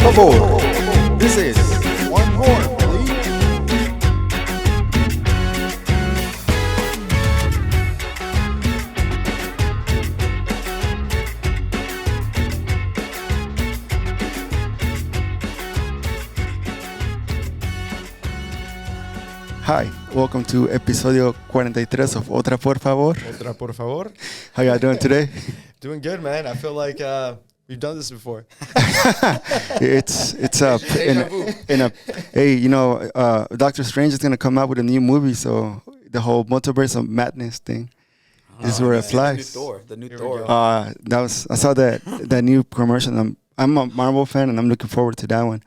favor. This is one more, please. Hi, welcome to episodio 43 of Otra, por favor. Otra, por favor. How y'all doing today? Doing good, man. I feel like we've done this before. It's up in a hey, you know, Doctor Strange is gonna come out with a new movie, so the whole multiverse of madness thing. This is where it flies. The new Thor. I saw that new commercial. I'm a Marvel fan, and I'm looking forward to that one.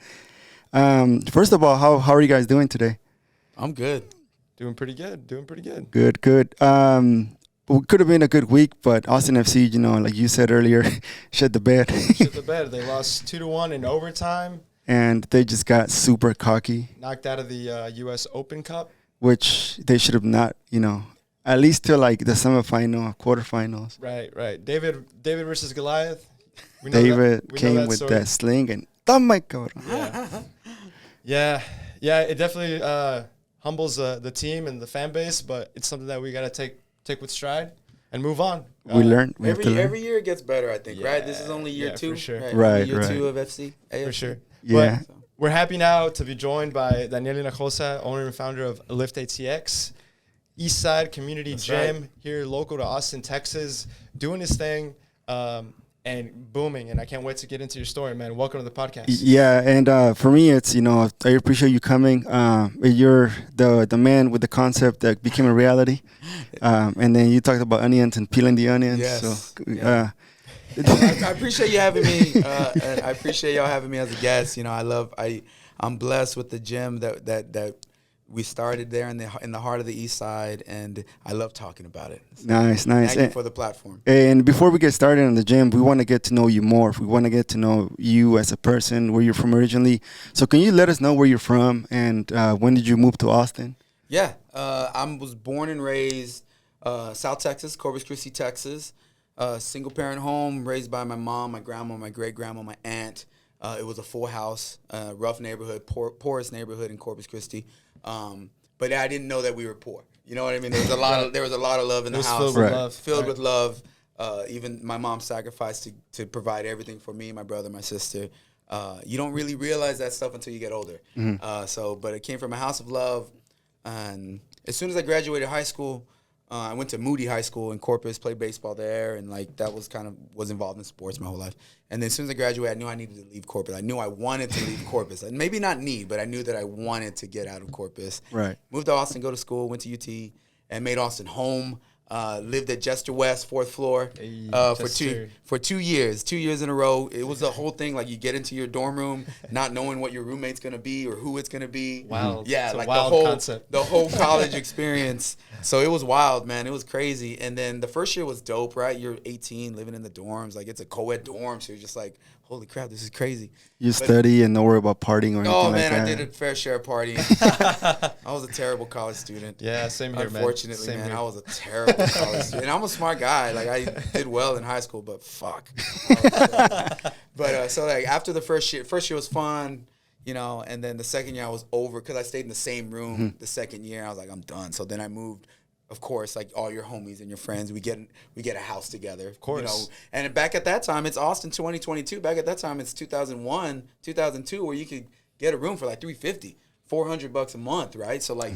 First of all, how are you guys doing today? I'm good. Doing pretty good. Good. It could have been a good week, but Austin FC, you know, like you said earlier, shut the bed. They lost 2-1 in overtime. And they just got super cocky. Knocked out of the U.S. Open Cup. Which they should have not, you know, at least till like the semifinal, quarterfinals. Right. David versus Goliath. David came with that sling and, oh my God. Yeah, it definitely humbles the team and the fan base, but it's something that we got to take with stride and move on. We learned. Every year it gets better, I think, right? This is only year 2. For sure. Right. Year 2 of FC. AFC. For sure. Yeah. But we're happy now to be joined by Daniel Hinojosa, owner and founder of Lift ATX, East Side Community Gym here local to Austin, Texas, doing his thing and booming. And I can't wait to get into your story, man. Welcome to the podcast. Yeah, and for me, it's, you know, I appreciate you coming. You're the man with the concept that became a reality. And then you talked about onions and peeling the onions. Yes. So, I appreciate you having me. And I appreciate y'all having me as a guest. You know, I'm blessed with the gym that we started there in the heart of the East Side, and I love talking about it. So nice. Thank you for the platform. And before we get started on the gym, we want to get to know you more. We want to get to know you as a person, where you're from originally. So can you let us know where you're from and when did you move to Austin? Yeah, I was born and raised South Texas, Corpus Christi, Texas. Single parent home, raised by my mom, my grandma, my great grandma, my aunt. It was a full house, rough neighborhood, poorest neighborhood in Corpus Christi. But I didn't know that we were poor. You know what I mean? There was a lot of love in the house. Filled with love. Even my mom sacrificed to provide everything for me, my brother, my sister. You don't really realize that stuff until you get older. Mm-hmm. But it came from a house of love. And as soon as I graduated high school, I went to Moody High School in Corpus, played baseball there, and like that was involved in sports my whole life. And then as soon as I graduated, I knew I needed to leave Corpus. I knew I wanted to leave Corpus. And maybe not need, but I knew that I wanted to get out of Corpus. Right. Moved to Austin, go to school, went to UT, and made Austin home. Lived at Jester West, 4th floor, for 2 years. 2 years in a row. It was the whole thing. Like you get into your dorm room, not knowing what your roommate's gonna be or who it's gonna be. Wow. Yeah, it's like concept. the whole college experience. So it was wild, man. It was crazy. And then the first year was dope, right? You're 18, living in the dorms. Like it's a co-ed dorm, so you're just like, holy crap, this is crazy. Study and not worry about partying or anything like that. Oh, man, I did a fair share of partying. I was a terrible college student. Yeah, same here, man. Unfortunately, man, I was a terrible college student. And I'm a smart guy. Like, I did well in high school, but fuck. But so, like, after the first year was fun, you know, and then the second year I was over because I stayed in the same room. Mm-hmm. The second year, I was like, I'm done. So then I moved. Of course, like all your homies and your friends, we get a house together. Of course. You know, and back at that time, it's Austin 2022. Back at that time, it's 2001, 2002, where you could get a room for like $350, $400 a month, right? So like,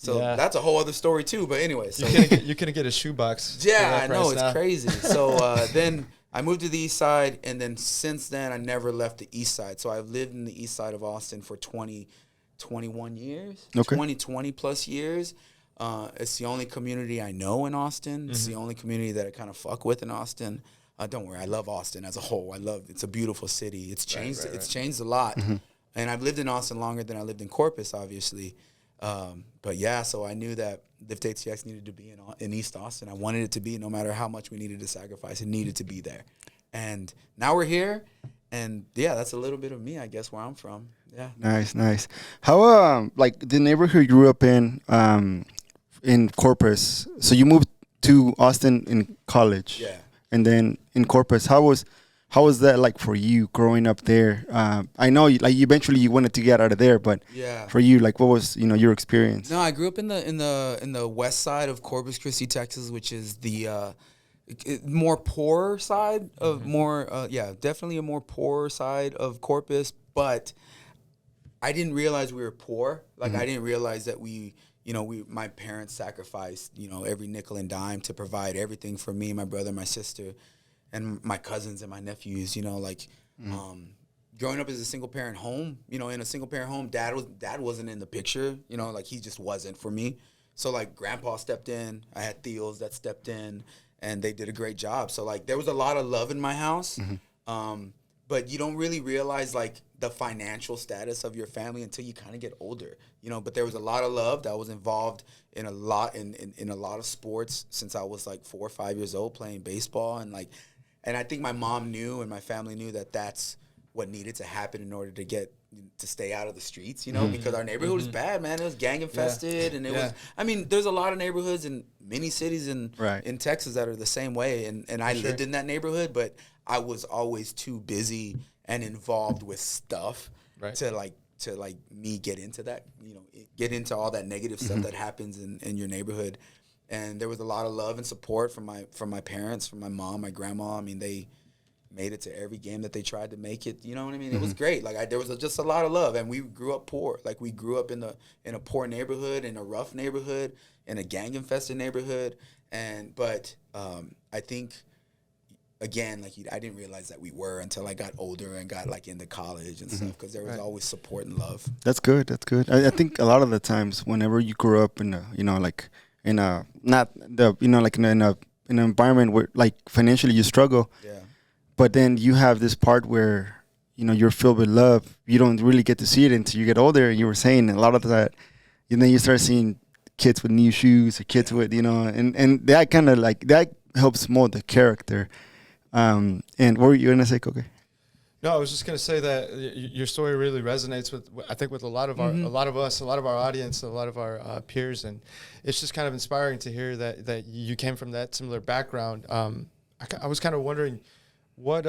that's a whole other story too. But anyway, so you couldn't get a shoebox. Yeah, I know, it's crazy. So then I moved to the East Side, and then since then I never left the East Side. So I've lived in the East Side of Austin for 21 years, 20 plus years. It's the only community I know in Austin. It's the only community that I kind of fuck with in Austin. Don't worry, I love Austin as a whole. It's a beautiful city. It's changed. It's changed a lot. Mm-hmm. And I've lived in Austin longer than I lived in Corpus, obviously. But yeah, so I knew that Lift ATX needed to be in East Austin. I wanted it to be, no matter how much we needed to sacrifice, it needed to be there. And now we're here. And yeah, that's a little bit of me, I guess, where I'm from. Yeah. Nice. How like the neighborhood you grew up in Corpus. So you moved to Austin in college. Yeah. And then in Corpus, how How was that like for you growing up there? I know like eventually you wanted to get out of there, but Yeah. for you, like what was your experience? No, I grew up in the west side of Corpus Christi, Texas, which is the more poor side of definitely a more poor side of Corpus. But I didn't realize we were poor. Like I didn't realize that my parents sacrificed every nickel and dime to provide everything for me, my brother, my sister, and my cousins and my nephews. Growing up as a single parent home, in a single parent home, dad wasn't in the picture. Like he just wasn't for me. So like grandpa stepped in. I had Theos that stepped in, and they did a great job. So like there was a lot of love in my house. But you don't really realize like the financial status of your family until you kind of get older, but there was a lot of love that was involved in a lot of sports since I was like 4 or 5 years old playing baseball. And I think my mom knew and my family knew that that's what needed to happen in order to stay out of the streets, because our neighborhood was bad, man. It was gang infested, and it was. I mean, there's a lot of neighborhoods in many cities in Texas that are the same way, and I lived in that neighborhood, but I was always too busy and involved with stuff to me get into that, get into all that negative stuff that happens in your neighborhood. And there was a lot of love and support from my parents, from my mom, my grandma. I mean, they made it to every game that they tried to make it. You know what I mean? It was great. Like there was just a lot of love, and we grew up poor. Like we grew up in a poor neighborhood, in a rough neighborhood, in a gang infested neighborhood. But I think again, like I didn't realize that we were until I got older and got like into college and stuff, because there was always support and love. That's good. That's good. I think a lot of the times, whenever you grow up in in an environment where like financially you struggle, but then you have this part where you're filled with love. You don't really get to see it until you get older. You were saying a lot of that, and then you start seeing kids with new shoes or kids with and that kind of like that helps mold the character. And what were you gonna say, Koke? No, I was just gonna say that your story really resonates with I think with a lot of our audience, a lot of our peers, and it's just kind of inspiring to hear that you came from that similar background. I was kind of wondering what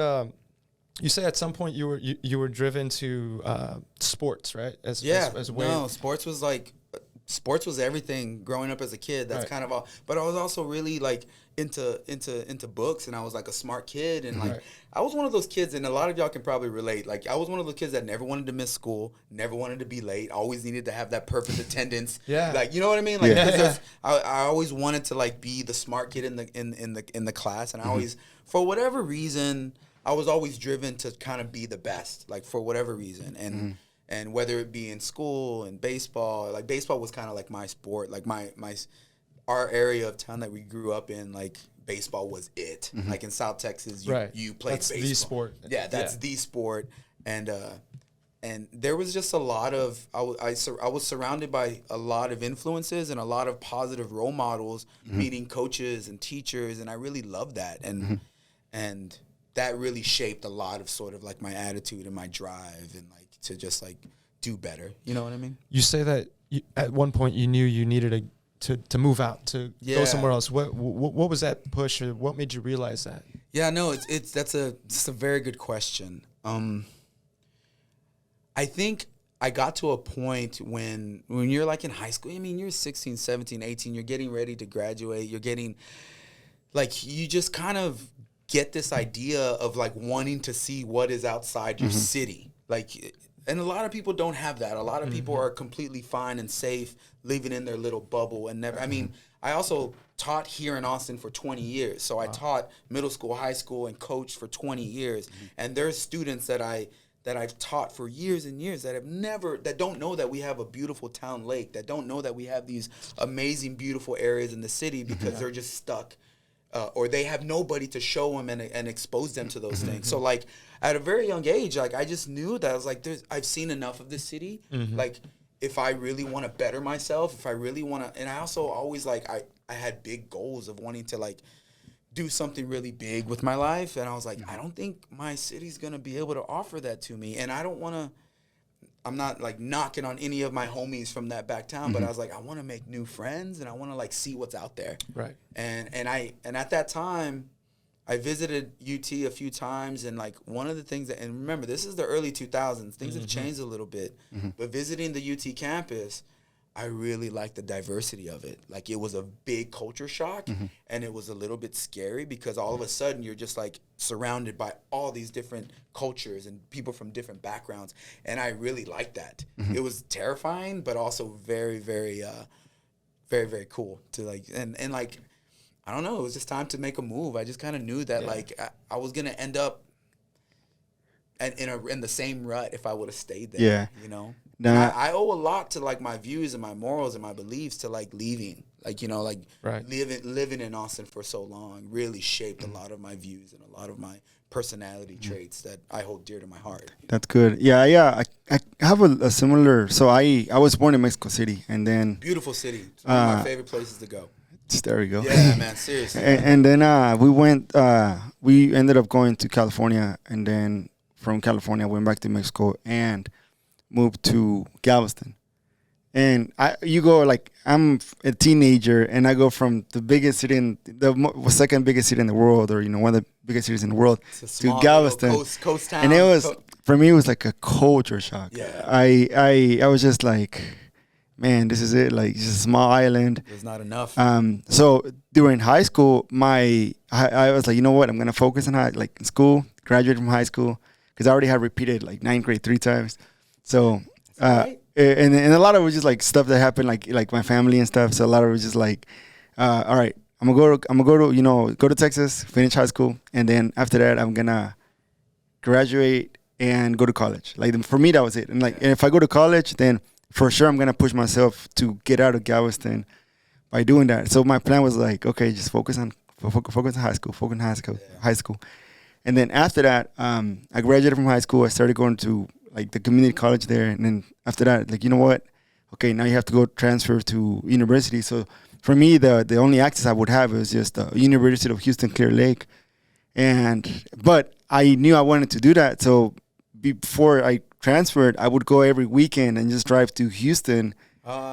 you say at some point you were driven to sports, right? As a way. No, sports was everything growing up as a kid. That's kind of all. But I was also really like into books, and I was like a smart kid, and like I was one of those kids, and a lot of y'all can probably relate. Like I was one of those kids that never wanted to miss school, never wanted to be late, always needed to have that perfect attendance. Like you know what I mean? Like I always wanted to like be the smart kid in the class, and I always, for whatever reason, I was always driven to kind of be the best, like for whatever reason, and whether it be in school and baseball, like baseball was kind of like my sport, like our area of town that we grew up in, like baseball was it. Like in South Texas, you played that's baseball. The sport. Yeah, that's the sport. And there was just a lot of I was surrounded by a lot of influences and a lot of positive role models, meeting coaches and teachers, and I really loved that. And that really shaped a lot of sort of like my attitude and my drive and like to just like do better. You know what I mean? You say that at one point you knew you needed to move out, to go somewhere else. What was that push, or what made you realize that? Yeah, no, that's a very good question. I think I got to a point when you're like in high school, I mean, you're 16, 17, 18, you're getting ready to graduate, you're getting like, you just kind of get this idea of like wanting to see what is outside your city. Like, and a lot of people don't have that. A lot of people are completely fine and safe living in their little bubble and never, I mean, I also taught here in Austin for 20 years. So I taught middle school, high school, and coached for 20 years. And there's students that I've taught for years and years that don't know that we have a beautiful town lake, that don't know that we have these amazing, beautiful areas in the city because they're just stuck. Or they have nobody to show them and expose them to those things. So like at a very young age, like I just knew that I was like, I've seen enough of this city. Like if I really want to better myself, if I really want to, and I also always like, I had big goals of wanting to like do something really big with my life. And I was like, I don't think my city's going to be able to offer that to me. And I don't want to, I'm not like knocking on any of my homies from that back town, but I was like, I want to make new friends and I want to like see what's out there. Right. And at that time, I visited UT a few times, and like one of the things that, and remember, this is the early 2000s. Things have changed a little bit. But visiting the UT campus, I really liked the diversity of it. Like, it was a big culture shock, and it was a little bit scary because all of a sudden you're just like surrounded by all these different cultures and people from different backgrounds, and I really liked that. It was terrifying, but also very, very, very, very cool to like, and like, I don't know, it was just time to make a move. I just kind of knew that like I was gonna end up in the same rut if I would have stayed there. Yeah, you know. Nah. I owe a lot to like my views and my morals and my beliefs to like leaving, like, you know, like living in Austin for so long really shaped a lot of my views and a lot of my personality traits that I hold dear to my heart. That's good. Yeah. I have a similar. So I was born in Mexico City, and then Beautiful city. It's one of my favorite places to go. there we go. Yeah, man, seriously. And then we ended up going to California, and then from California went back to Mexico and moved to Galveston. And you go, like, I'm a teenager, and I go from the biggest city the second biggest city in the world, or, you know, one of the biggest cities in the world, to Galveston. Coast town. And it was, for me, it was like a culture shock. Yeah. I was just like, man, this is it. Like, it's a small island. There's not enough. So during high school, I was like, you know what? I'm gonna focus on school. Graduate from high school because I already had repeated like 9th grade 3 times. So right. and a lot of it was just like stuff that happened like my family and stuff. So a lot of it was just like, all right, I'm gonna go to Texas, finish high school, and then after that I'm gonna graduate and go to college. Like, for me, that was it. And like, and if I go to college, then for sure I'm gonna push myself to get out of Galveston by doing that. So my plan was like, okay, just focus on high school. And then after that, I graduated from high school. I started going to like the community college there, and then after that, like, you know what? Okay, now you have to go transfer to university. So for me, the only access I would have was just the University of Houston Clear Lake, but I knew I wanted to do that. So before I transferred, I would go every weekend and just drive to Houston.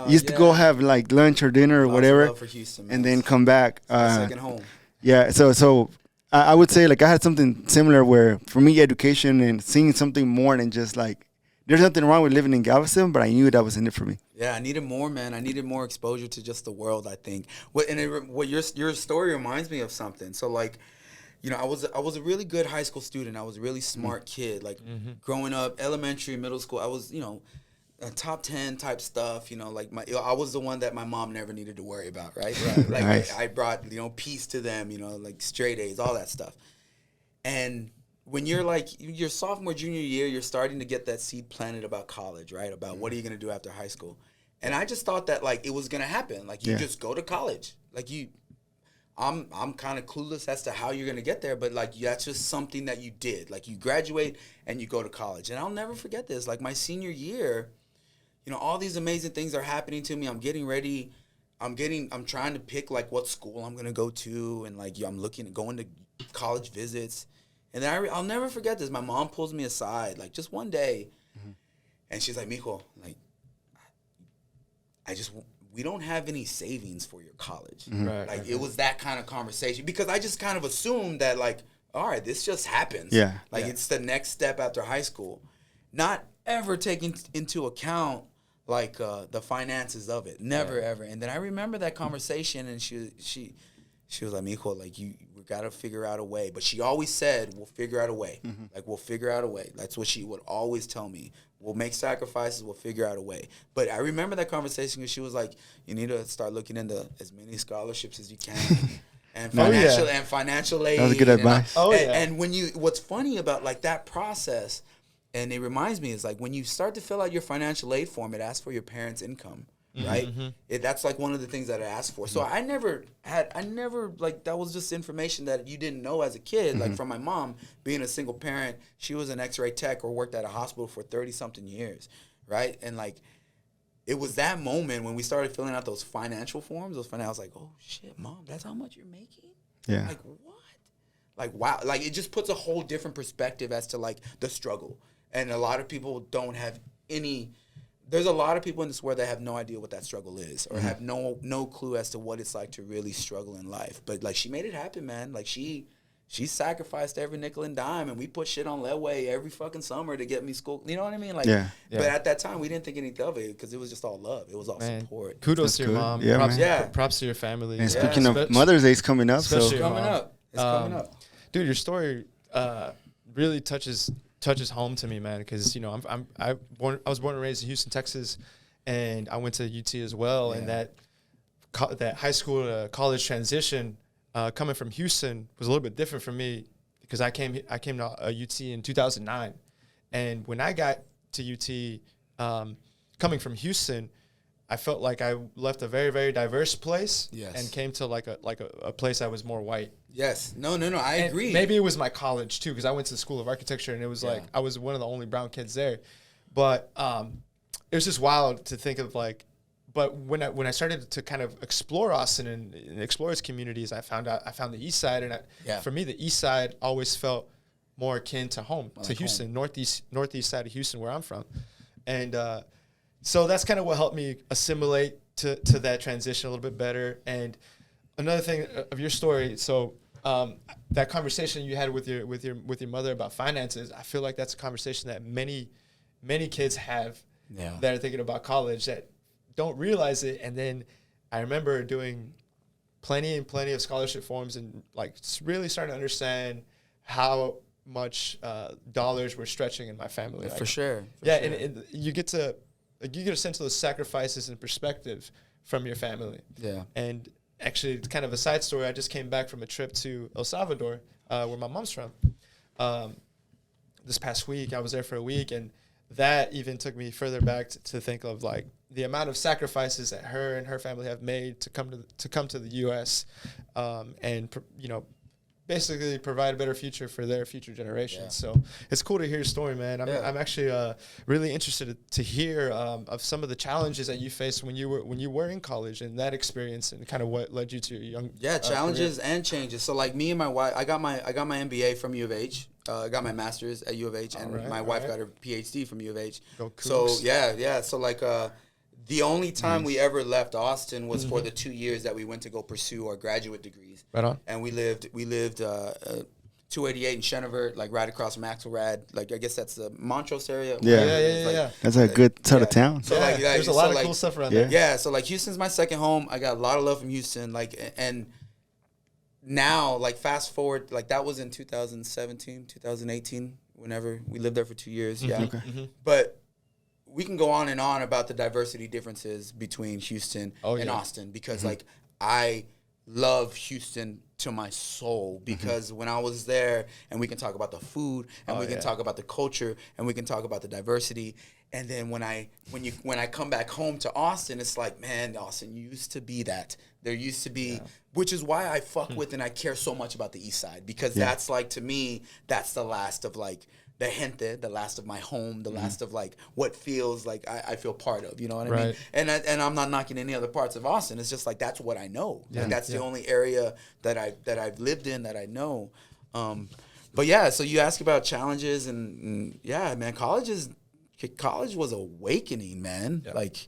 Used to go have like lunch or dinner or whatever, for Houston, and then come back. Second home. Yeah, so I would say like I had something similar where for me, education and seeing something more than just like, there's nothing wrong with living in Galveston, but I knew that was in it for me. Yeah, I needed more, man. I needed more exposure to just the world, I think. What your story reminds me of something. So like, you know, I was a really good high school student. I was a really smart kid. Like, growing up, elementary, middle school, I was, you know, top 10 type stuff, you know, like I was the one that my mom never needed to worry about, right? Like, nice. I brought, you know, peace to them, you know, like straight A's, all that stuff. And when you're like your sophomore, junior year, you're starting to get that seed planted about college, right? About what are you going to do after high school? And I just thought that like it was going to happen. Like, you just go to college. Like, I'm kind of clueless as to how you're going to get there, but like that's just something that you did. Like, you graduate and you go to college. And I'll never forget this. Like, my senior year, you know, all these amazing things are happening to me. I'm getting ready. I'm trying to pick like what school I'm going to go to, and like I'm looking at going to college visits. And then I'll never forget this. My mom pulls me aside like just one day, and she's like, "Mijo, like we don't have any savings for your college." Right. Like, it was that kind of conversation, because I just kind of assumed that like, all right, this just happens. Yeah. Like, it's the next step after high school. Not ever taking into account like the finances of it. Never, ever. And then I remember that conversation, and she was like, "Mijo, like we got to figure out a way." But she always said, "We'll figure out a way." Like, we'll figure out a way. That's what she would always tell me. We'll make sacrifices. We'll figure out a way. But I remember that conversation because she was like, "You need to start looking into as many scholarships as you can." And financial aid. That was good advice. And what's funny about like that process, and it reminds me, is like when you start to fill out your financial aid form, it asks for your parents' income, right? That's like one of the things that it asks for. So I never like, that was just information that you didn't know as a kid, like from my mom being a single parent. She was an x-ray tech or worked at a hospital for 30-something years, right? And like, it was that moment when we started filling out those financial forms, I was like, "Oh shit, Mom, that's how much you're making?" Yeah. Like, what? Like, wow. Like, it just puts a whole different perspective as to like the struggle. And a lot of people don't have any. There's a lot of people in this world that have no idea what that struggle is, or have no clue as to what it's like to really struggle in life. But like, she made it happen, man. Like, she she sacrificed every nickel and dime, and we put shit on leeway every fucking summer to get me school. You know what I mean? Like, but at that time, we didn't think anything of it because it was just all love. It was all support. Kudos to your mom. Yeah, props to your family. And speaking of Mother's Day's coming up, so it's coming up. Dude, your story really touches home to me, man. Because I was born and raised in Houston, Texas, and I went to UT as well. And that high school to college transition. Coming from Houston was a little bit different for me because I came to UT in 2009, and when I got to UT, coming from Houston, I felt like I left a very, very diverse place and came to like a place that was more white. Yes. No. I agree. Maybe it was my college too because I went to the School of Architecture and it was like I was one of the only brown kids there, but it was just wild to think of like. But when I started to kind of explore Austin and explore its communities, I found the East Side, and for me, the East Side always felt more akin to home, to Houston, northeast side of Houston, where I'm from, and so that's kind of what helped me assimilate to that transition a little bit better. And another thing of your story, so that conversation you had with your mother about finances, I feel like that's a conversation that many kids have that are thinking about college that don't realize it. And then I remember doing plenty of scholarship forums and like really starting to understand how much dollars were stretching in my family. For sure. And you get a sense of those sacrifices and perspective from your family. Yeah. And actually, it's kind of a side story. I just came back from a trip to El Salvador, where my mom's from. This past week, I was there for a week, and that even took me further back to think of like the amount of sacrifices that her and her family have made to come to the U.S. And basically provide a better future for their future generations. Yeah. So it's cool to hear your story, man. I'm actually really interested to hear of some of the challenges that you faced when you were in college and that experience and kind of what led you to your young challenges career. And changes. So like me and my wife, I got my MBA from U of H. I got my master's at U of H, and my wife got her PhD from U of H. Go Cougs. So So like the only time we ever left Austin was for the 2 years that we went to go pursue our graduate degrees. Right on. And we lived 288 in Chenevert, like right across from Axelrad. Like I guess that's the Montrose area. Yeah. That's a good side of town. So there's a lot of cool stuff around there. Yeah, so like Houston's my second home. I got a lot of love from Houston. Like and now, like fast forward, like that was in 2017, 2018, whenever we lived there for 2 years. Yeah. Okay. But we can go on and on about the diversity differences between Houston and Austin because like I love Houston to my soul because when I was there, and we can talk about the food and we can talk about the culture and we can talk about the diversity. And then when I come back home to Austin, it's like, man, Austin used to be that. There used to be, which is why I fuck with and I care so much about the East Side because that's like, to me, that's the last of like the gente, the last of my home, the last of like what feels like I feel part of, you know what I mean? And I'm not knocking any other parts of Austin. It's just like that's what I know. Like, that's the only area that I've lived in that I know. But yeah, so you ask about challenges and yeah, man, college was awakening, man. Yeah. Like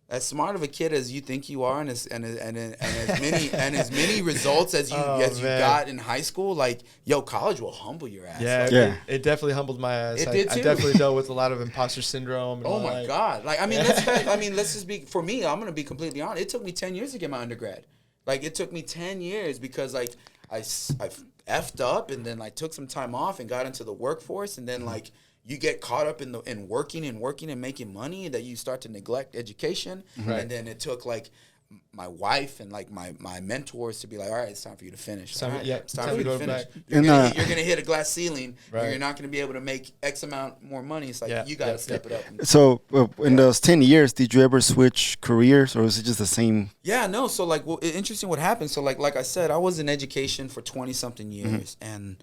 as smart of a kid as you think you are, and as many results as you got in high school, like college will humble your ass. Yeah, it definitely humbled my ass. It did too. I definitely dealt with a lot of imposter syndrome. And oh my god! Like let's just be for me. I'm gonna be completely honest. It took me 10 years to get my undergrad. Like it took me 10 years because like I effed up and then like took some time off and got into the workforce and then like. You get caught up in working and making money that you start to neglect education. And then it took like my wife and like my mentors to be like, all right, it's time for you to finish. It's time for you to finish. You're going to hit a glass ceiling and you're not going to be able to make X amount more money. It's like you got to step it up. So in those 10 years, did you ever switch careers or was it just the same? Yeah, no. So like, interesting what happened. So like I said, I was in education for 20 something years and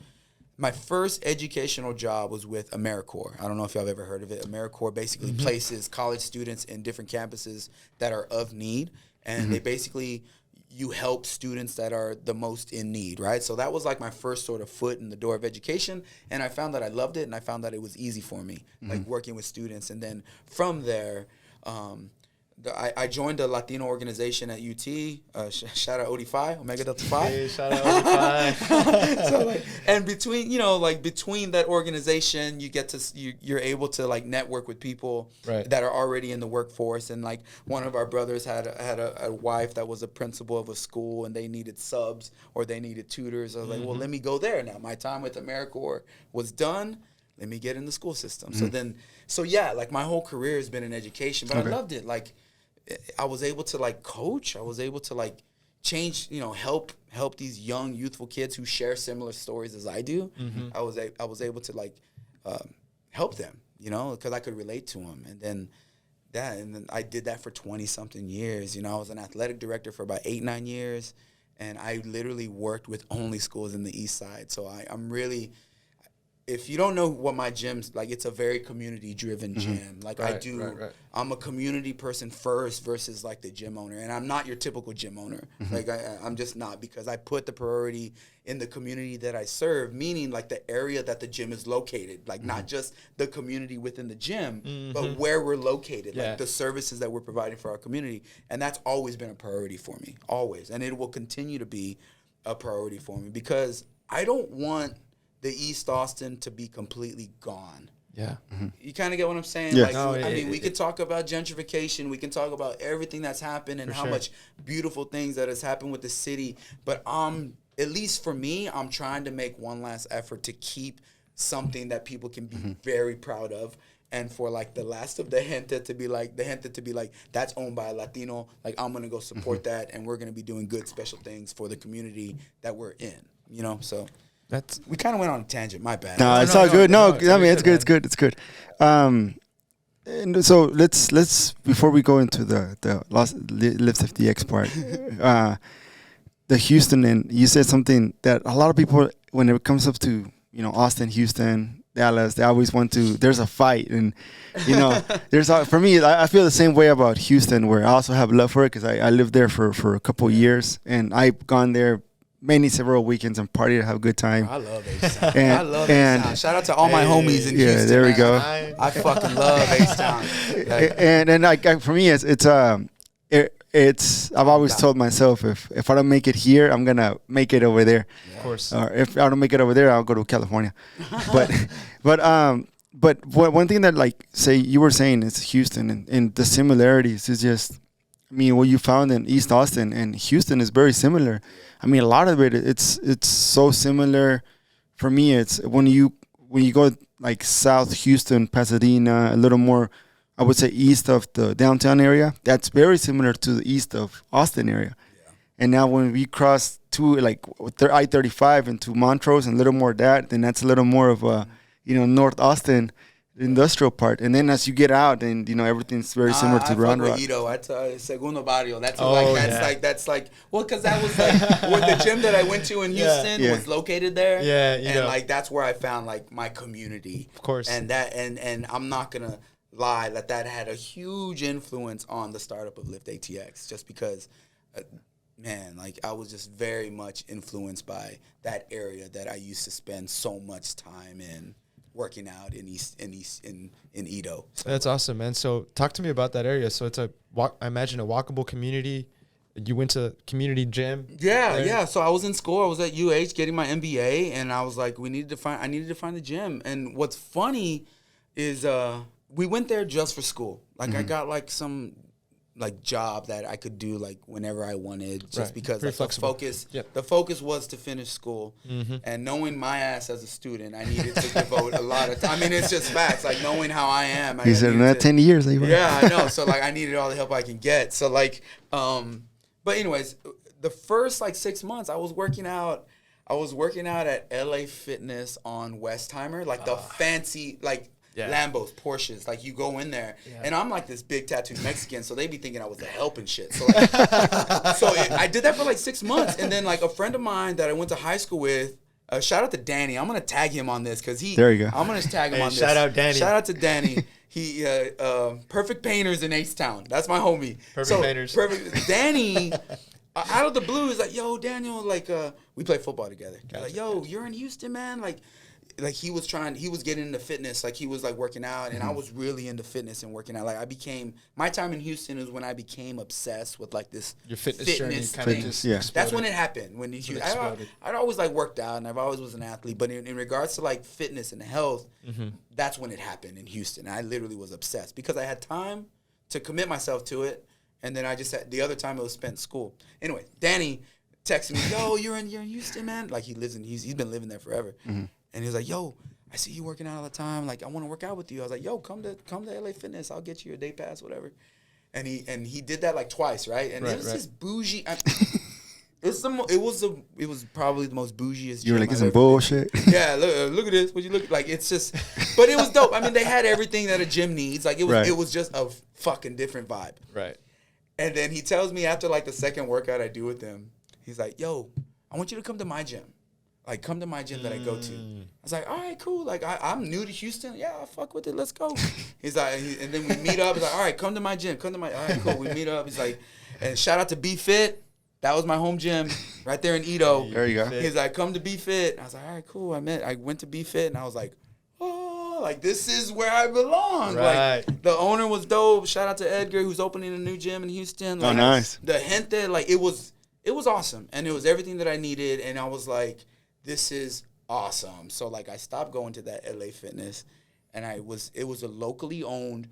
my first educational job was with AmeriCorps. I don't know if y'all have ever heard of it. AmeriCorps basically places college students in different campuses that are of need, and they basically you help students that are the most in need, right? So that was like my first sort of foot in the door of education, and I found that I loved it, and I found that it was easy for me, like working with students. And then from there, I joined a Latino organization at UT. Shout out OD5, Omega Delta Phi. Hey, shout out OD5. So like, and between between that organization, you get to you're able to like network with people that are already in the workforce. And like one of our brothers had a wife that was a principal of a school, and they needed subs or they needed tutors. I was like, well, let me go there now. My time with AmeriCorps was done. Let me get in the school system. So yeah, like my whole career has been in education, but I loved it. Like I was able to like coach. I was able to like change, help these young, youthful kids who share similar stories as I do. I was able to like help them, because I could relate to them. And then I did that for 20-something years. I was an athletic director for about 8-9 years, and I literally worked with only schools in the East Side. So I'm really... If you don't know what my gym's like, it's a very community-driven gym. Like I'm a community person first versus like the gym owner, and I'm not your typical gym owner. Like I'm just not, because I put the priority in the community that I serve, meaning like the area that the gym is located, like not just the community within the gym, but where we're located, like the services that we're providing for our community, and that's always been a priority for me, always, and it will continue to be a priority for me, because I don't want the East Austin to be completely gone. Yeah. You kind of get what I'm saying? Yes. Like, we could talk about gentrification. We can talk about everything that's happened and how much beautiful things that has happened with the city. But at least for me, I'm trying to make one last effort to keep something that people can be very proud of. And for like the last of the gente to be like, that's owned by a Latino. Like, I'm going to go support that. And we're going to be doing good, special things for the community that we're in, so... We kind of went on a tangent. My bad. No, it's all good. No, I mean, it's good. It's good. And so let's before we go into the Lift ATX part, the Houston, and you said something that a lot of people, when it comes up to Austin, Houston, Dallas, they always want to. There's a fight, and for me, I feel the same way about Houston, where I also have love for it because I lived there for a couple of years, and I've gone there several weekends and partied and have a good time. I love H-Town. I love H-Town. Shout out to all my homies in Houston. Yeah, there we go. I fucking love H-Town. And for me, it's I've always told myself, if I don't make it here, I'm gonna make it over there. Of course. Or if I don't make it over there, I'll go to California. But one thing that you were saying is Houston, and the similarities is just, what you found in East Austin and Houston is very similar. A lot of it's so similar. For me, it's when you go like South Houston, Pasadena, a little more, I would say east of the downtown area. That's very similar to the east of Austin area. Yeah. And now when we cross to I-35 into Montrose and a little more of that, then that's a little more of a North Austin industrial part. And then as you get out, and everything's very similar to Round Rock. Segundo Barrio. That's because that was where the gym that I went to in Houston was located there. Yeah, and that's where I found my community. Of course. And and I'm not gonna lie that had a huge influence on the startup of Lift ATX, just because I was just very much influenced by that area that I used to spend so much time in, working out in Edo. So. That's awesome, man. So talk to me about that area. So it's I imagine a walkable community. You went to community gym. Yeah. So I was in school. I was at UH getting my MBA, and I was like, I needed to find a gym. And what's funny is we went there just for school. I got some job that I could do whenever I wanted, just because the focus was to finish school. And knowing my ass as a student, I needed to devote a lot of time. It's just facts, knowing how I am. He said in 10 years. Yeah, I know. So I needed all the help I can get. So but anyways, the first 6 months I was working out at LA Fitness on Westheimer, the fancy Lambos, Porsches, you go in there, and I'm this big tattooed Mexican, so they be thinking I was a help and shit. So, I did that for 6 months, and then a friend of mine that I went to high school with, shout out to Danny. I'm gonna tag him on this because there you go. I'm gonna tag him on this. Shout out Danny. Shout out to Danny. He Perfect Painters in H-Town. That's my homie. Painters. Danny. Out of the blue, is yo, Daniel, we play football together. Gotcha. Yo, you're in Houston, man. like he was getting into fitness, like he was like working out, and I was really into fitness and working out. Like my time in Houston is when I became obsessed with like this your fitness journey kind of just yeah. That's when it happened. I'd always like worked out, and I've always was an athlete, but in regards to like fitness and health, that's when it happened in Houston. I literally was obsessed because I had time to commit myself to it, and then I just had the other time it was spent in school. Anyway, Danny texted me, "Yo, you're in Houston, man." Like he's been living there forever, and he was like, "Yo, I see you working out all the time. Like I want to work out with you." I was like, "Yo, come to LA Fitness. I'll get you your day pass, whatever." And he did that like twice, right? And it was just bougie. It was probably the most bougiest. You were like, it's some bullshit. Yeah, look at this. What you look like? It's just, but it was dope. I mean, they had everything that a gym needs. Like it was just a fucking different vibe. Right. And then he tells me after like the second workout I do with him, he's like, "Yo, I want you to come to my gym. Like, come to my gym that I go to." I was like, "All right, cool. Like, I'm new to Houston. Yeah, I'll fuck with it. Let's go." He's like, and then we meet up. He's like, "All right, come to my gym. All right, cool." We meet up. He's like, and shout out to Be Fit. That was my home gym right there in Edo. There you go. He's like, "Come to Be Fit." I was like, "All right, cool." I went to Be Fit, and I was like, "Oh, like this is where I belong." Right. Like the owner was dope. Shout out to Edgar, who's opening a new gym in Houston. Like, oh, nice. The gente, like it was awesome, and it was everything that I needed, and I was like, "This is awesome." So like I stopped going to that LA Fitness, and it was a locally owned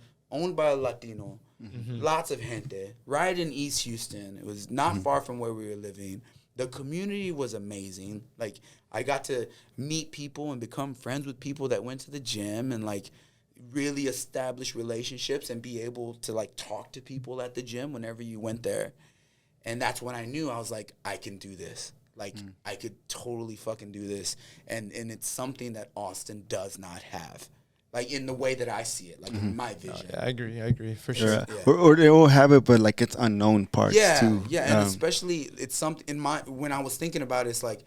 by a Latino, lots of gente, right in East Houston. It was not far from where we were living. The community was amazing. Like I got to meet people and become friends with people that went to the gym and like really establish relationships and be able to like talk to people at the gym whenever you went there. And that's when I knew I was like, I can do this. Like I could totally fucking do this. And it's something that Austin does not have. Like in the way that I see it, like in my vision. Yeah, I agree for sure. Yeah. Or they all have it, but like it's unknown parts too. Yeah, and especially it's something when I was thinking about it, it's like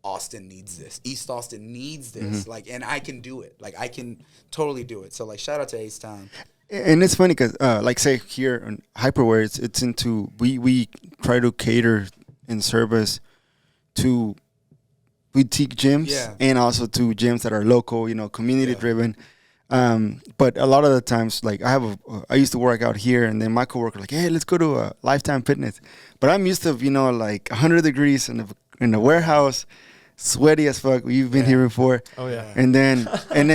Austin needs this. East Austin needs this. Like, and I can do it. Like I can totally do it. So like shout out to Ace Town. And it's funny because like say here on Hyperware, it's into we try to cater in service to boutique gyms and also to gyms that are local, community driven. But a lot of the times, like I used to work out here, and then my coworker like, "Hey, let's go to Lifetime Fitness." But I'm used to, like 100 degrees in the warehouse, sweaty as fuck. You've been here before. Oh yeah. And then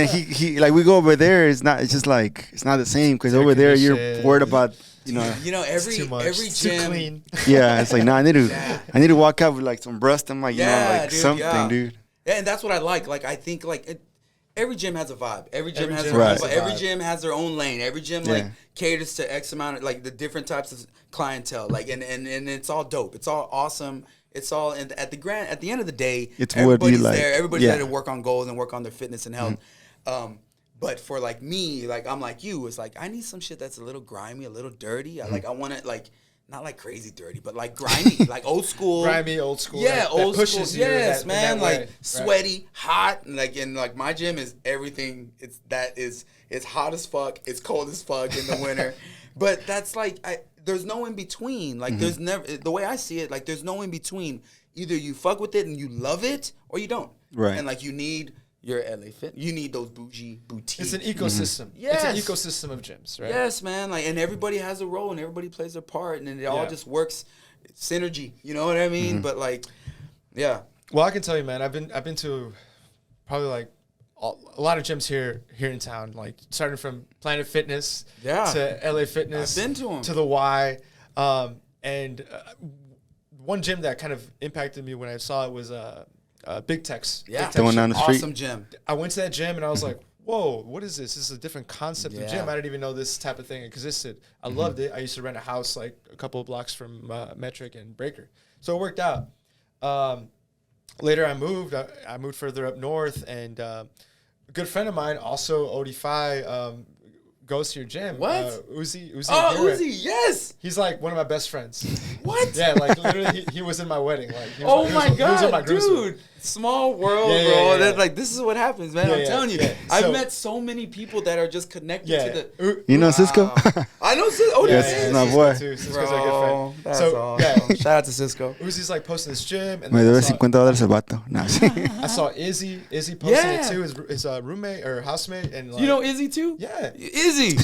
he like we go over there. It's not the same because over there you're worried about. Every gym. Clean. Yeah, it's like I need to walk out with like some breast and like something, dude. Yeah, and that's what I like. Like I think like every gym has a vibe. Every gym has every gym has their own lane. Every gym like caters to X amount of like the different types of clientele. Like and it's all dope. It's all awesome. It's all and at the end of the day, it's everybody's there. Everybody's there to work on goals and work on their fitness and health. But for like me, like I'm like you, it's like I need some shit that's a little grimy, a little dirty. I want it like not like crazy dirty, but like grimy, like old school. Grimy, old school. Yeah, that old pushes school. Yes, that, man. that like sweaty, hot, and like my gym is everything. It's hot as fuck. It's cold as fuck in the winter. But that's like there's no in between. Like there's never the way I see it. Like there's no in between. Either you fuck with it and you love it, or you don't. Right. And like you need your LA Fit. You need those bougie boutiques. It's an ecosystem. Yes. It's an ecosystem of gyms, right? Yes, man. Like, and everybody has a role, and everybody plays their part, and it all just works. Synergy. You know what I mean? But like, yeah. Well, I can tell you, man. I've been to probably like a lot of gyms here in town. Like starting from Planet Fitness to LA Fitness. I've been to them. To the Y, and one gym that kind of impacted me when I saw it was Big Tex. Yeah, the one down the street. Awesome gym. I went to that gym and I was like, whoa, what is this? This is a different concept of gym. I didn't even know this type of thing existed. I loved it. I used to rent a house like a couple of blocks from Metric and Breaker. So it worked out. Later I moved. I moved further up north, and a good friend of mine, also OD5, goes to your gym. What? Uzi. Oh, Uzi, yes. He's like one of my best friends. What? Yeah, like literally he was in my wedding. Like, my God, dude. Small world, Yeah, bro. yeah. That's like, this is what happens, man. I'm telling you. Yeah. I've met so many people that are just connected to the. You know Cisco? I know Cisco. Oh, Yes, yeah, it's my boy. Cisco's a Bro, good friend. that's So, awesome. Shout out to Cisco. Uzi's like posting this gym, and Me then debe $50 el vato. No, I saw Izzy posting it too, his roommate or housemate, and like, You know Izzy too? Yeah. Izzy.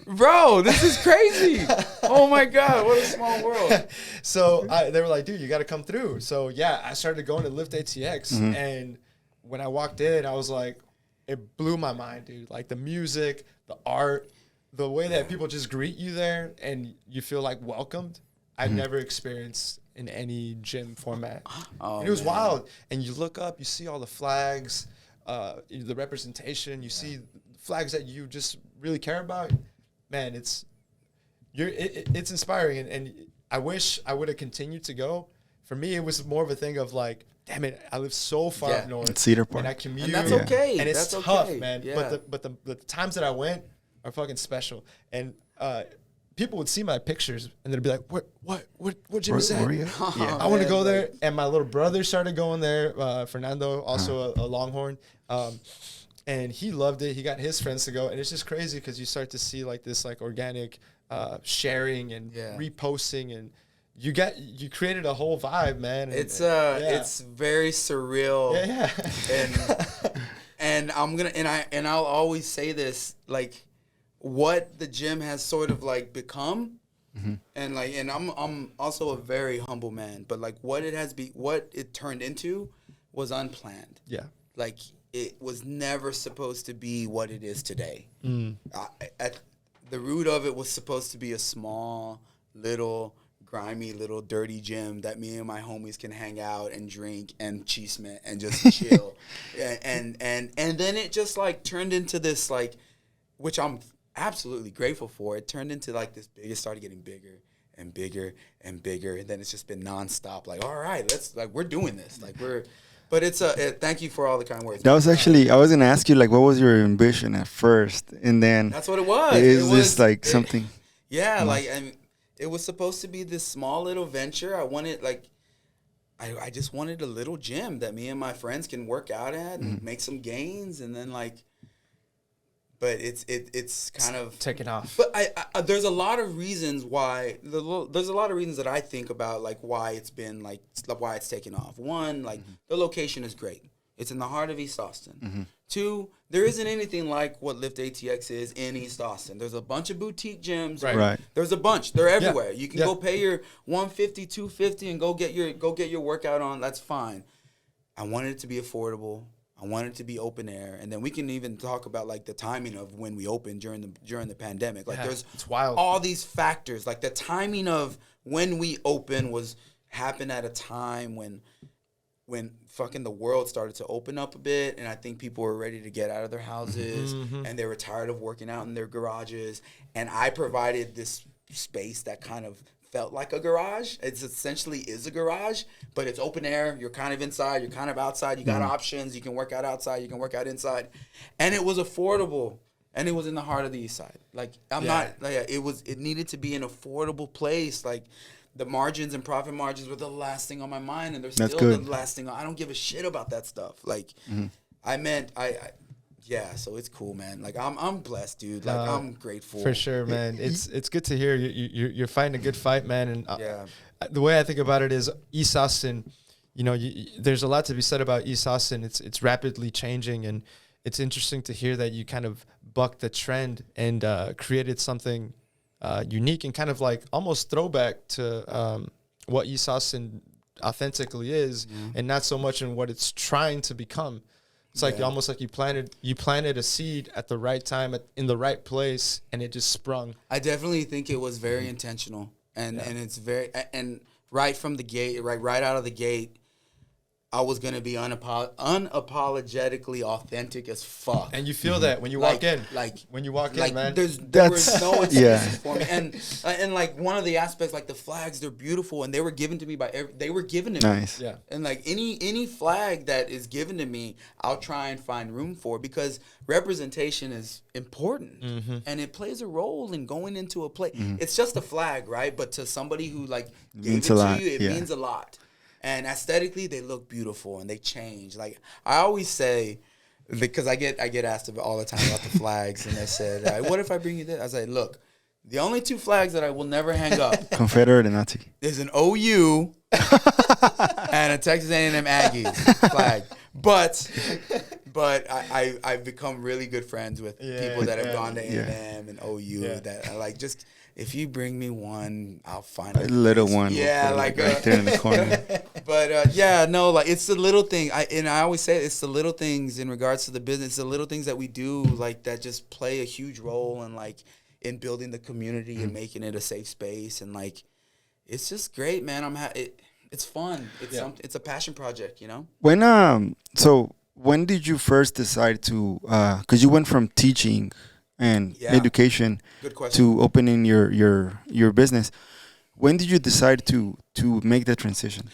Bro, this is crazy. Oh my God, what a small world. So they were like, dude, you got to come through. So yeah, I started going to Lift ATX, and when I walked in, I was like, it blew my mind, dude. Like the music, the art, the way that people just greet you there, and you feel like welcomed. I've never experienced in any gym format. Oh, And it was man. wild. And you look up, you see all the flags, the representation. You see flags that you just really care about. Man, it's inspiring, and I wish I would have continued to go. For me, it was more of a thing of like, damn it, I live so far up north. It's Cedar Park. And I commute. And that's okay. And it's That's tough, okay. man. Yeah. But the times that I went are fucking special. And people would see my pictures and they'd be like, what gym is that? Where are you? Yeah. I want to go there. And my little brother started going there. Fernando, also a Longhorn. And he loved it. He got his friends to go. And it's just crazy because you start to see like this like organic sharing and reposting, and you created a whole vibe, man. And, It's very surreal. And I'm gonna I'll always say this, like what the gym has sort of like become, and I'm also a very humble man, but like what it turned into was unplanned. Yeah. Like it was never supposed to be what it is today. At the root of it was supposed to be a small, little, grimy, little dirty gym that me and my homies can hang out and drink and chisme and just chill. And then it just like turned into this like, which I'm absolutely grateful for. It turned into like this big. It started getting bigger and bigger and bigger, and then it's just been nonstop. Like, all right, we're doing this. Like we're. But it's thank you for all the kind words. That was actually, I was going to ask you, like, what was your ambition at first? And then That's what it was. Is this like something? Yeah, like, and it was supposed to be this small little venture. I wanted, like, I just wanted a little gym that me and my friends can work out at and make some gains, and then, like, but it's kind of taking off. But I there's a lot of reasons why there's a lot of reasons that I think about, like why it's been like why it's taken off. One, like the location is great. It's in the heart of East Austin. Two, there isn't anything like what Lift ATX is in East Austin. There's a bunch of boutique gyms. Right. There's a bunch. They're everywhere. You can Yeah. go pay your $150, $250 and go get your workout on. That's fine. I wanted it to be affordable. I want it to be open air, and then we can even talk about like the timing of when we opened during the pandemic. Like there's it's wild. all these factors. Like the timing of when we opened happened at a time when fucking the world started to open up a bit, and I think people were ready to get out of their houses, and they were tired of working out in their garages, and I provided this space that kind of felt like a garage. It's essentially is a garage, but it's open air. You're kind of inside. You're kind of outside. You got options. You can work out outside. You can work out inside. And it was affordable. And it was in the heart of the East Side. Like, it needed to be an affordable place. Like, the margins and profit margins were the last thing on my mind, and they're still the last thing. I don't give a shit about that stuff. Like, yeah, so it's cool, man. Like I'm blessed, dude. Like I'm grateful. For sure, man. It's good to hear you're fighting a good fight, man. And the way I think about it is East Austin. You know, there's a lot to be said about East Austin. It's rapidly changing, and it's interesting to hear that you kind of bucked the trend and created something unique and kind of like almost throwback to what East Austin authentically is, and not so much in what it's trying to become. It's like almost like you planted a seed at the right time in the right place, and it just sprung. I definitely think it was very intentional, and it's very and right from the gate, right out of the gate, I was gonna be unapologetically authentic as fuck. And you feel that when you walk in, man. There was no excuses for me, and like one of the aspects, like the flags, they're beautiful, and they were given to me they were given to me. Nice. Yeah. And like any flag that is given to me, I'll try and find room for, because representation is important, and it plays a role in going into a place. It's just a flag, right? But to somebody who like gave it to you, it means a lot. And aesthetically, they look beautiful and they change. Like I always say, because I get asked all the time about the flags, and they said, "What if I bring you this?" I say, "Look, the only 2 flags that I will never hang up, Confederate and Nazi, is an OU and a Texas A&M Aggies flag." But I've become really good friends with people that have gone to A&M and OU that are like, just if you bring me one, I'll find a little one. Yeah, like right there in the corner. But like it's the little thing. I always say it's the little things in regards to the business, the little things that we do like that just play a huge role in building the community and making it a safe space, and like it's just great, man. It's fun. It's a passion project, you know. When did you first decide to? Because you went from teaching and education to opening your business. When did you decide to make that transition?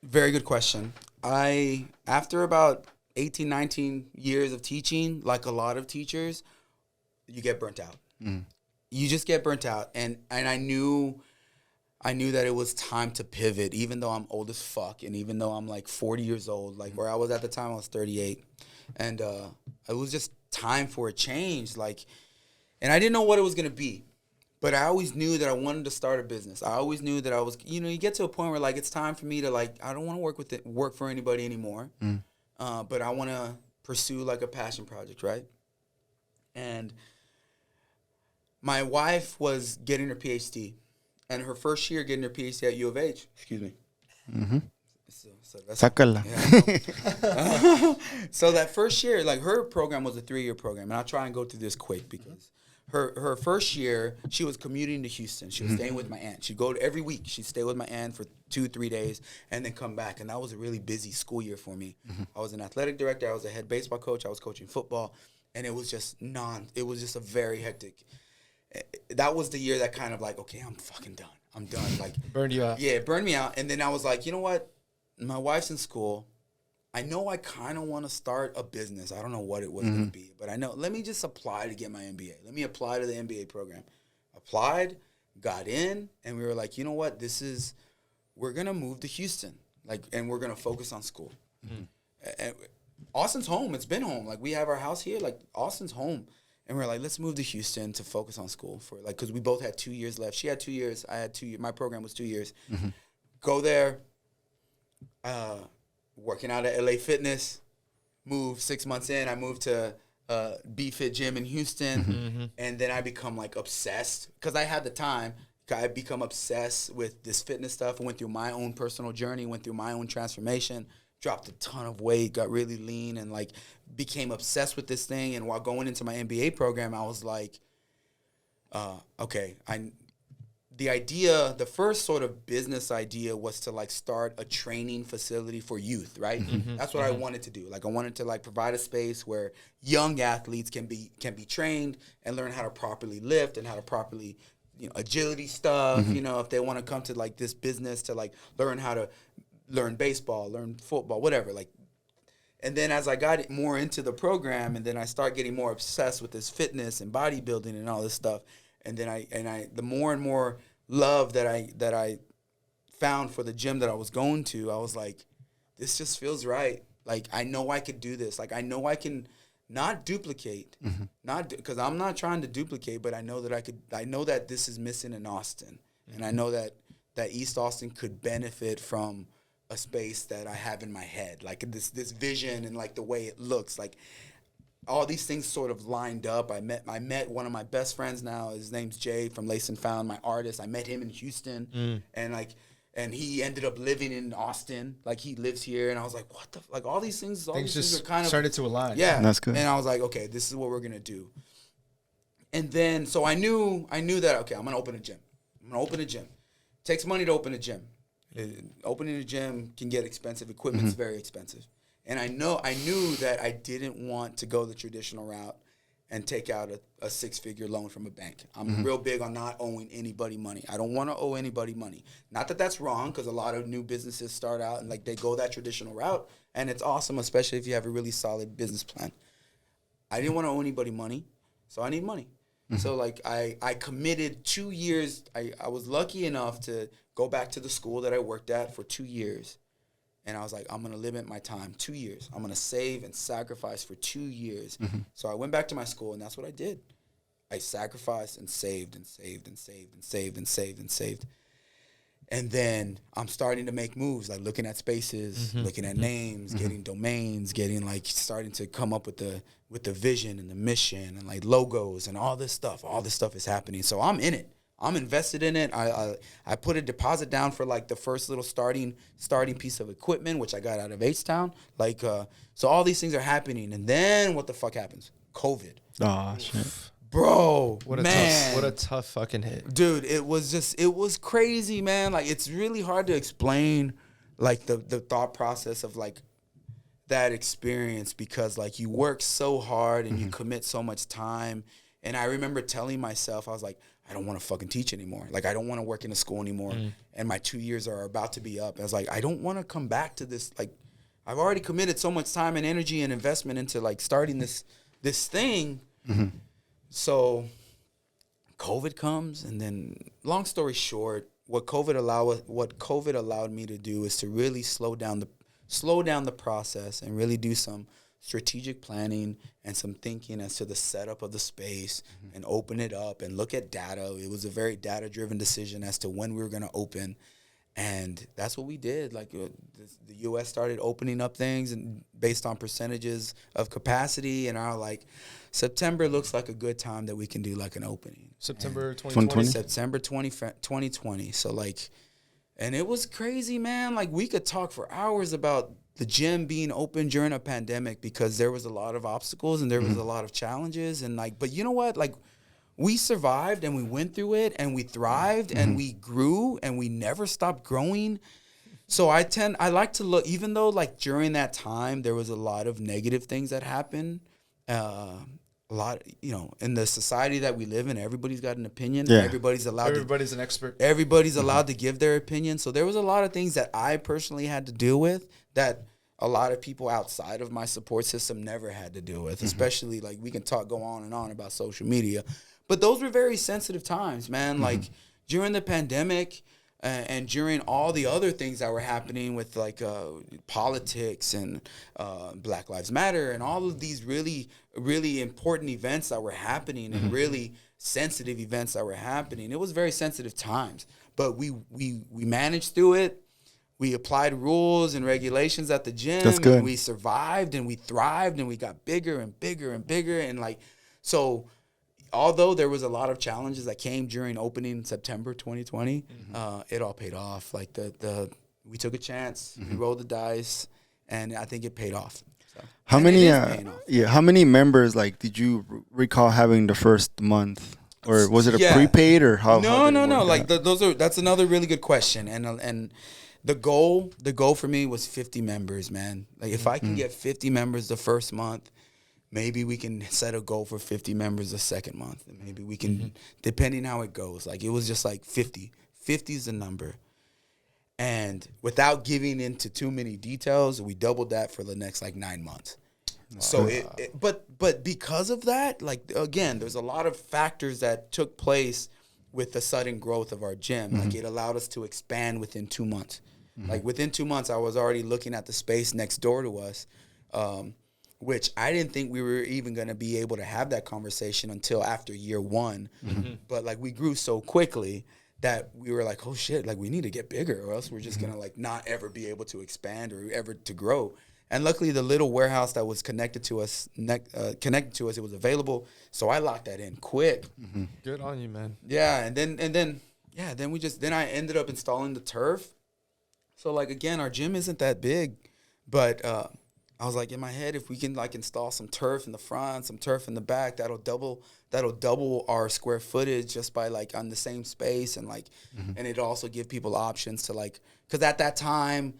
Very good question. After about 18, 19 years of teaching, like a lot of teachers, you get burnt out. You just get burnt out, and I knew that it was time to pivot, even though I'm old as fuck, and even though I'm like 40 years old, like where I was at the time, I was 38, and it was just time for a change, like, and I didn't know what it was gonna be, but I always knew that I wanted to start a business. I always knew that I was, you get to a point where like it's time for me to like, I don't want to work for anybody anymore, but I want to pursue like a passion project, right? And my wife was getting her PhD. And her first year getting her PhD at U of H. Excuse me. Sácala. So that first year, like her program was a 3-year program. And I'll try and go through this quick because her first year, she was commuting to Houston. She was staying with my aunt. She'd go every week. She'd stay with my aunt for 2-3 days and then come back. And that was a really busy school year for me. I was an athletic director. I was a head baseball coach. I was coaching football. And it was just a very hectic. That was the year that kind of like, okay, I'm fucking done. I'm done. Like burned you out. Yeah, it burned me out. And then I was like, you know what? My wife's in school. I know I kind of want to start a business. I don't know what it was going to be, but I know, let me just apply to get my MBA. Let me apply to the MBA program. Applied, got in, and we were like, you know what? We're going to move to Houston, like, and we're going to focus on school. And Austin's home. It's been home. Like, we have our house here. Like, Austin's home. And we're like, let's move to Houston to focus on school because we both had 2 years left. She had 2 years. I had 2 years. My program was 2 years. Go there, working out at LA Fitness. Moved 6 months in. I moved to B-Fit Gym in Houston. And then I become like obsessed because I had the time. I become obsessed with this fitness stuff. I went through my own personal journey, went through my own transformation. Dropped a ton of weight, got really lean, and like became obsessed with this thing. And while going into my MBA program, I was like, okay, the first sort of business idea was to like start a training facility for youth, right? That's what I wanted to do. Like I wanted to like provide a space where young athletes can be trained and learn how to properly lift and how to properly, agility stuff, if they want to come to like this business to like learn how to learn baseball, learn football, whatever. Like, and then as I got more into the program, and then I start getting more obsessed with this fitness and bodybuilding and all this stuff, and then the more and more love that I found for the gym that I was going to, I was like, this just feels right. Like I know I could do this. Like I know I can not duplicate, because I'm not trying to duplicate, but I know that I could. I know that this is missing in Austin, and I know that East Austin could benefit from a space that I have in my head, like this vision and like the way it looks, like all these things sort of lined up. I met one of my best friends now. His name's Jay from Lace and Found, my artist. I met him in Houston, and he ended up living in Austin. Like he lives here, and I was like, what the like all these things just are kind of started to align. Yeah, that's good. And I was like, okay, this is what we're gonna do. And then so I knew that okay, I'm gonna open a gym. Takes money to open a gym. Opening a gym can get expensive. Equipment's very expensive. And I knew that I didn't want to go the traditional route and take out a 6-figure loan from a bank. I'm real big on not owing anybody money. I don't want to owe anybody money. Not that that's wrong, because a lot of new businesses start out and like they go that traditional route, and it's awesome, especially if you have a really solid business plan. I didn't want to owe anybody money, so I need money. So like I committed 2 years. I was lucky enough to go back to the school that I worked at for 2 years And I was like, I'm going to limit my time 2 years. I'm going to save and sacrifice for 2 years. So I went back to my school, and that's what I did. I sacrificed and saved and saved and saved and saved and saved and saved. And then I'm starting to make moves, like looking at spaces, looking at names, getting domains, getting like starting to come up with the vision and the mission and like logos and all this stuff. All this stuff is happening. So I'm in it. I'm invested in it. I put a deposit down for like the first little starting piece of equipment, which I got out of H-Town. Like, so all these things are happening. And then what the fuck happens? COVID. Oh, shit. Bro, what a tough fucking hit. Dude, it was crazy, man. Like, it's really hard to explain, like, the thought process of, like, that experience because, like, you work so hard and you commit so much time. And I remember telling myself, I was like, I don't want to fucking teach anymore. Like, I don't want to work in a school anymore. And my 2 years are about to be up. I was like, I don't want to come back to this. Like, I've already committed so much time and energy and investment into, like, starting this thing. So COVID comes, and then long story short, what COVID allowed me to do is to really slow down the process and really do some strategic planning and some thinking as to the setup of the space and open it up and look at data. It was a very data-driven decision as to when we were going to open. And that's what we did. Like the U.S. started opening up things and based on percentages of capacity. And I was like, September looks like a good time that we can do like an opening. September 2020? September 2020. So like, and it was crazy, man. Like we could talk for hours about the gym being open during a pandemic because there was a lot of obstacles and there was a lot of challenges. And like, but you know what? Like, we survived and we went through it and we thrived and we grew and we never stopped growing. So I like to look, even though like during that time there was a lot of negative things that happened, a lot, you know, in the society that we live in, everybody's got an opinion. Yeah. Everybody's an expert. Everybody's allowed to give their opinion. So there was a lot of things that I personally had to deal with that a lot of people outside of my support system never had to deal with, especially like we can go on and on about social media. But those were very sensitive times, man. Like during the pandemic and during all the other things that were happening with like politics and Black Lives Matter and all of these really, really important events that were happening and really sensitive events that were happening. It was very sensitive times. But we managed through it. We applied rules and regulations at the gym. That's good. And we survived and we thrived and we got bigger and bigger and bigger. And like, so although there was a lot of challenges that came during opening in September 2020, it all paid off. Like we took a chance, we rolled the dice, and I think it paid off. So, how many members like did you recall having the first month, or was it a prepaid or how? No. Like that's another really good question, and the goal for me was 50 members, man. Like if I can get 50 members the first month. Maybe we can set a goal for 50 members the second month. And maybe we can, depending how it goes. Like, it was just like 50. 50 is the number. And without giving into too many details, we doubled that for the next, like, 9 months. So, but because of that, like, again, there's a lot of factors that took place with the sudden growth of our gym. Like, it allowed us to expand within 2 months. Like, within 2 months, I was already looking at the space next door to us, which I didn't think we were even going to be able to have that conversation until after year one. But, like, we grew so quickly that we were like, oh, shit, like, we need to get bigger or else we're just going to, like, not ever be able to expand or ever to grow. And luckily, the little warehouse that was connected to us, it was available. So I locked that in quick. Good on you, man. Yeah, and then I ended up installing the turf. So, like, again, our gym isn't that big, but I was like in my head, if we can like install some turf in the front, some turf in the back, that'll double our square footage just by like on the same space, and like, and it'll also give people options to like, because at that time,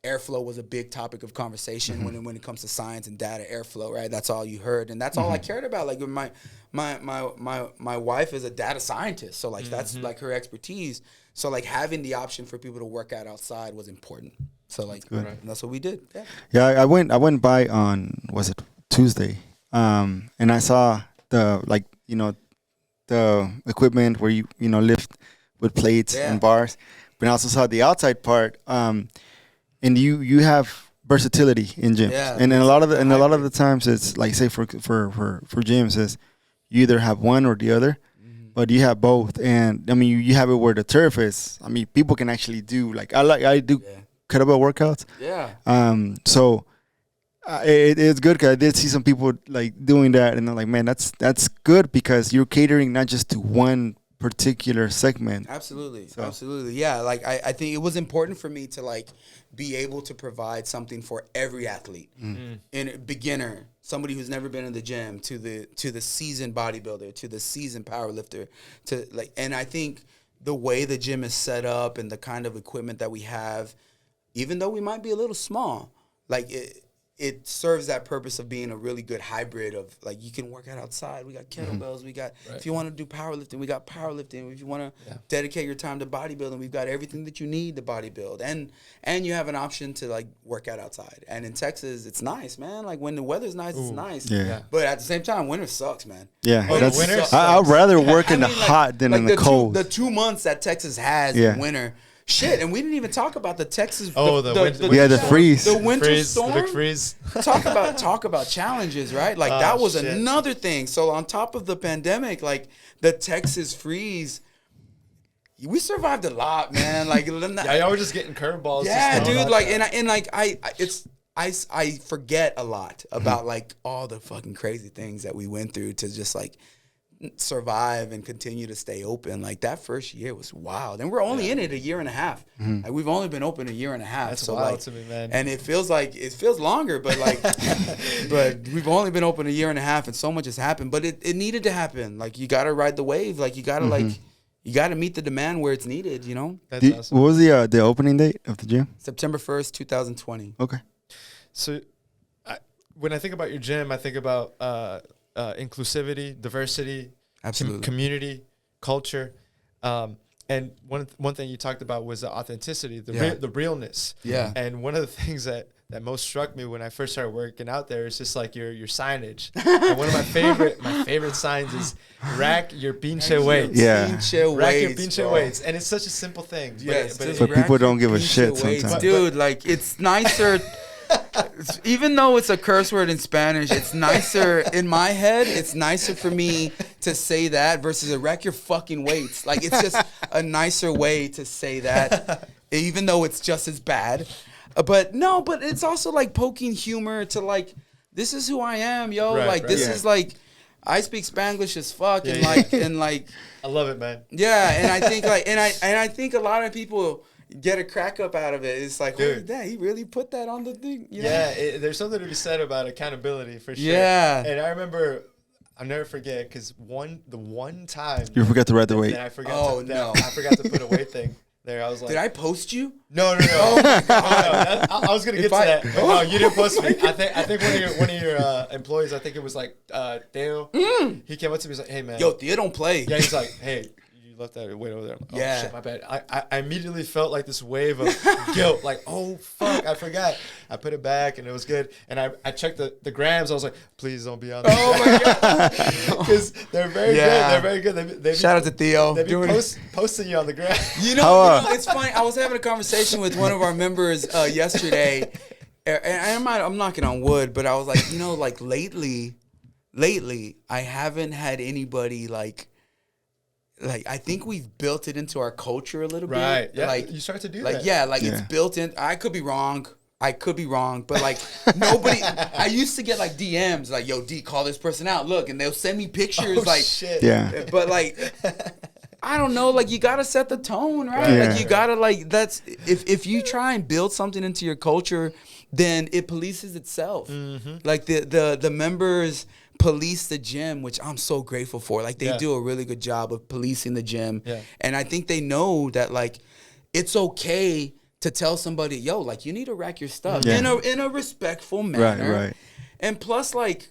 airflow was a big topic of conversation when it comes to science and data. Airflow, right? That's all you heard, and that's all I cared about. Like my wife is a data scientist, so like that's like her expertise. So like having the option for people to work out outside was important. So like that's what we did. Yeah, I went by on, was it Tuesday? And I saw the equipment where you lift with plates and bars. But I also saw the outside part. and you have versatility in gyms. Yeah, And then a lot of the times it's like, say for gyms is you either have one or the other, but you have both. And I mean you have it where the turf is. I mean people can actually do like I do kettlebell workouts. Yeah. So it's good because I did see some people like doing that, and I'm like, man, that's good because you're catering not just to one particular segment. Absolutely. Absolutely. Yeah. Like I think it was important for me to like be able to provide something for every athlete, in a beginner, somebody who's never been in the gym, to the seasoned bodybuilder, to the seasoned powerlifter, to like, and I think the way the gym is set up and the kind of equipment that we have, even though we might be a little small, like it serves that purpose of being a really good hybrid of like you can work out outside. We got kettlebells. We got if you want to do powerlifting, we got powerlifting. If you want to dedicate your time to bodybuilding, we've got everything that you need to bodybuild. And you have an option to like work out outside. And in Texas, it's nice, man. Like when the weather's nice, it's nice. Yeah. But at the same time, winter sucks, man. Yeah, Winter sucks. I'd rather work in the hot than in the cold. The 2 months that Texas has in winter. Shit, and we didn't even talk about the Texas. The freeze, the winter storm, the big freeze. talk about challenges, right? Like that was another thing. So on top of the pandemic, like the Texas freeze, we survived a lot, man. Like y'all were just getting curveballs. Yeah, dude. Like I forget a lot about like all the fucking crazy things that we went through to just like survive and continue to stay open. Like that first year was wild, and we're only in it a year and a half. Like we've only been open a year and a half. That's so wild like, to me, man. And it feels longer, but like, but we've only been open a year and a half, and so much has happened. But it needed to happen. Like you got to ride the wave. Like you got to you got to meet the demand where it's needed. You know. That's awesome. What was the opening date of the gym? September 1st, 2020. Okay. So, when I think about your gym, I think about inclusivity, diversity, absolutely, community, culture, and one thing you talked about was the authenticity, the realness. Yeah. And one of the things that most struck me when I first started working out there is just like your signage. And one of my favorite signs is rack your pinche weights. Yeah. Rack your pinche weights, and it's such a simple thing. But people don't give a shit sometimes. Dude, like it's nicer. Even though it's a curse word in Spanish, it's nicer in my head. It's nicer for me to say that versus a rack your fucking weights. Like it's just a nicer way to say that, even though it's just as bad. But it's also like poking humor to like, this is who I am, yo. This is like, I speak Spanglish as fuck, and like I love it, man. Yeah, and I think like, and I think a lot of people get a crack up out of it. It's like, oh, damn, he really put that on the thing. You know? Yeah, there's something to be said about accountability for sure. Yeah. And I remember, I'll never forget, because the one time you forgot to write the weight. I forgot to put a weight thing there. I was like, did I post you? No. Oh my God. I was gonna get to that. But no, you didn't post me. I think one of your employees, I think it was like Theo. He came up to me and was like, hey man. Yo, Theo don't play. Yeah, he's like, hey, left that weight over there. Like, oh shit, my bad. I immediately felt like this wave of guilt. Like, oh fuck, I forgot. I put it back and it was good. And I checked the grams. I was like, please don't be on there. Oh my God. Because they're very good. They're very good. They shout out to Theo. They be posting you on the gram. You know, it's funny. I was having a conversation with one of our members yesterday, and I'm knocking on wood, but I was like, you know, like lately, I haven't had anybody like I think we've built it into our culture a little bit. Right. Yeah. Like you start to do like, that. Yeah. Like it's built in. I could be wrong, but like nobody. I used to get like DMs like, "Yo, D, call this person out. Look," and they'll send me pictures like, shit. Yeah. But like, I don't know. Like you gotta set the tone, right? Yeah. Like you gotta like that's if you try and build something into your culture, then it polices itself. Like the members police the gym, which I'm so grateful for. Like they do a really good job of policing the gym. Yeah. And I think they know that like it's okay to tell somebody, yo, like you need to rack your stuff in a respectful manner. Right. And plus like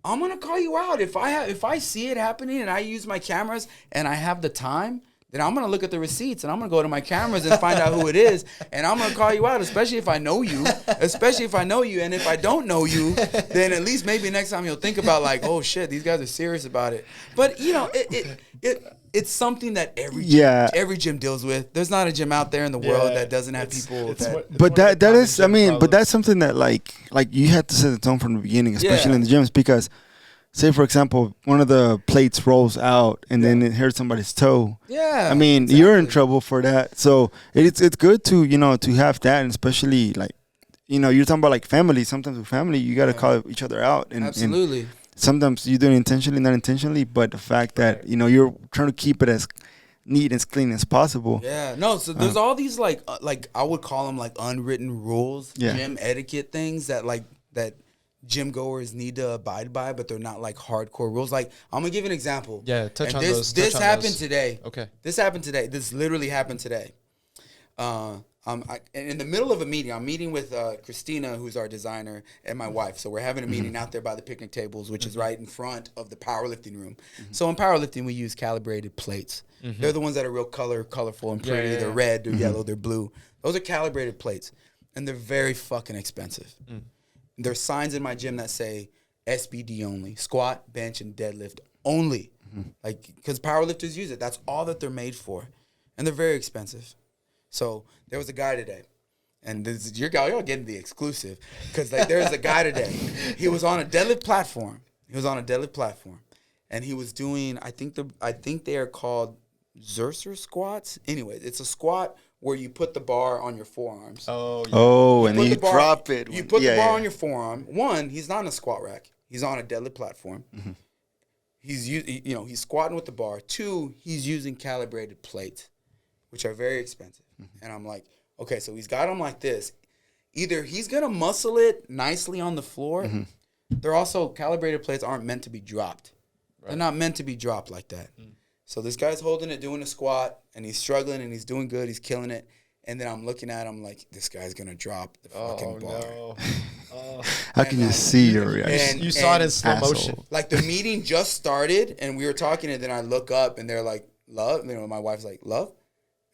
I'm gonna call you out if I see it happening and I use my cameras and I have the time. Then I'm going to look at the receipts and I'm going to go to my cameras and find out who it is. And I'm going to call you out, especially if I know you. And if I don't know you, then at least maybe next time you'll think about like, oh shit, these guys are serious about it. But you know, it's something that every gym deals with. There's not a gym out there in the world that doesn't have people. But that is, I mean, but that's something that like you had to set the tone from the beginning, especially in the gyms, because say for example, one of the plates rolls out and then it hurts somebody's toe. Yeah, I mean, you're in trouble for that. So it's good to to have that, and especially like you're talking about like family. Sometimes with family, you got to call each other out. And, absolutely. And sometimes you do it intentionally, not intentionally, but the fact that you're trying to keep it as neat and as clean as possible. Yeah, no. So there's all these like I would call them like unwritten rules, gym etiquette things that gym goers need to abide by, but they're not like hardcore rules. Like I'm gonna give you an example. Yeah, touch on this. those. This happened today. Okay. This happened today. This literally happened today. In the middle of a meeting, I'm meeting with Christina, who's our designer, and my wife. So we're having a meeting out there by the picnic tables, which is right in front of the powerlifting room. So in powerlifting, we use calibrated plates. They're the ones that are real colorful and pretty. They're red, they're yellow, they're blue. Those are calibrated plates, and they're very fucking expensive. There's signs in my gym that say SBD only, squat, bench, and deadlift only. Like, because powerlifters use it. That's all that they're made for, and they're very expensive. So there was a guy today, and this is y'all getting the exclusive, because like there's a guy today. He was on a deadlift platform. And he was doing I think they are called Xerxer squats. Anyway, it's a squat where you put the bar on your forearms. And then you drop it. You put the bar on your forearm. One, he's not on a squat rack. He's on a deadlift platform. He's he's squatting with the bar. Two, he's using calibrated plates, which are very expensive. And I'm like, okay, so he's got them like this. Either he's gonna muscle it nicely on the floor. They're also calibrated plates aren't meant to be dropped. They're not meant to be dropped like that. So this guy's holding it, doing a squat, and he's struggling, and he's doing good. He's killing it. And then I'm looking at him like, this guy's going to drop the fucking bar. No. How can you see your reaction? You saw it in slow motion. Like the meeting just started, and we were talking, and then I look up, and they're like, Love? My wife's like, Love?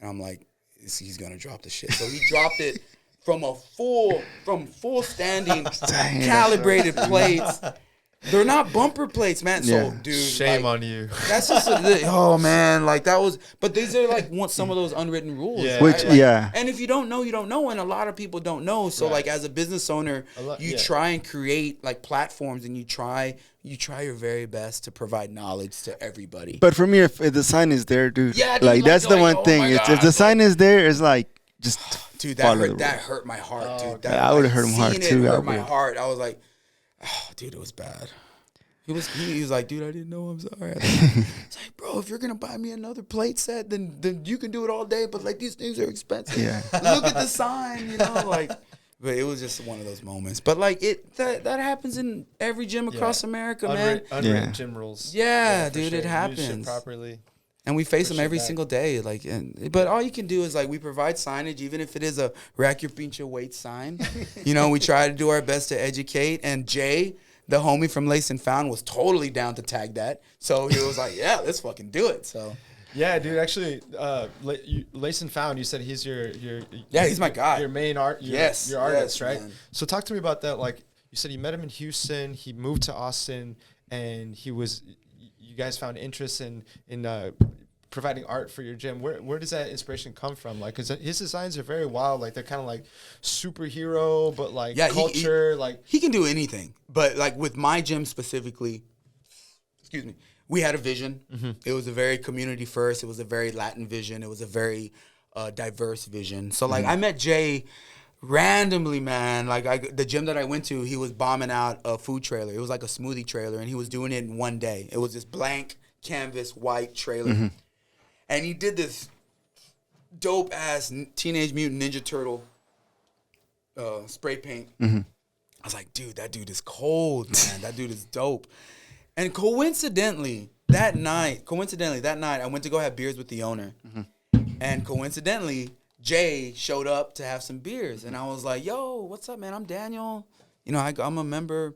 And I'm like, he's going to drop the shit. So he dropped it from full standing, calibrated plates. They're not bumper plates, man. So, dude, shame on you. That's just oh man, like that was. But these are like some of those unwritten rules, which And if you don't know, you don't know, and a lot of people don't know. So, like as a business owner, you try and create like platforms, and you try your very best to provide knowledge to everybody. But for me, if the sign is there, dude, dude, like that's the one thing. If the sign is there, it's like just dude, that hurt my heart, dude. I would have hurt my heart too. It hurt my heart. I was like, oh, dude, it was bad. He was like, dude, I didn't know. I'm sorry. It's like, bro, if you're gonna buy me another plate set, then you can do it all day. But like these things are expensive. Look at the sign, like. But it was just one of those moments. But like that happens in every gym across America, man. Unwritten gym rules. Yeah, dude, sure. it happens. Use it properly. And we face them every single day. But all you can do is like we provide signage, even if it is a rack your pinche weight sign. We try to do our best to educate. And Jay, the homie from Lace and Found, was totally down to tag that. So he was like, yeah, let's fucking do it. So yeah, dude, actually, Lace and Found, you said he's your he's my guy. Your main art, your artist, right? Man. So talk to me about that. Like you said, you met him in Houston, he moved to Austin, and you guys found interest in providing art for your gym. Where does that inspiration come from? Like, because his designs are very wild. Like, they're kind of like superhero, but like culture. He can do anything. But like with my gym specifically, excuse me, we had a vision. It was a very community first. It was a very Latin vision. It was a very diverse vision. So like I met Jay randomly, man. Like the gym that I went to, he was bombing out a food trailer. It was like a smoothie trailer, and he was doing it in one day. It was this blank canvas white trailer. And he did this dope-ass Teenage Mutant Ninja Turtle spray paint. I was like, dude, that dude is cold, man. That dude is dope. And coincidentally, that night, I went to go have beers with the owner. And coincidentally, Jay showed up to have some beers. And I was like, yo, what's up, man? I'm Daniel. I'm a member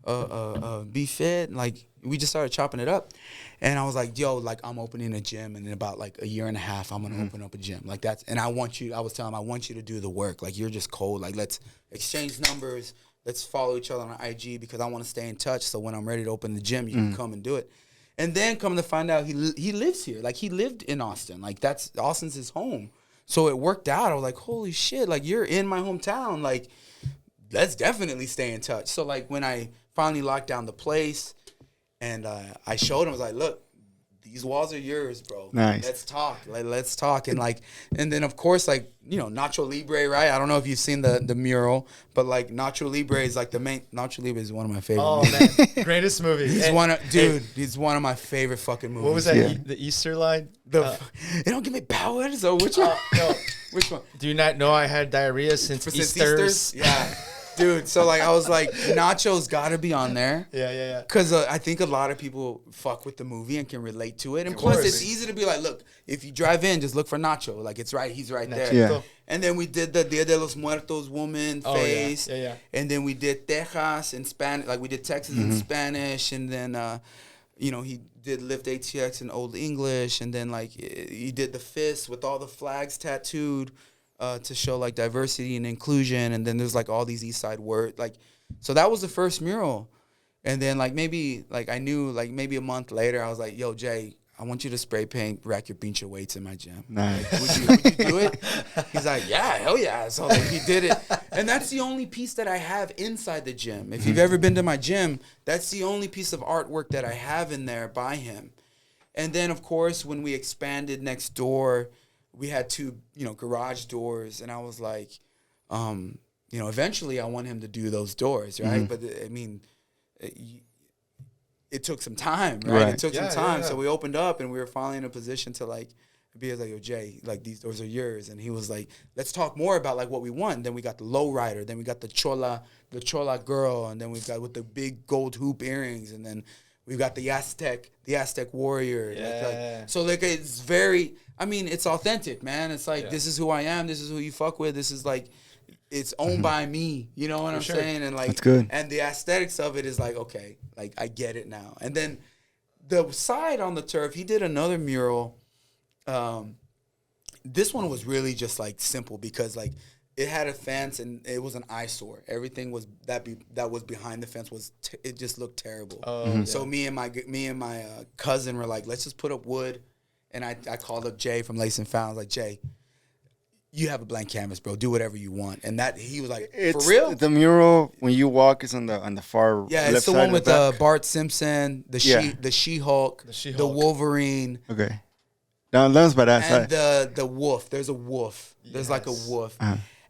of Be Fit. Like, we just started chopping it up. And I was like, yo, like, I'm opening a gym. And in about, like, a year and a half, I'm going to open up a gym. Like, and I was telling him, I want you to do the work. Like, you're just cold. Like, let's exchange numbers. Let's follow each other on IG because I want to stay in touch. So when I'm ready to open the gym, you can come and do it. And then come to find out, he lives here. Like, he lived in Austin. Like, Austin's his home. So it worked out. I was like, holy shit, like, you're in my hometown. Like, let's definitely stay in touch. So, like, when I finally locked down the place and I showed him, I was like, look, these walls are yours, bro. Nice. Let's talk. Let's talk. And then of course, like, you know, Nacho Libre, right? I don't know if you've seen the mural, but like Nacho Libre is like the main. Nacho Libre is one of my favorite. Oh movies. man, greatest movie. He's one of my favorite fucking movies. What was that? Yeah. The Easter line? They don't give me powers. Or which one? No. Which one? Do you not know I had diarrhea since Easter's? Yeah. Dude, so like I was like, Nacho's got to be on there. Yeah. Because I think a lot of people fuck with the movie and can relate to it. And plus, it's easy to be like, look, if you drive in, just look for Nacho. Like, it's right. He's right there. Yeah. And then we did the Dia de los Muertos woman face. Yeah. And then we did Texas in Spanish. Like, we did Texas in Spanish. And then, you know, he did Lift ATX in Old English. And then, like, he did the fist with all the flags tattooed. To show like diversity and inclusion, and then there's like all these East Side words, like, so that was the first mural, and then like maybe like I knew like maybe a month later I was like, yo Jay, I want you to spray paint rack your pinche weights in my gym. Nice. Like, would you do it? He's like, yeah, hell yeah. So like, he did it, and that's the only piece that I have inside the gym. If you've ever been to my gym, that's the only piece of artwork that I have in there by him. And then of course when we expanded next door, we had 2, you know, garage doors, and I was like, you know, eventually I want him to do those doors, right? But I mean, it took some time, right? It took some time. Yeah. So we opened up, and we were finally in a position to like be like, yo, Jay, like these doors are yours, and he was like, let's talk more about like what we want. Then we got the lowrider, then we got the chola girl, and then we've got with the big gold hoop earrings, and then we've got the Aztec warrior. Yeah. So like it's very, I mean, it's authentic, man. It's like, this is who I am. This is who you fuck with. This is like, it's owned by me. You know what I'm saying? And like, that's good. And the aesthetics of it is like, okay, like I get it now. And then the side on the turf, he did another mural. This one was really just like simple because like it had a fence and it was an eyesore. Everything was that was behind the fence it just looked terrible. So me and my cousin were like, let's just put up wood. And I called up Jay from Lace and Found. I was like, Jay, you have a blank canvas, bro. Do whatever you want. And that he was like, for real? The mural when you walk is on the far left side. Yeah, it's the one with Bart Simpson, the She-Hulk, the Wolverine. Okay. That was badass. And the wolf. There's a wolf. There's like a wolf.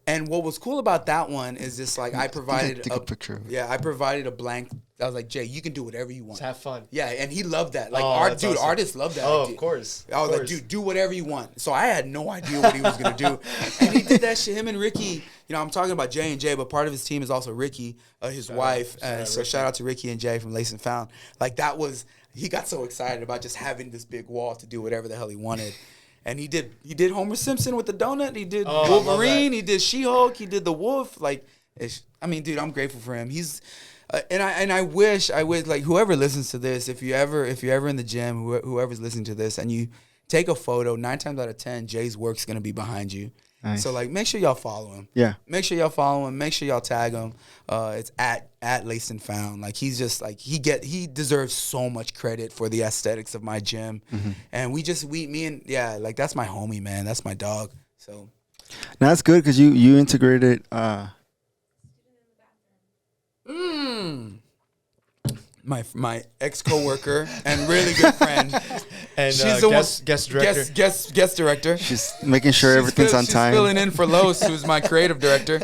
And what was cool about that one is just like I provided a picture of it. Yeah, I provided a blank. I was like, Jay, you can do whatever you want. Just have fun. Yeah, and he loved that. Like awesome. Artists love that. Oh, idea. of course. I was like, dude, do whatever you want. So I had no idea what he was gonna do, and he did that shit. Him and Ricky. You know, I'm talking about Jay and Jay, but part of his team is also Ricky, his wife. So shout out to Ricky and Jay from Lace and Found. Like that was, he got so excited about just having this big wall to do whatever the hell he wanted. And he did Homer Simpson with the donut. He did Wolverine. He did She-Hulk. He did the wolf. Like, I mean, dude, I'm grateful for him. He's, and I wish like whoever listens to this, if you're ever in the gym, whoever's listening to this, and you take a photo, 9 times out of 10, Jay's work's gonna be behind you. Nice. So like, make sure y'all follow him. Yeah. Make sure y'all follow him. Make sure y'all tag him. It's at Lace and Found. Like he's just like he deserves so much credit for the aesthetics of my gym. And like that's my homie, man. That's my dog. So now that's good because you integrated. My ex coworker and really good friend, and she's guest director. Guest director. She's making sure everything's on time. She's filling in for Los, who's my creative director.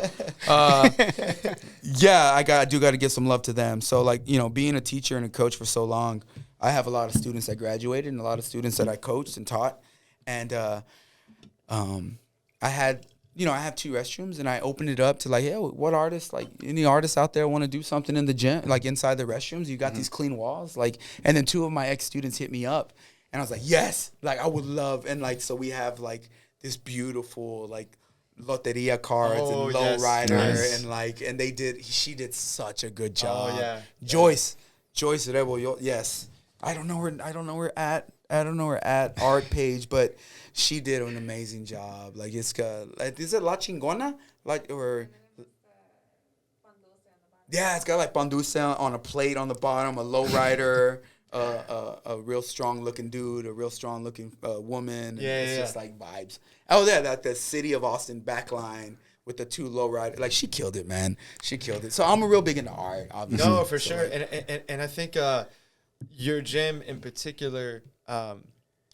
Yeah, I do got to give some love to them. So like, you know, being a teacher and a coach for so long, I have a lot of students that graduated and a lot of students that I coached and taught, and I have 2 restrooms, and I opened it up to like, hey, what artists, like any artists out there want to do something in the gym, like inside the restrooms? You got these clean walls, like, and then 2 of my ex-students hit me up, and I was like, yes, like I would love, and like, so we have like this beautiful like loteria cards and lowrider, nice. and like, and she did such a good job. Oh yeah, Joyce Rebo, yes. I don't know where at art page, but she did an amazing job. Like is it La Chingona? Yeah, it's got like pandusa on a plate on the bottom, a lowrider, a real strong looking dude, a real strong looking woman. And Yeah, it's yeah. just like vibes. Oh yeah, that the City of Austin backline with the 2 low ride. Like she killed it, man. She killed it. So I'm real big into art, obviously. No, for So, sure. like, And I think your gym in particular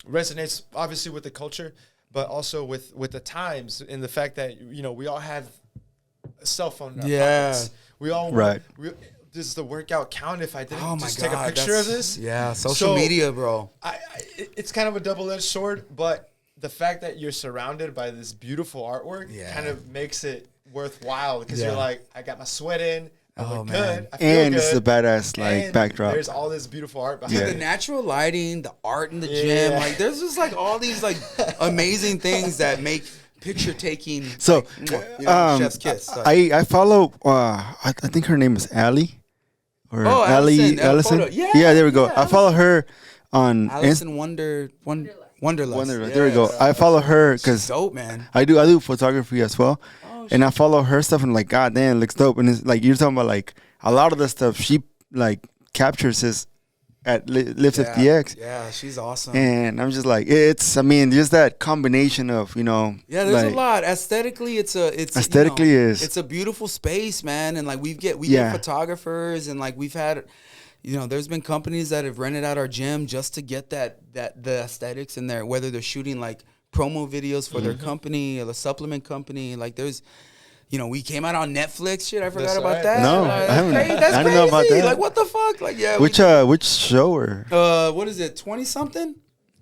resonates obviously with the culture, but also with the times and the fact that, you know, we all have a cell phone in our pockets. We all Right. does the workout count if I didn't oh my just God, take a picture of this? Yeah, social So, media, bro. It's kind of a double-edged sword, but the fact that you're surrounded by this beautiful artwork kind of makes it worthwhile because you're like, I got my sweat in, I look good, I feel And good, it's a badass like and backdrop. There's all this beautiful art behind Dude, it. the natural lighting, the art in the gym, like there's just like all these like amazing things that make picture taking. So, like, chef's kiss. Like, I follow. I think her name is Allie, or Allison, Allison. photo. Yeah, Yeah, there we go. yeah, I follow her on Allison Wonderlust. Wonderlust. There we go. I follow her because Dope, man. I do photography as well, and I follow her stuff and like, God damn, it looks dope. And it's like you're talking about like a lot of the stuff she like captures is at Lift ATX. Yeah, she's awesome. And I'm just like, I mean, just that combination of, you know. Yeah, there's like, a lot. Aesthetically, it's Aesthetically it's a beautiful space, man. And like we get photographers, and like we've had, you know, there's been companies that have rented out our gym just to get the aesthetics in there, whether they're shooting like promo videos for their company or the supplement company. Like there's, you know, we came out on Netflix. Shit, I forgot about that. No, like, I haven't. That's I crazy. didn't know about that. Like what the fuck? Like Which show or? what is it? 20-something?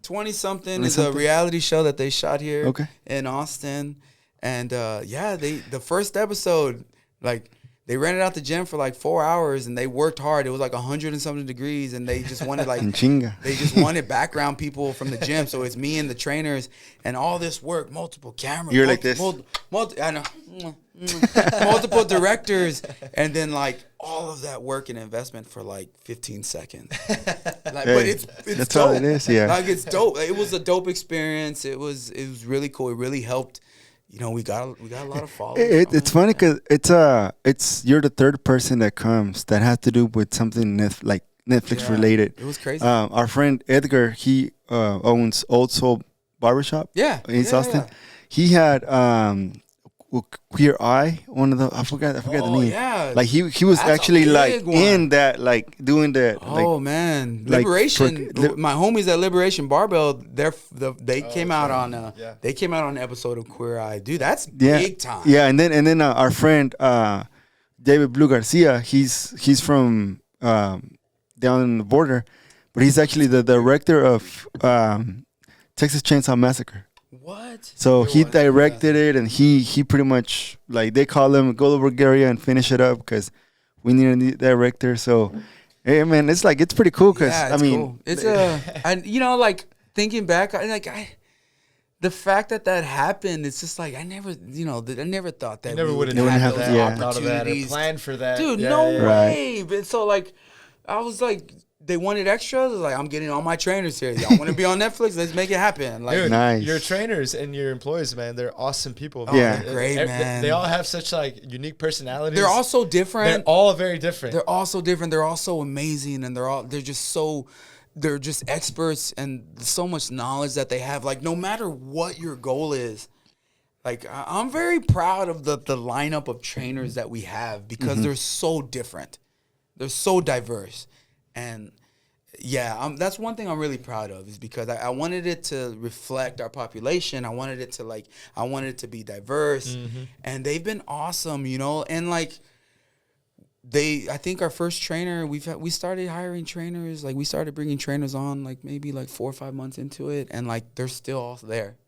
20-something is a reality show that they shot here in Austin. And the first episode, like they rented out the gym for like 4 hours and they worked hard. It was like 100 and something degrees, and they just wanted like they just wanted background people from the gym. So it's me and the trainers and all this work, multiple cameras. You're like this. I know. Multiple directors, and then like all of that work and investment for like 15 seconds. Like, but it's that's dope. all it is. Yeah, like it's dope. It was a dope experience. It was really cool. It really helped. You know, we got a lot of followers. It's funny because it's you're the third person that comes that has to do with something like Netflix related. It was crazy. Our friend Edgar, he owns Old Soul Barbershop. Yeah, in East Austin. He had Queer Eye, one of the I forgot the name. Yeah, like he was actually like one. In that, like doing that. Oh like, man, like Liberation. My homies at Liberation Barbell, they came out on an episode of Queer Eye. Dude, that's big time. Yeah, and then our friend David Blue Garcia, he's from down in the border, but he's actually the director of Texas Chainsaw Massacre. What? So he directed it, and he pretty much like they call him go to Bulgaria and finish it up because we need a new director. So, hey man, it's like it's pretty cool because I mean, cool. It's and you know, like thinking back, the fact that happened, it's just like I never thought that you never would have had that opportunities, planned for that, dude. No way. But so like, I was like. They wanted extras. Like, I'm getting all my trainers here. Y'all want to be on Netflix? Let's make it happen. Like, dude, nice. Your trainers and your employees, man, they're awesome people. Oh, yeah, great, man. They all have such like unique personalities. They're all so different. They're all very different. They're all so different. They're all so amazing, and they're just experts, and so much knowledge that they have. Like, no matter what your goal is, like I'm very proud of the lineup of trainers that we have because they're so different. They're so diverse. And that's one thing I'm really proud of is because I wanted it to reflect our population. I wanted it to be diverse, and they've been awesome, you know. And like I think our first trainer, we started hiring trainers. Like we started bringing trainers on like maybe like 4 or 5 months into it, and like they're still all there.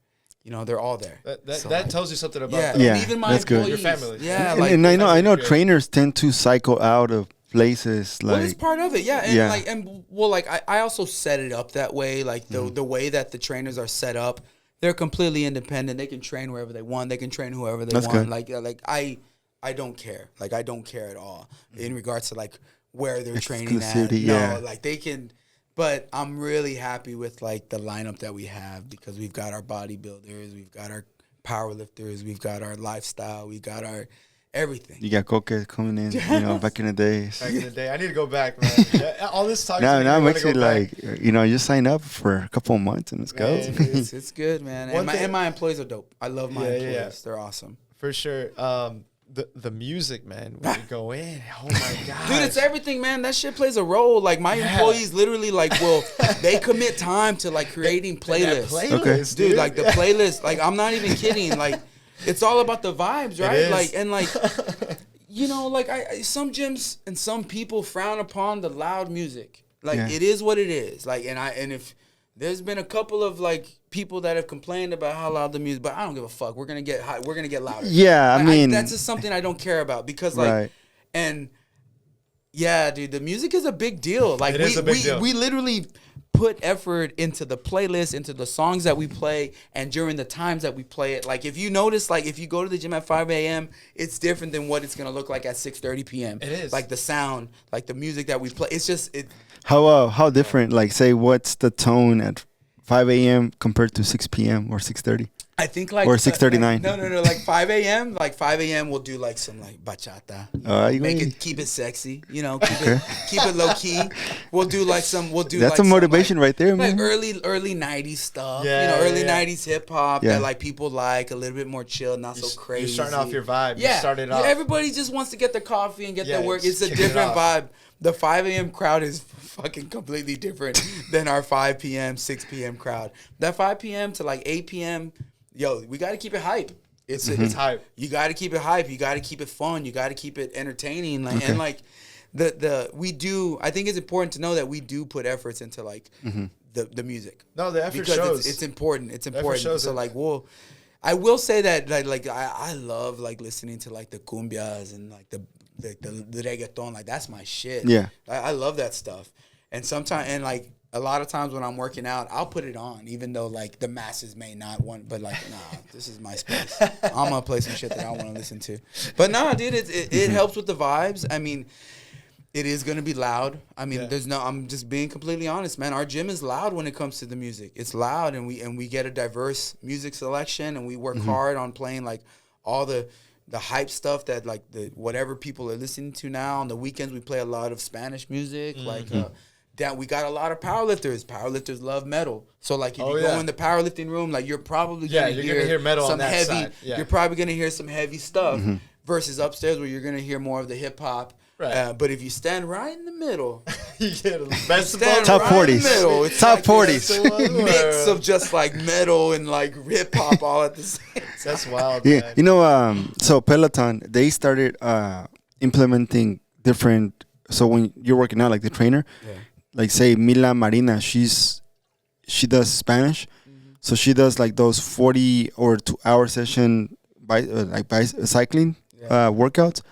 You know, they're all there. That tells you something about them. Even my employees, your family. Yeah, and I know trainers tend to cycle out of places like it's part of it, I also set it up that way, like the way that the trainers are set up, they're completely independent. They can train wherever they want. They can train whoever they want. Good. Like I don't care. Like I don't care at all in regards to like where they're training at. No, like they can. But I'm really happy with like the lineup that we have because we've got our bodybuilders, we've got our powerlifters, we've got our lifestyle, we got our everything. You got Coca coming in, you know, back in the days. Back in the day, I need to go back, man. All this talk. Now I'm actually like, you know, you sign up for a couple of months and let's go. It's good, man. And my employees are dope. I love my employees. Yeah. They're awesome. For sure. The music, man, when you go in, oh my god, dude, it's everything, man. That shit plays a role. Like my employees, literally, like, they commit time to like creating playlists. Dude, like the playlist. Like I'm not even kidding. Like it's all about the vibes, right? Like and like, you know, like some gyms and some people frown upon the loud music. Like it is what it is. Like and if there's been a couple of like people that have complained about how loud the music, but I don't give a fuck. We're gonna get high. We're gonna get louder. Yeah, I mean that's just something I don't care about because like, and yeah, dude, the music is a big deal. Like we literally put effort into the playlist, into the songs that we play, and during the times that we play it. Like if you notice, like if you go to the gym at 5 a.m., it's different than what it's gonna look like at 6:30 p.m. It is like the sound, like the music that we play. It's just it. How different? Like say, what's the tone at 5 a.m. compared to 6 p.m. or 6:30? I think like or 6:39. No. Like 5 a.m. Like 5 a.m. We'll do like some like bachata. Keep it sexy. You know, keep it low key. We'll do like some. That's a motivation right there, man. Like early 90s stuff. Yeah, you know, early 90s hip hop that like people like a little bit more chill, not so crazy. You're starting off your vibe. Yeah, you started off. Everybody just wants to get their coffee and get their work. It's a different vibe. The 5 a.m. crowd is fucking completely different than our 5 p.m., 6 p.m. crowd. That 5 p.m. to like 8 p.m., yo, we got to keep it hype. It's hype. You got to keep it hype. You got to keep it fun. You got to keep it entertaining. Like, and like we do, I think it's important to know that we do put efforts into like the music. No, the effort because shows. It's important. It's important. So like, I will say that like I love like listening to like the cumbias and like the reggaeton, like that's my shit. Yeah, I love that stuff. And sometimes, and like a lot of times when I'm working out, I'll put it on, even though like the masses may not want. But like, nah, this is my space. I'm gonna play some shit that I want to listen to. But nah, dude, it helps with the vibes. I mean, it is gonna be loud. I mean, I'm just being completely honest, man. Our gym is loud when it comes to the music. It's loud, and we get a diverse music selection, and we work hard on playing like all the hype stuff that like the whatever people are listening to now. On the weekends we play a lot of Spanish music, like that we got a lot of powerlifters. Powerlifters love metal. So like if you go in the powerlifting room, like you're probably gonna hear metal some on that heavy side. Yeah. You're probably gonna hear some heavy stuff versus upstairs where you're gonna hear more of the hip hop. Right. But if you stand right in the middle, you get best top 40s. It's top like 40s. Mix of just like metal and like hip hop all at the same time. That's wild. Yeah, man. you know, so Peloton, they started implementing different. So when you're working out, like the trainer, like say Mila Marina, she does Spanish, so she does like those 40 or 2-hour session cycling workouts.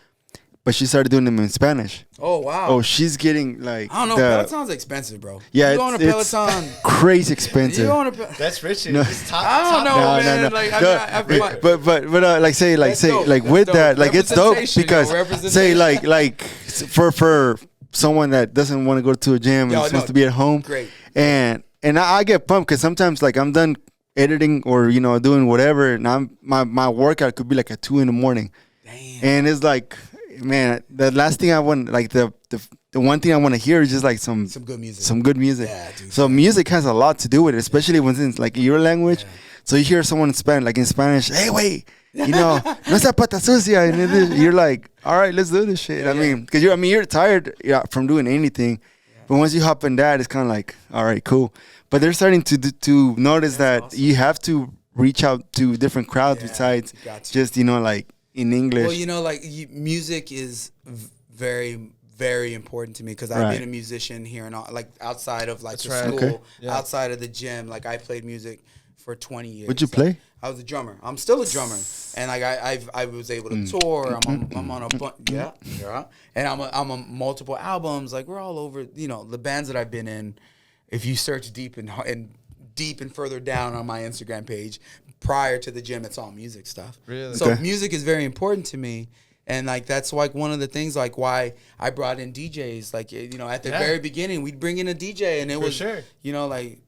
But she started doing them in Spanish. Oh, wow. Oh, she's getting like... I don't know. Peloton's expensive, bro. Yeah, you going to Peloton... crazy expensive. That's rich. No. I don't know, man. No. Like, but like say with that, like it's dope because say like for someone that doesn't want to go to a gym and wants to be at home. Great. And I get pumped because sometimes like I'm done editing or doing whatever, and my workout could be like at 2 a.m. Damn. And it's like... Man, the last thing I want, like the one thing I want to hear is just like some good music. Some good music. Yeah, dude. So music has a lot to do with it, especially when it's like your language. Yeah. So you hear someone in Spanish, hey, wait, no esa pata sucia, and you're like, all right, let's do this shit. I mean, because you're tired from doing anything, but once you hop in that, it's kind of like, all right, cool. But they're starting to notice that awesome. You have to reach out to different crowds besides just like. In English. Well, like music is very, very important to me because I've been a musician here and like outside of like school, outside of the gym. Like I played music for 20 years. What'd you play? I was a drummer. I'm still a drummer, and like I was able to tour. I'm on a bunch, and I'm on multiple albums. Like we're all over. The bands that I've been in. If you search deep and further down on my Instagram page. Prior to the gym, it's all music stuff. Really? So music is very important to me, and like that's like one of the things like why I brought in DJs. Like at the very beginning, we'd bring in a DJ, and it was like,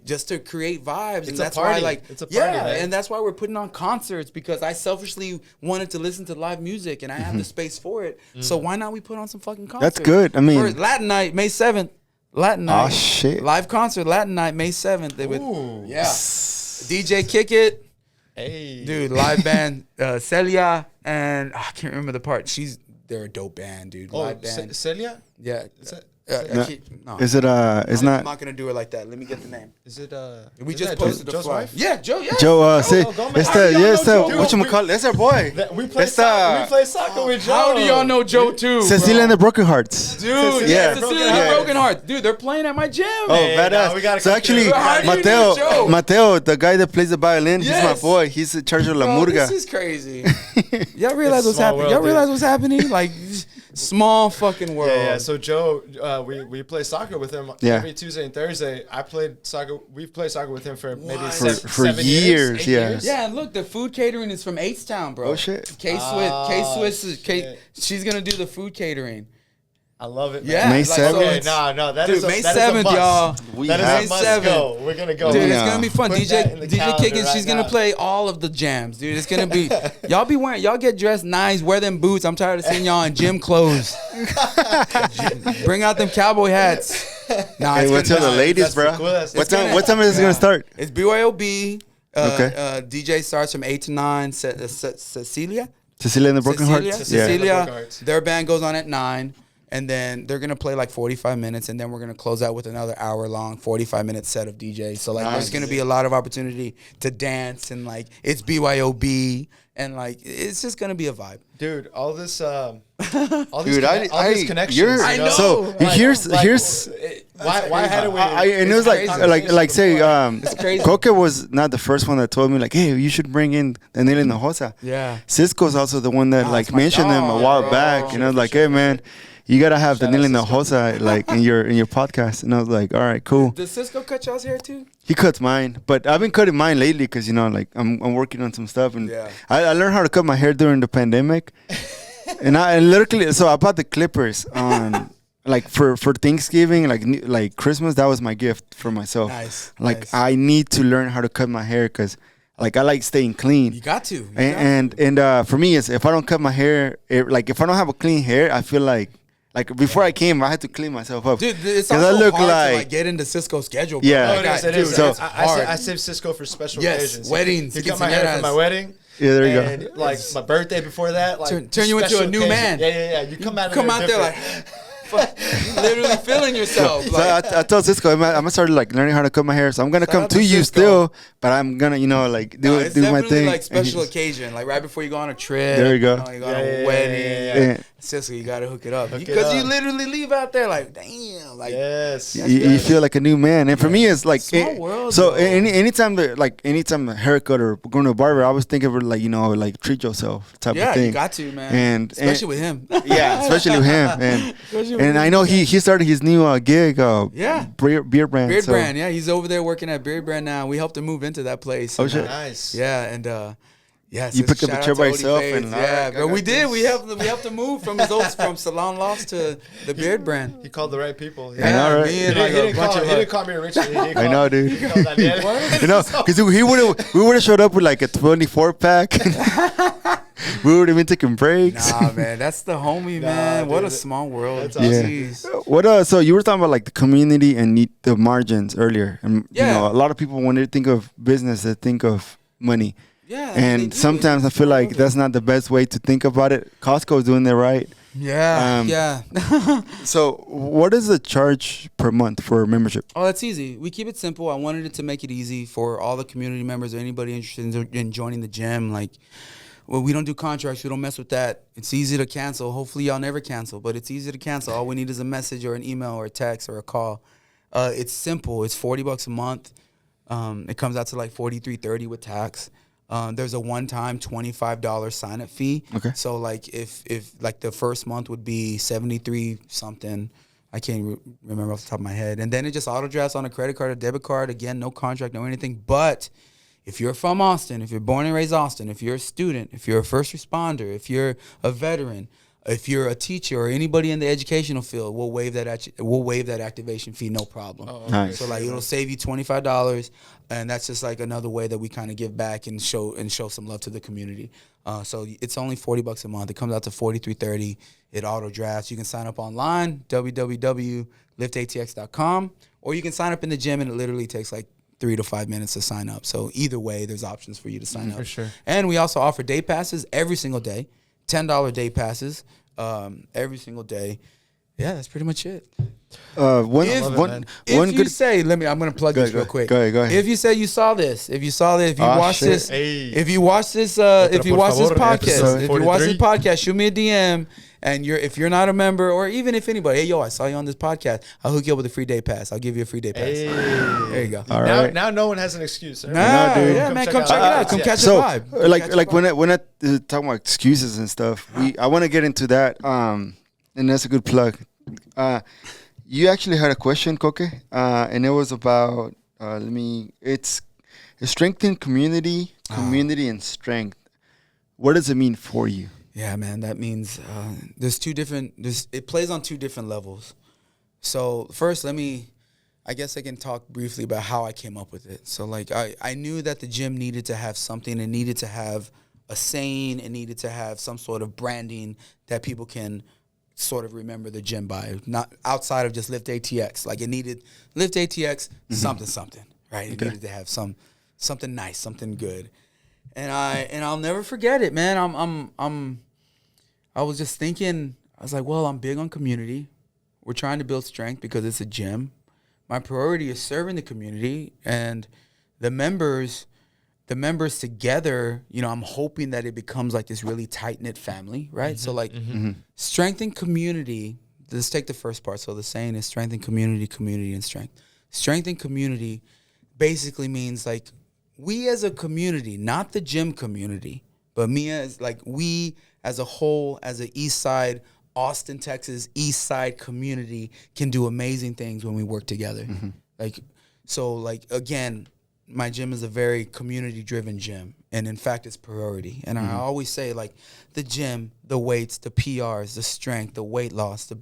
just to create vibes. And It's that's a party. why, like, It's a party, man. and that's why we're putting on concerts, because I selfishly wanted to listen to live music, and I have the space for it. So why not we put on some fucking concerts? That's good. I mean, For Latin night, May 7th. Latin night. Oh, shit. Live concert, Latin night, May 7th. They would, Ooh. yeah. DJ Kick It. Hey. Dude, live band, Celia, and I can't remember the part. They're a dope band, dude. Oh, Live band. Celia? Yeah. Is that? No. is it it's I'm not not gonna do it like that. Let me get the name. Is it? We is just that posted the Joe's flyer. wife? Yeah, Joe. Yeah. Joe? Say Gomez. it's How do the y'all yeah, it's know the Joe? what you call it? That's our boy. We play It's soccer. We play soccer with Joe. How do y'all know Joe too? Cecilia and the Broken Hearts. Dude, Yeah. Cecilia and Yeah. the Broken Heart. Dude, they're playing at my gym. Oh, Hey, badass! now we gotta So come actually, together. How do you know Joe? Mateo, the guy that plays the violin, he's my Yes. boy. He's in charge of La Bro, Murga. this is crazy. Y'all realize It's a what's small happening? world, Y'all dude. realize what's happening? Like, small fucking world. Yeah. So Joe, we play soccer with him Yeah. every Tuesday and Thursday. I played soccer. We've played soccer with him for maybe What? For 7 years, 8 yeah. years. Yeah, and look, the food catering is from H-Town, bro. Oh, shit. K-Swiss is shit. she's gonna do the food catering. I love it. Yeah, man. May like, so 7th? Okay, it's- no, that dude, is a, May that is a 7th, must. y'all. We That is have- a must 7th. go. We're gonna go. Dude, Yeah. it's gonna be fun. Put that in the DJ calendar Kickins, right she's gonna now. play all of the jams, dude. It's gonna be y'all get dressed nice, wear them boots. I'm tired of seeing y'all in gym clothes. Bring out them cowboy hats. Nah, Hey, it's what's gonna up, be- the ladies, That's bro? cool. That's- What it's time? gonna- What time is it yeah. gonna start? It's BYOB. Okay. DJ starts from 8 to 9. Cecilia. Cecilia and the Broken Cecilia, Hearts. Cecilia. Yeah. The Broken Cecilia, Hearts. their band goes on at 9, and then they're gonna play like 45 minutes, and then we're gonna close out with another hour-long 45-minute set of DJs. So like, there's gonna be a lot of opportunity to dance, and like, it's BYOB, and like, it's just gonna be a vibe. Dude, all this, all these, Dude, all these connections. you're- I know. So Like- here's Why hadn't we? and it was like crazy. say It's crazy. Coca was not the first one that told me like, hey, you should bring in Daniel Hinojosa. Yeah. Cisco's also the one that Oh, like it's my mentioned him a dog, while bro. back, and I was like, hey man, you gotta have Shout out Daniel Cisco. Hinojosa like in your podcast, and I was like, all right, cool. Does Cisco cut y'all's hair too? He cuts mine, but I've been cutting mine lately because like I'm working on some stuff, and Yeah. I learned how to cut my hair during the pandemic, and I literally so I bought the clippers on like for Thanksgiving, like Christmas. That was my gift for myself. Nice. Like nice. I need to learn how to cut my hair because like I like staying clean. You got to. You And for me, it's if I don't cut my hair, like if I don't have a clean hair, I feel like before I came, I had to clean myself up. Dude, it's 'Cause also I look hard to like- like get into Cisco's schedule. Bro. Yeah. Oh, Like, it is. It is. So- it's I hard. saved Cisco for special Yes, occasions. weddings, He cut my hair for my quinceañeras. wedding. Yeah, there you and, go. Like my birthday before that, like Turn you into a special new occasion. man. Yeah. You come out. Come out there like, fuck, you literally feeling yourself. So Like, I told Cisco I'm gonna start like learning how to cut my hair. So I'm gonna Shout come out to to you Cisco. still, but I'm gonna like no, do it's do my definitely thing. like special occasion, like right before you go on a trip. There you go. You go on Yeah, a yeah, wedding. yeah, yeah. Cisco, you gotta hook it up Hook it because you up. literally leave out there like, damn, like Yes. You feel like a new man, and for me, it's like Small world, so though. anytime a haircut or going to a barber, I always think of it like like treat yourself type yeah, of thing. you got to, man, And especially with him. yeah, especially with him, Especially with and I him. know he started his new gig, Yeah. beard brand. Beard so. Brand, yeah, he's over there working at Beard Brand now. We helped him move into that place. Oh, and, shit. Nice. Yeah, and yeah, You picked up shout the out chair to by Odie yourself Fades. and, yeah, alright, but I we got did. this. We helped him move from his old from Salon Lost to the Beard Brand. He called the right people. I know, right? me He and didn't, like a bunch of he didn't call me originally. He I called- know, dude. he called Daniel. You know, because we would have showed up with like a 24 pack. We would have been taking breaks. Nah, man, that's the homie, man. What dude, a small world. that's awesome. Jeez. What so you were talking about like the community and the margins earlier, and Yeah. a lot of people when they think of business, they think of money, Yeah, they and do. sometimes I feel like Love it. that's not the best way to think about it. Costco's doing it right. Yeah, yeah. So what is the charge per month for membership? Oh, that's easy. We keep it simple. I wanted it to make it easy for all the community members or anybody interested in joining the gym. Like, well, we don't do contracts. We don't mess with that. It's easy to cancel. Hopefully, y'all never cancel, but it's easy to cancel. All we need is a message or an email or a text or a call. It's simple. It's $40 a month. It comes out to like $43.30 with tax. There's a one-time $25 sign-up fee. Okay. So like if like the first month would be 73 something. I can't remember off the top of my head. And then it just auto drafts on a credit card or debit card. Again, no contract, no anything. But if you're from Austin, if you're born and raised Austin, if you're a student, if you're a first responder, if you're a veteran, If you're a teacher or anybody in the educational field, we'll waive that activation fee, no problem. Oh, Nice. So like it'll save you $25, and that's just like another way that we kind of give back and show some love to the community. So it's only $40 a month. It comes out to $43.30. It auto drafts. You can sign up online, www.liftatx.com, or you can sign up in the gym, and it literally takes like 3 to 5 minutes to sign up. So either way, there's options for you to sign up. For sure. And we also offer day passes every single day, $10 day passes every single day. Yeah, that's pretty much it. I'm gonna plug this real quick. Go ahead. If you say you saw this, if you watched this, Hey. if you watch this podcast, shoot me a DM. And if you're not a member, or even if anybody, hey, yo, I saw you on this podcast, I'll hook you up with a free day pass. I'll give you a free day pass. Hey. There you go. All right. Now no one has an excuse. Right? Nah, dude. yeah, man, come check it out. Come catch a So, vibe. when I talk about excuses and stuff, I want to get into that. And that's a good plug. You actually had a question, Koke, and it was about it's strengthen community and strength. What does it mean for you? Yeah, man, that means it plays on two different levels. So first, I guess I can talk briefly about how I came up with it. So like I knew that the gym needed to have something. It needed to have a saying. It needed to have some sort of branding that people can sort of remember the gym by, not outside of just Lift ATX. Like it needed Lift ATX something, right? It needed to have something nice, something good. And I'll never forget it, man. I was just thinking, I was like, well, I'm big on community. We're trying to build strength because it's a gym. My priority is serving the community and the members together. You know, I'm hoping that it becomes like this really tight-knit family, right? So like strengthen community. Let's take the first part. So the saying is strengthen community, community, and strength. Strengthen community basically means like we as a community, not the gym community, but we as a whole, as a East Side, Austin, Texas, East Side community can do amazing things when we work together. Again, my gym is a very community-driven gym, and in fact, it's priority. And I always say, like, the gym, the weights, the PRs, the strength, the weight loss,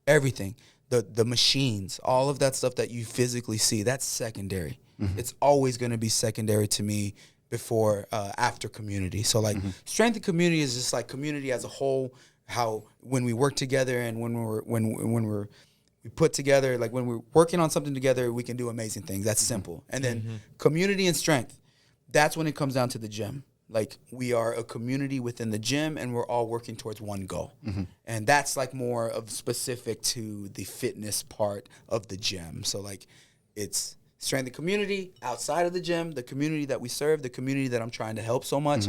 everything, the machines, all of that stuff that you physically see, that's secondary. It's always going to be secondary to me before, after community. So, like, strength and community is just, like, community as a whole, how when we work together and when we put together, like when we're working on something together, we can do amazing things. That's simple. And then community and strength, that's when it comes down to the gym. Like we are a community within the gym and we're all working towards one goal. And that's like more of specific to the fitness part of the gym. So like it's strength and community outside of the gym, the community that we serve, the community that I'm trying to help so much,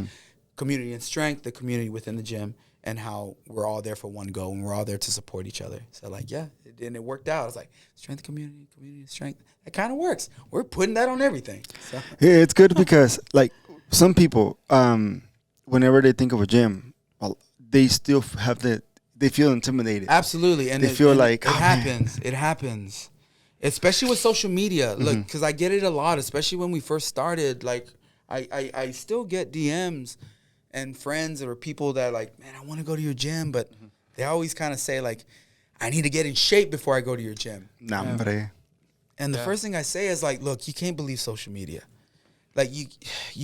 community and strength, the community within the gym, and how we're all there for one goal and we're all there to support each other. So like, yeah, and it worked out. I was like, strength, community, strength. That kind of works. We're putting that on everything. So. Yeah, it's good because like some people, whenever they think of a gym, they still they feel intimidated. Absolutely. And they feel like, it happens. It happens. Especially with social media. Look, because I get it a lot, especially when we first started. Like I still get DMs and friends or people that are like, man, I want to go to your gym, but they always kind of say like, I need to get in shape before I go to your gym. And the first thing I say is like, look, you can't believe social media. Like you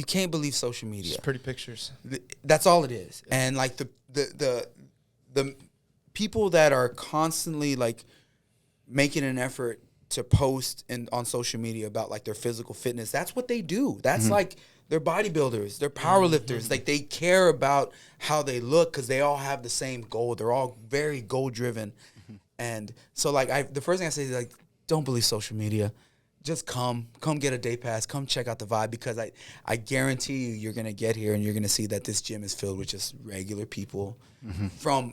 can't believe social media. Just pretty pictures. That's all it is. And like the people that are constantly like making an effort to post on social media about like their physical fitness, that's what they do. That's like, they're bodybuilders. They're powerlifters. Like they care about how they look because they all have the same goal. They're all very goal driven. And so like the first thing I say is like, don't believe social media. Just come get a day pass. Come check out the vibe because I guarantee you're going to get here and you're going to see that this gym is filled with just regular people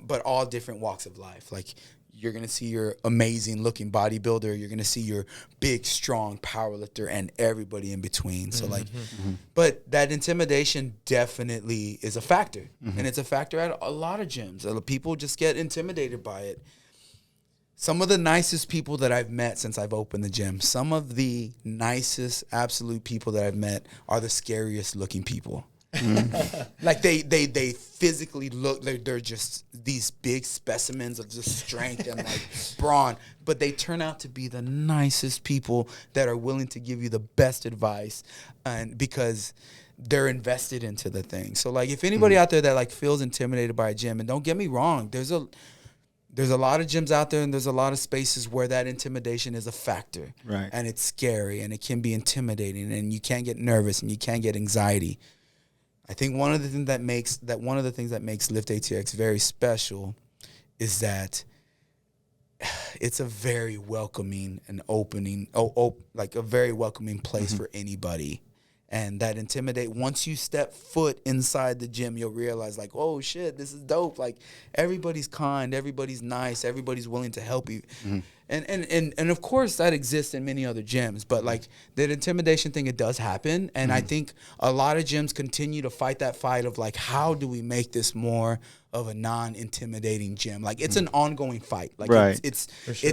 but all different walks of life. Like you're going to see your amazing looking bodybuilder. You're going to see your big, strong powerlifter and everybody in between. So like, but that intimidation definitely is a factor. And it's a factor at a lot of gyms. People just get intimidated by it. Some of the nicest people that I've met since I've opened the gym, some of the nicest absolute people that I've met are the scariest looking people. Like they physically look, they're just these big specimens of just strength and like brawn, but they turn out to be the nicest people that are willing to give you the best advice, and because they're invested into the thing. So like if anybody out there that like feels intimidated by a gym, and don't get me wrong, there's a lot of gyms out there, and there's a lot of spaces where that intimidation is a factor. Right. And it's scary, and it can be intimidating, and you can get nervous, and you can get anxiety. I think one of the things that makes Lift ATX very special is that it's a very welcoming and opening, like a very welcoming place for anybody. And that once you step foot inside the gym, you'll realize like, oh shit, this is dope. Like everybody's kind, everybody's nice, everybody's willing to help you. And of course that exists in many other gyms, but like that intimidation thing, it does happen. And I think a lot of gyms continue to fight that fight of like, how do we make this more of a non-intimidating gym? Like it's an ongoing fight. Like it's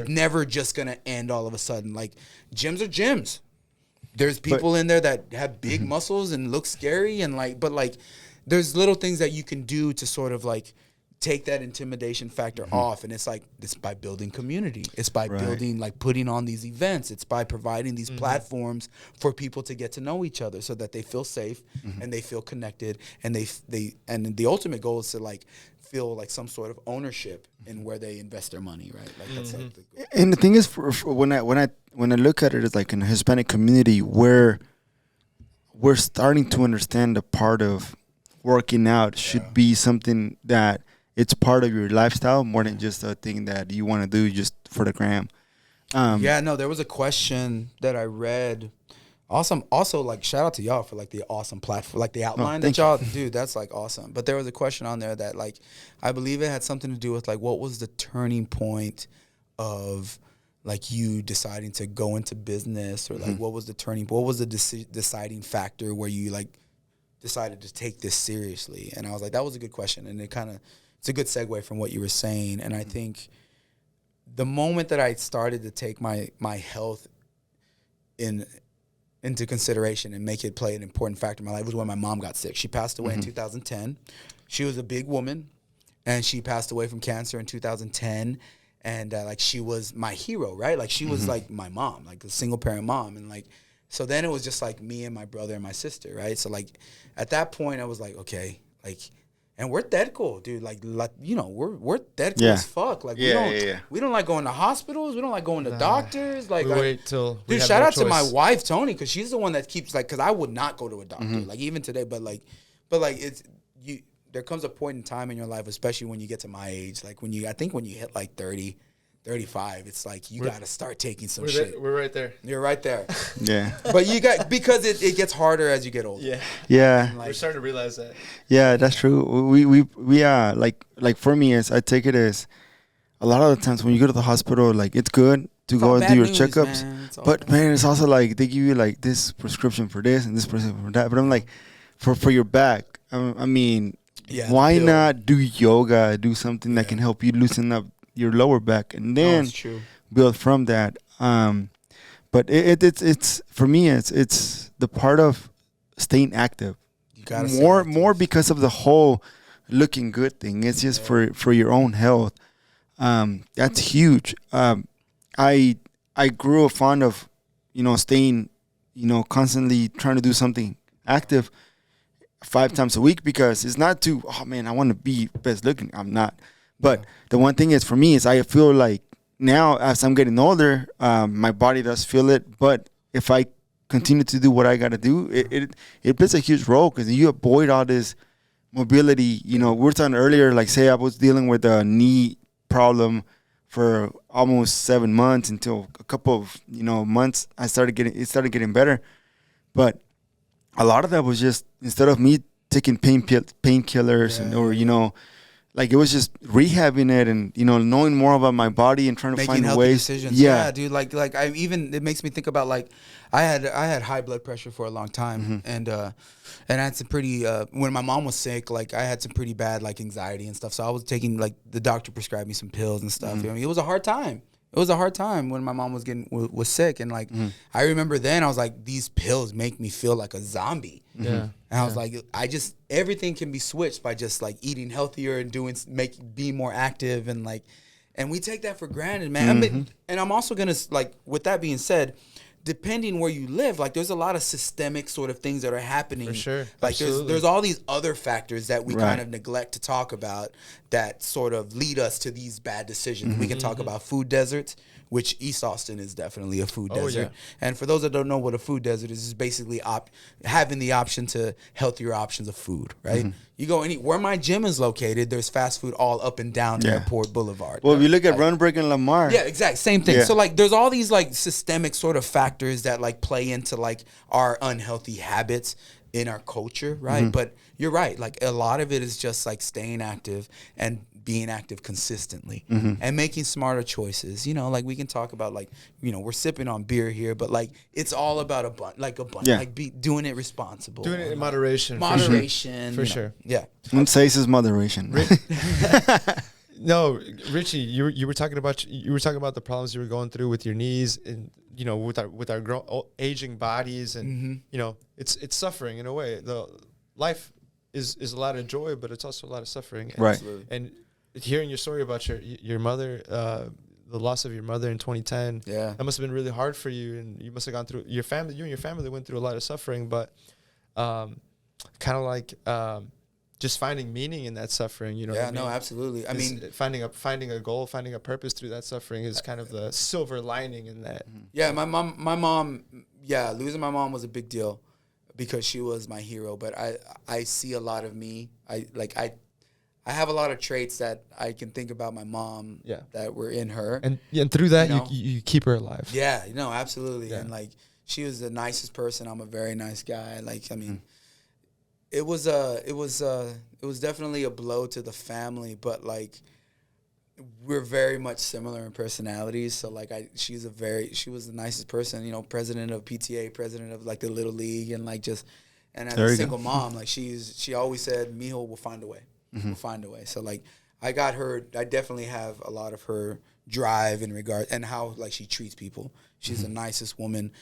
never just gonna end all of a sudden. Like gyms are gyms. There's people in there that have big muscles and look scary, and but there's little things that you can do to sort of like take that intimidation factor off. And it's by building community. It's by building, like putting on these events. It's by providing these platforms for people to get to know each other so that they feel safe and they feel connected, and and the ultimate goal is to like feel like some sort of ownership in where they invest their money, right? Like that's like the goal. And the thing is, for when I look at it as like in the Hispanic community, where we're starting to understand the part of working out should be something that it's part of your lifestyle more than just a thing that you want to do just for the gram. There was a question that I read. Awesome. Also, like, shout out to y'all for like the awesome platform, like the outline that y'all do. That's like awesome. But there was a question on there that like, I believe it had something to do with like, what was the turning point of like you deciding to go into business, or like what was the deciding factor where you like decided to take this seriously? And I was like, that was a good question. And it's a good segue from what you were saying. And I think the moment that I started to take my health into consideration and make it play an important factor in my life was when my mom got sick. She passed away in 2010. She was a big woman, and she passed away from cancer in 2010. And like she was my hero, right? Like she was like my mom, like a single parent mom. And like, so then it was just like me and my brother and my sister, right? So like at that point I was like, okay, like, and we're dead cool, dude. Like you know, we're dead cool as fuck. Like we don't like going to hospitals. We don't like going to doctors. Like wait till dude. Shout out to my wife Tony, because she's the one that keeps like, because I would not go to a doctor like even today. But like it's you. There comes a point in time in your life, especially when you get to my age, like I think when you hit like 30, 35, it's like you got to start taking some shit. We're right there. You're right there. Yeah. But because it gets harder as you get older. Yeah. Yeah. We're starting to realize that. Yeah, that's true. We like for me, I take it as a lot of the times when you go to the hospital, like it's good to go and do your checkups, but man, it's also like they give you like this prescription for this and this prescription for that. But I'm like, for your back, I mean, why not do yoga, do something that can help you loosen up your lower back, and then build from that. But it's for me, it's the part of staying active. You gotta more because of the whole looking good thing. It's just for your own health. That's huge. I grew fond of staying constantly trying to do something active 5 times a week, because it's not too, oh man, I want to be best looking. I'm not. But the one thing is for me is I feel like now as I'm getting older, my body does feel it. But if I continue to do what I got to do, it plays a huge role, because you avoid all this mobility. We were talking earlier, like say I was dealing with a knee problem for almost 7 months, until a couple of months it started getting better. But a lot of that was just, instead of me taking painkillers or like it was just rehabbing it and knowing more about my body and trying to find ways. Decisions. Yeah, dude. Like it makes me think about like I had high blood pressure for a long time, and I had some pretty when my mom was sick, like I had some pretty bad like anxiety and stuff. So I was taking, like, the doctor prescribed me some pills and stuff. I mean, it was a hard time. it was a hard time when my mom was sick, and like I remember then I was like, these pills make me feel like a zombie. Yeah. And I was like, everything can be switched by just like eating healthier and being more active, and we take that for granted, man. I mean, and I'm also gonna, like, with that being said, depending where you live, like there's a lot of systemic sort of things that are happening. For sure. Like Absolutely. there's all these other factors that we kind of neglect to talk about that sort of lead us to these bad decisions. We can talk about food deserts, which East Austin is definitely a food desert. Yeah. And for those that don't know what a food desert is, it's basically having the option to healthier options of food, right? You go where my gym is located, there's fast food all up and down Airport Boulevard. Well, if you look at Runbreak and Lamar. Yeah, exactly. Same thing. Yeah. So, like, there's all these, like, systemic sort of factors that, like, play into, like, our unhealthy habits in our culture, right? But you're right. Like, a lot of it is just, like, staying active and being active consistently and making smarter choices. You know, like, we can talk about, like, you know, we're sipping on beer here, but, like, it's all about like, doing it responsible. Doing it in moderation. Moderation. For sure. Yeah. Un seis is moderation. No, Richie, you were talking about the problems you were going through with your knees, and you know, with our aging bodies, and you know, it's suffering in a way. The life is a lot of joy, but it's also a lot of suffering. And, right. And hearing your story about your mother, the loss of your mother in 2010, that must have been really hard for you, and you must have gone through you and your family went through a lot of suffering, but kind of like. Just finding meaning in that suffering, you know. Yeah, what I mean? no, absolutely. I mean, finding a goal, finding a purpose through that suffering is kind of the silver lining in that. Yeah, my mom, losing my mom was a big deal because she was my hero. But I see a lot of me. I have a lot of traits that I can think about my mom that were in her, and through that you keep her alive. Yeah, absolutely. Yeah. And like, she was the nicest person. I'm a very nice guy. Like, I mean. It was definitely a blow to the family, but like we're very much similar in personalities. So like she was the nicest person, you know, president of PTA, president of like the Little League, and like just, and as a single mom, like she always said, "Mijo, we'll find a way. We'll find a way." So like I definitely have a lot of her drive in regard and how like she treats people. She's the nicest woman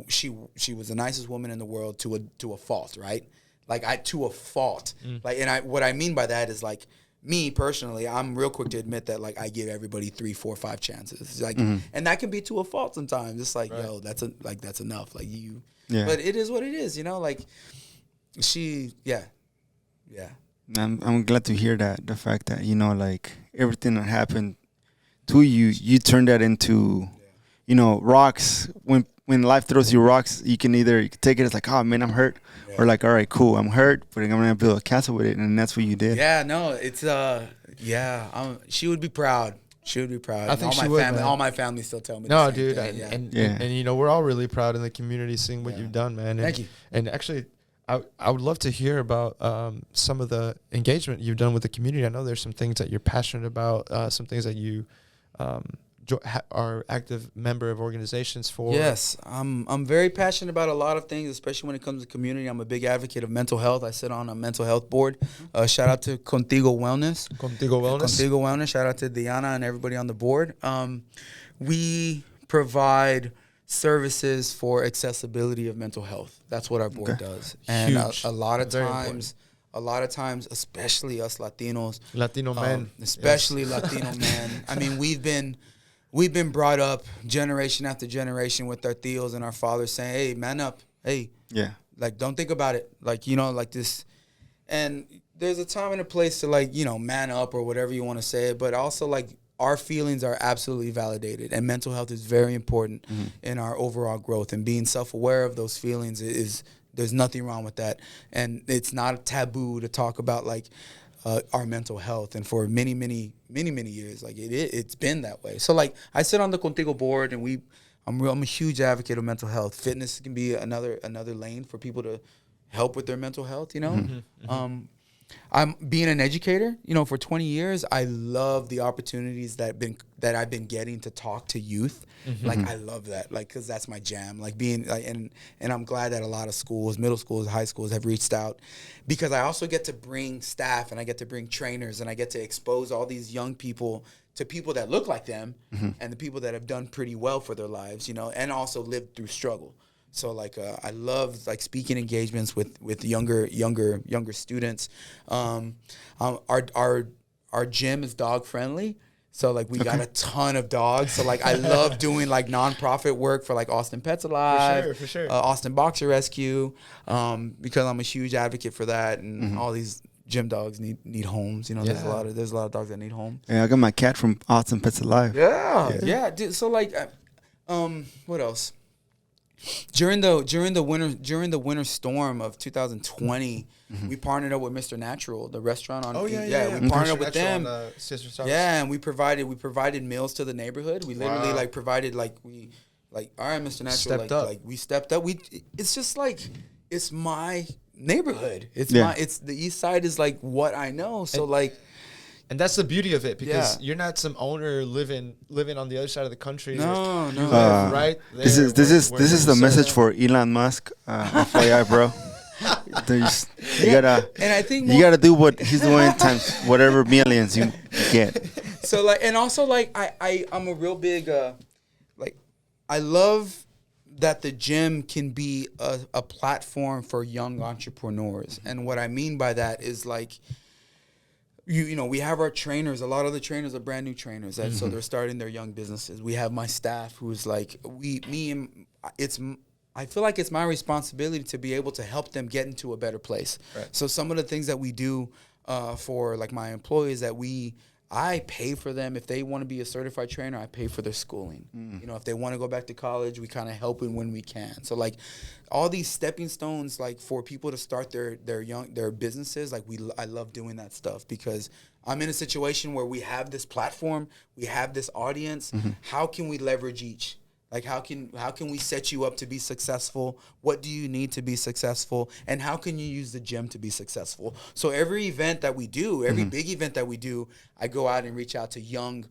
she was the nicest woman in the world to a fault, right? Like to a fault. Like, and what I mean by that is like me personally, I'm real quick to admit that like I give everybody 3, 4, 5 chances. Like, and that can be to a fault sometimes. It's like, yo, that's enough. Like but it is what it is, you know. Like I'm glad to hear that, the fact that, you know, like everything that happened to you turned that into, you know, rocks. When life throws you rocks, you can either take it as like, oh man, I'm hurt, or like, all right, cool, I'm hurt, but I'm gonna build a castle with it, and that's what you did. Yeah, no, it's she would be proud. She would be proud. I think all my family still tell me. No, dude, and you know, we're all really proud in the community seeing what you've done, man. Thank you. And actually, I would love to hear about some of the engagement you've done with the community. I know there's some things that you're passionate about, some things that you are active member of organizations for. Yes, I'm very passionate about a lot of things, especially when it comes to community. I'm a big advocate of mental health. I sit on a mental health board. Shout out to Contigo Wellness. Shout out to Diana and everybody on the board. We provide services for accessibility of mental health. That's what our board does. And a lot of times, especially us Latino men, especially Latino men. I mean, we've been brought up generation after generation with our tios and our fathers saying, "Hey, man up. Hey, like don't think about it. Like, you know, like this." And there's a time and a place to, like, you know, man up or whatever you want to say it, but also like our feelings are absolutely validated, and mental health is very important in our overall growth, and being self-aware of those feelings is there's nothing wrong with that. And it's not a taboo to talk about like our mental health. And for many years, like it's been that way. So like I sit on the Contigo board, and I'm a huge advocate of mental health. Fitness can be another lane for people to help with their mental health, you know? I'm being an educator, you know, for 20 years. I love the opportunities that I've been getting to talk to youth. Like, I love that, like, because that's my jam. Like, being like, and I'm glad that a lot of schools, middle schools, high schools have reached out, because I also get to bring staff and I get to bring trainers and I get to expose all these young people to people that look like them and the people that have done pretty well for their lives, you know, and also lived through struggle. So like I love like speaking engagements with younger students. Our gym is dog friendly, so like we got a ton of dogs. So like I love doing like nonprofit work for like Austin Pets Alive, for sure. Austin Boxer Rescue, because I'm a huge advocate for that, and all these gym dogs need homes. You know, there's a lot of dogs that need homes. Yeah, I got my cat from Austin Pets Alive. Yeah. Dude, so like, what else? During the winter storm of 2020, we partnered up with Mr. Natural, the restaurant on. We partnered up with them. And we provided meals to the neighborhood. We literally like provided all right, Mr. Natural, we stepped up. It's just like, it's my neighborhood. It's the East Side is like what I know. So and that's the beauty of it, because you're not some owner living on the other side of the country. No. Right there. This is the message for Elon Musk. FYI, bro. You gotta, and I think you gotta do what he's doing times whatever millions you get. So like, and also like I'm a real big I love that the gym can be a platform for young entrepreneurs, and what I mean by that is like, you know, we have our trainers. A lot of the trainers are brand new trainers, and so they're starting their young businesses. We have my staff who's like, I feel like it's my responsibility to be able to help them get into a better place. Right. So some of the things that we do for like my employees, that I pay for them. If they want to be a certified trainer, I pay for their schooling. You know, if they want to go back to college, we kind of help them when we can. So like all these stepping stones, like for people to start their businesses, like I love doing that stuff, because I'm in a situation where we have this platform, we have this audience. How can we leverage each? Like how can we set you up to be successful? What do you need to be successful? And how can you use the gym to be successful? So every event that we do, every big event that we do, I go out and reach out to young,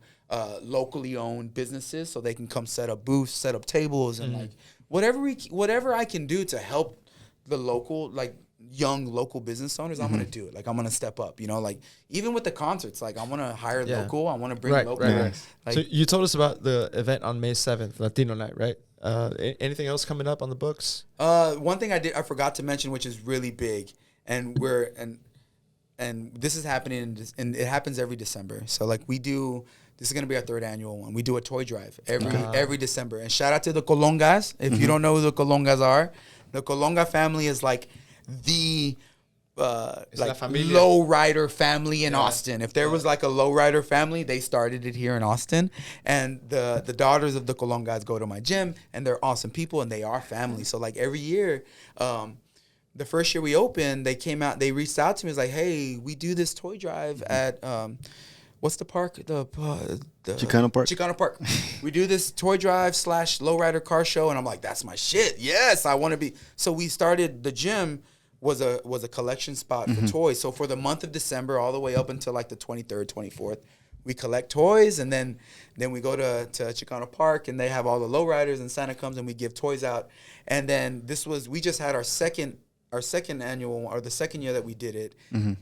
locally owned businesses so they can come set up booths, set up tables, and like whatever I can do to help the young local business owners, I'm going to do it. Like, I'm going to step up, you know, like even with the concerts, like I want to hire local. I want to bring local. Right. Like, so you told us about the event on May 7th, Latino night, right? Anything else coming up on the books? One thing I forgot to mention, which is really big, and this is happening, and it happens every December. So like this is going to be our third annual one. We do a toy drive every December. And shout out to the Colongas. If you don't know who the Colongas are, the Colonga family is like the lowrider family in Austin. If there was like a lowrider family, they started it here in Austin. And the daughters of the Colongas go to my gym, and they're awesome people, and they are family. So like every year, the first year we opened, they reached out to me. It's like, hey, we do this toy drive at what's the park? The Chicano Park. Chicano Park. We do this toy drive / lowrider car show, and I'm like, that's my shit. Yes, I want to be. So we started, the gym was a collection spot for toys. So for the month of December, all the way up until like the 23rd, 24th, we collect toys, and then we go to Chicano Park, and they have all the lowriders, and Santa comes and we give toys out. And then we just had our second annual, or the second year that we did it.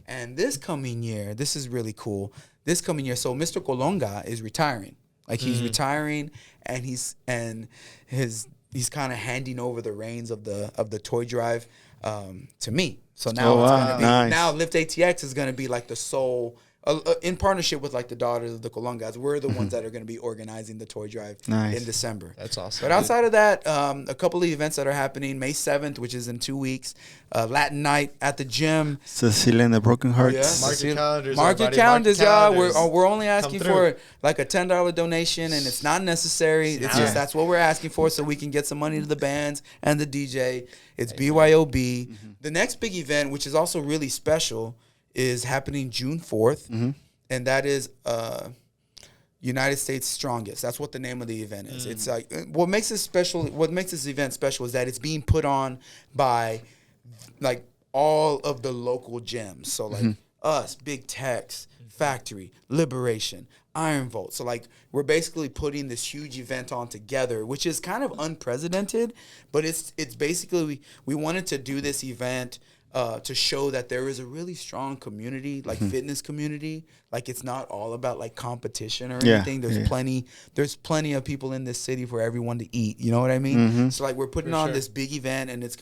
And this coming year, this is really cool. This coming year, so Mr. Colonga is retiring. Like he's retiring, and he's kind of handing over the reins of the toy drive to me. So now it's gonna be now Lift ATX is gonna be like the sole. In partnership with like the daughters of the Colongas, we're the ones that are going to be organizing the toy drive in December. That's awesome. But outside of that, a couple of events that are happening. May 7th, which is in 2 weeks, Latin night at the gym. Cecilia and the Broken Hearts. Yeah. Mark your calendars, y'all. We're only asking for like a $10 donation, and it's not necessary. It's just that's what we're asking for, so we can get some money to the bands and the DJ. It's BYOB. The next big event, which is also really special, is happening June 4th, and that is United States Strongest. That's what the name of the event is. It's like what makes this event special is that it's being put on by like all of the local gyms. So like us, Big Tex, Factory, Liberation, Iron Volt. So like we're basically putting this huge event on together, which is kind of unprecedented, but it's basically we wanted to do this event to show that there is a really strong community, like fitness community. Like it's not all about like competition or anything. There's plenty of people in this city for everyone to eat. You know what I mean? So like we're putting on this big event, and it's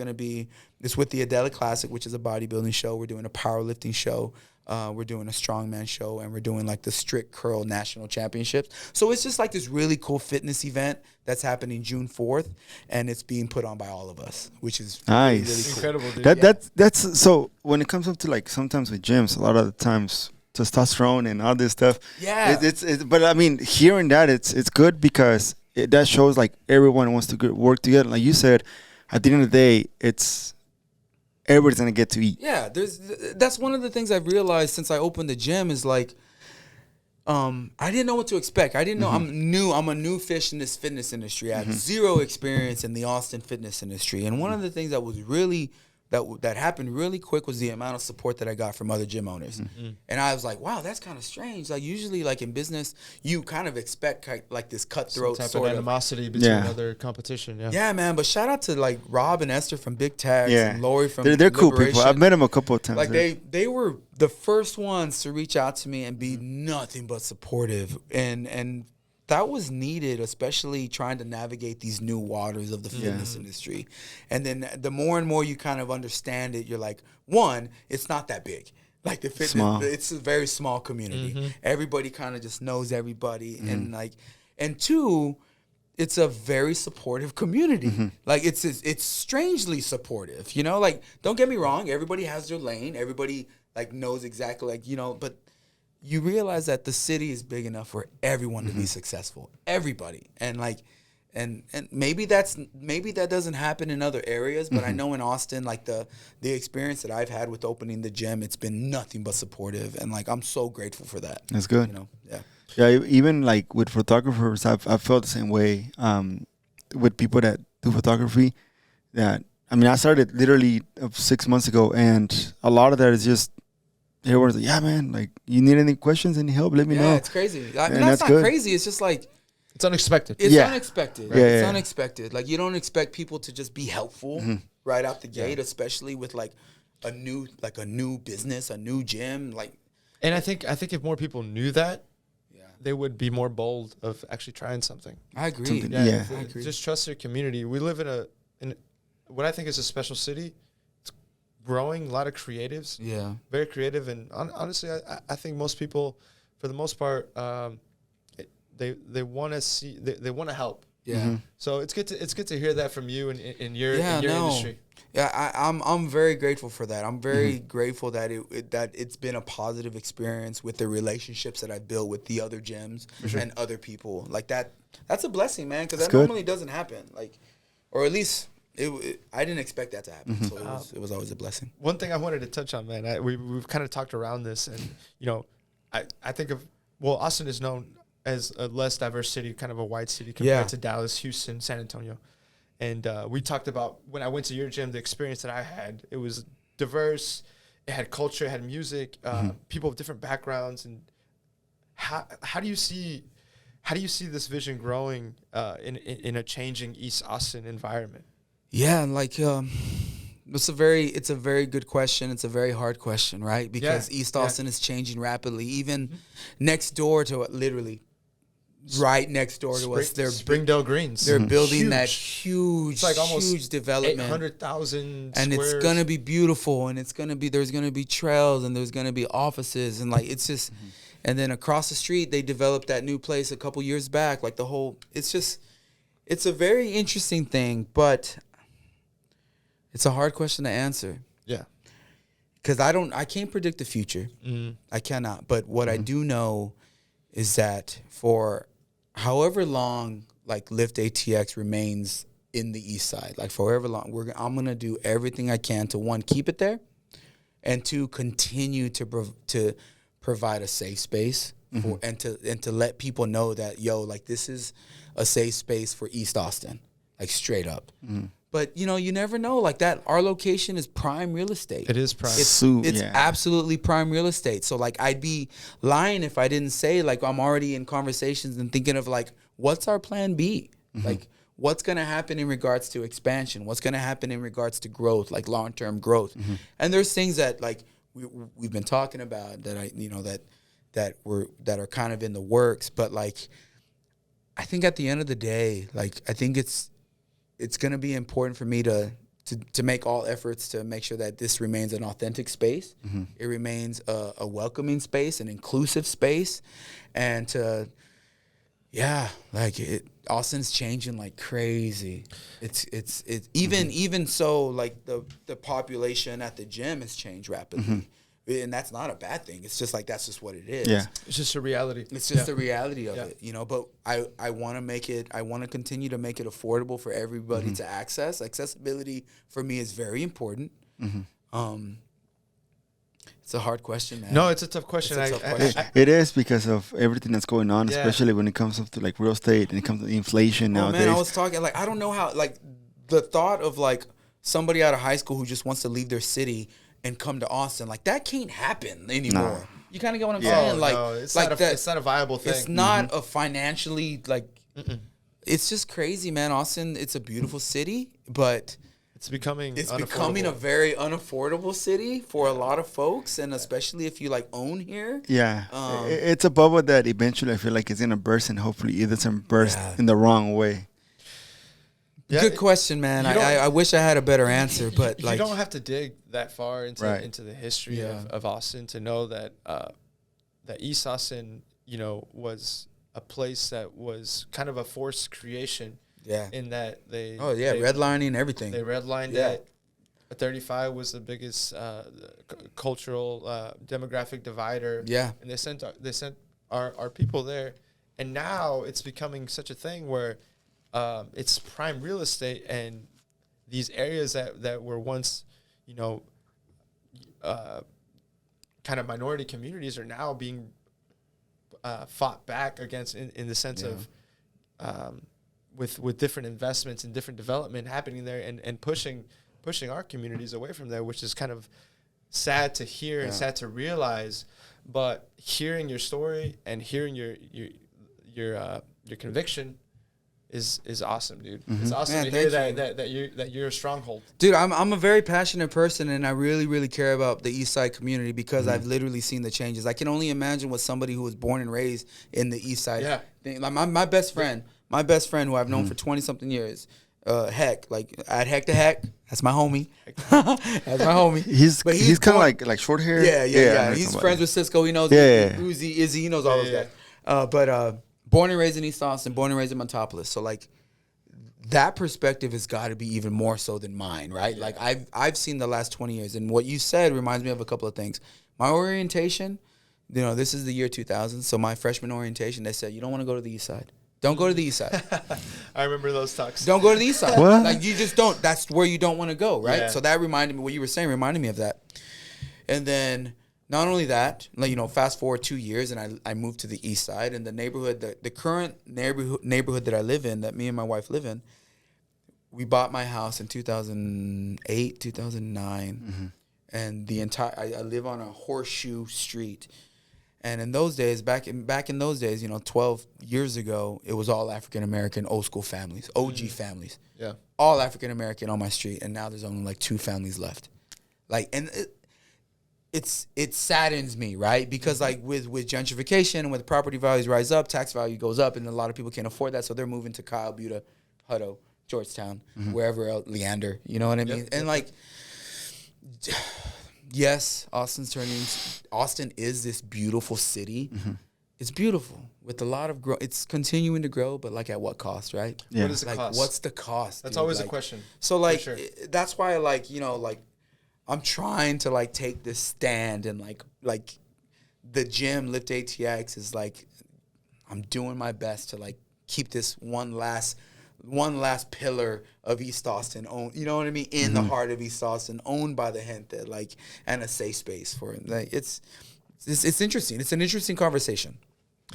with the Adela Classic, which is a bodybuilding show. We're doing a powerlifting show. We're doing a strongman show, and we're doing like the strict curl national championships. So it's just like this really cool fitness event that's happening June 4th, and it's being put on by all of us, which is nice. really cool. Incredible, dude. That's so when it comes up to like sometimes with gyms, a lot of the times testosterone and all this stuff. Yeah. It's but I mean, hearing that it's good because that shows like everyone wants to work together. Like you said, at the end of the day, it's everybody's gonna get to eat. Yeah, that's one of the things I've realized since I opened the gym is like, I didn't know what to expect. I didn't know. I'm a new fish in this fitness industry. I have zero experience in the Austin fitness industry, and one of the things that was really that happened really quick was the amount of support that I got from other gym owners. And I was like, wow, that's kind of strange. Like usually like in business, you kind of expect like this cutthroat Some type sort of animosity between other competition. Yeah, man. But shout out to like Rob and Esther from Big Tex and Lori from they're cool Liberation. people. I've met them a couple of times. Like they were the first ones to reach out to me and be nothing but supportive, and that was needed, especially trying to navigate these new waters of the fitness industry. And then the more and more you kind of understand it, you're like, one, it's not that big. Like the fitness, it's a very small community. Everybody kind of just knows everybody, and two, it's a very supportive community. Like it's strangely supportive. You know, like don't get me wrong, everybody has their lane. Everybody like knows exactly like but you realize that the city is big enough for everyone to be successful. Everybody. And like and maybe that doesn't happen in other areas, but I know in Austin, like the experience that I've had with opening the gym, it's been nothing but supportive, and like I'm so grateful for that. That's good. You know? Yeah, even like with photographers, I've felt the same way with people that do photography. That I mean, I started literally 6 months ago, and a lot of that is just everyone's like, yeah, man, like, you need any questions, any help, let me know. Yeah, it's crazy. I mean, that's not good. Crazy. It's just like... It's unexpected. It's unexpected. Right? It's unexpected. Like, you don't expect people to just be helpful right out the gate, especially with, like, a new business, a new gym. Like, and I think if more people knew that, they would be more bold of actually trying something. I agree. I agree. Just trust your community. We live in what I think is a special city. Growing, a lot of creatives, very creative, and honestly, I think most people, for the most part, they want to see, they want to help. So it's good to hear that from you and in your industry. Yeah, I'm very grateful for that. I'm very grateful that it's been a positive experience with the relationships that I built with the other gyms and other people. Like that's a blessing, man, because that normally doesn't happen. Like, or at least. I didn't expect that to happen, so it was always a blessing. One thing I wanted to touch on, man, we've kind of talked around this, and I think Austin is known as a less diverse city, kind of a white city compared to Dallas, Houston, San Antonio, and we talked about when I went to your gym, the experience that I had. It was diverse, it had culture, it had music, people with different backgrounds, and how do you see this vision growing in a changing East Austin environment? Yeah, like it's a very good question. It's a very hard question, right? Because East Austin is changing rapidly. Even next door to it, literally right next door to us, they're Springdale Greens. They're building that huge, it's like almost huge development, 800,000 and squares. it's gonna be beautiful, and there's gonna be trails, and there's gonna be offices, and like it's just, and then across the street they developed that new place a couple years back. Like it's a very interesting thing, but. It's a hard question to answer. Yeah. Because I can't predict the future. I cannot. But what I do know is that for however long, like, Lift ATX remains in the East Side, like, for however long, I'm going to do everything I can to, one, keep it there, and two, continue to provide a safe space for, and to let people know that, like, this is a safe space for East Austin, like, straight up. But, you know, you never know. Like that, our location is prime real estate. It is prime. It's absolutely prime real estate. So, like, I'd be lying if I didn't say, like, I'm already in conversations and thinking of, like, what's our plan B? Like, what's going to happen in regards to expansion? What's going to happen in regards to growth, like long-term growth? And there's things that, like, we've been talking about that that are kind of in the works. But, like, I think at the end of the day, like, I think it's going to be important for me to make all efforts to make sure that this remains an authentic space. It remains a welcoming space, an inclusive space, and Austin's changing like crazy. It's even so, like the population at the gym has changed rapidly. And that's not a bad thing. It's just like, that's just what it is. Yeah. It's just a reality. It's just the reality of it, you know. But I want to continue to make it affordable for everybody to access. Accessibility for me is very important. It's a hard question, man. No, it's a tough question. It is, because of everything that's going on, especially when it comes up to like real estate and it comes to inflation nowadays. Man, I was talking, like, I don't know how, like, the thought of like somebody out of high school who just wants to leave their city and come to Austin, like, that can't happen anymore. Nah. You kind of get what I'm saying? Like, no, it's like it's not a viable thing. It's not a financially, like, it's just crazy, man. Austin, it's a beautiful city, but it's becoming a very unaffordable city for a lot of folks, and especially if you like own here. Yeah, it's a bubble that eventually I feel like it's gonna burst, and hopefully it doesn't burst in the wrong way. Yeah, good question, man. I wish I had a better answer, but you don't have to dig that far into the history of Austin to know that that East Austin, you know, was a place that was kind of a forced creation. Yeah. In that they redlining everything. They redlined it. 35 was the biggest cultural demographic divider. Yeah. And they sent our people there, and now it's becoming such a thing where it's prime real estate, and these areas that were once, you know, kind of minority communities are now being fought back against in the sense of with different investments and different development happening there, and pushing our communities away from there, which is kind of sad to hear and sad to realize. But hearing your story and hearing your conviction is awesome, dude. It's awesome to hear that you're a stronghold. Dude, I'm a very passionate person, and I really, really care about the East Side community because I've literally seen the changes. I can only imagine what somebody who was born and raised in the East Side thing. Like my best friend who I've known for 20-something years, Heck, like at Heck to Heck, that's my homie. That's my homie. He's kind of like short hair. Yeah. He's friends with Cisco. He knows Uzi, Izzy. He knows all those guys. But born and raised in East Austin, born and raised in Montopolis. So like that perspective has got to be even more so than mine, right? Yeah. Like I've seen the last 20 years, and what you said reminds me of a couple of things. My orientation, you know, this is the year 2000. So my freshman orientation, they said, you don't want to go to the East Side. Don't go to the East Side. I remember those talks. Don't go to the East Side. What? Like you just don't. That's where you don't want to go, right? Yeah. So that reminded me, what you were saying reminded me of that. And then not only that, like, you know, fast forward 2 years, and I moved to the East Side, and the neighborhood, the current neighborhood that I live in, that me and my wife live in, we bought my house in 2008, 2009, and I live on a horseshoe street. And in those days, back in those days, you know, 12 years ago, it was all African-American, old school families, OG families. Yeah. All African-American on my street, and now there's only like 2 families left. Like, and it saddens me, right? Because like with gentrification and with property values rise up, tax value goes up, and a lot of people can't afford that, so they're moving to Kyle, Buda, Hutto, Georgetown, wherever else, Leander, you know what I mean? And like, yes, Austin is this beautiful city. It's beautiful with a lot of growth. It's continuing to grow, but like at what cost, right? Yeah. What is the like, cost? What's the cost? That's dude? always like, a question. So like, that's why like, you know, like I'm trying to like take this stand, and like the gym Lift ATX is like, I'm doing my best to like keep this one last pillar of East Austin owned, you know what I mean, in the heart of East Austin, owned by the gente, like, and a safe space for it. Like it's interesting. It's an interesting conversation,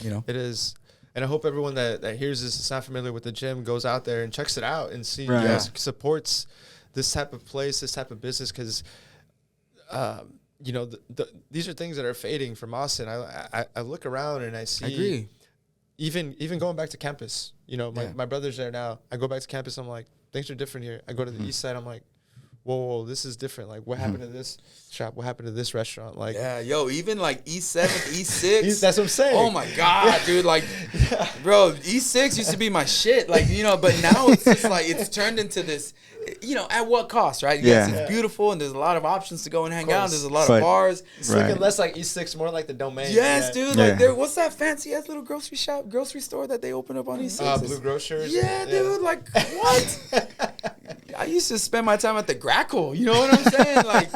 you know. It is. And I hope everyone that hears this is not familiar with the gym goes out there and checks it out and see, Right. supports this type of place, this type of business, because these are things that are fading from Austin. I look around and I see. I agree. Even going back to campus, my brother's there now. I go back to campus, I'm like, things are different here. I go to the east side, I'm like, whoa, this is different. Like, what happened to this shop? What happened to this restaurant? Like, even like E7, E6. That's what I'm saying. Oh my God, dude. Like, bro, E6 used to be my shit. Like, but now it's just like, it's turned into this, at what cost, right? Yes, it's beautiful and there's a lot of options to go and hang out. There's a lot of bars. It's looking less like E6, more like the Domain. Yes, dude. Like, what's that fancy ass little grocery store that they open up on E6? Blue Grocers. Yeah, dude. Like, what? I used to spend my time at the Grackle. You know what I'm saying? Like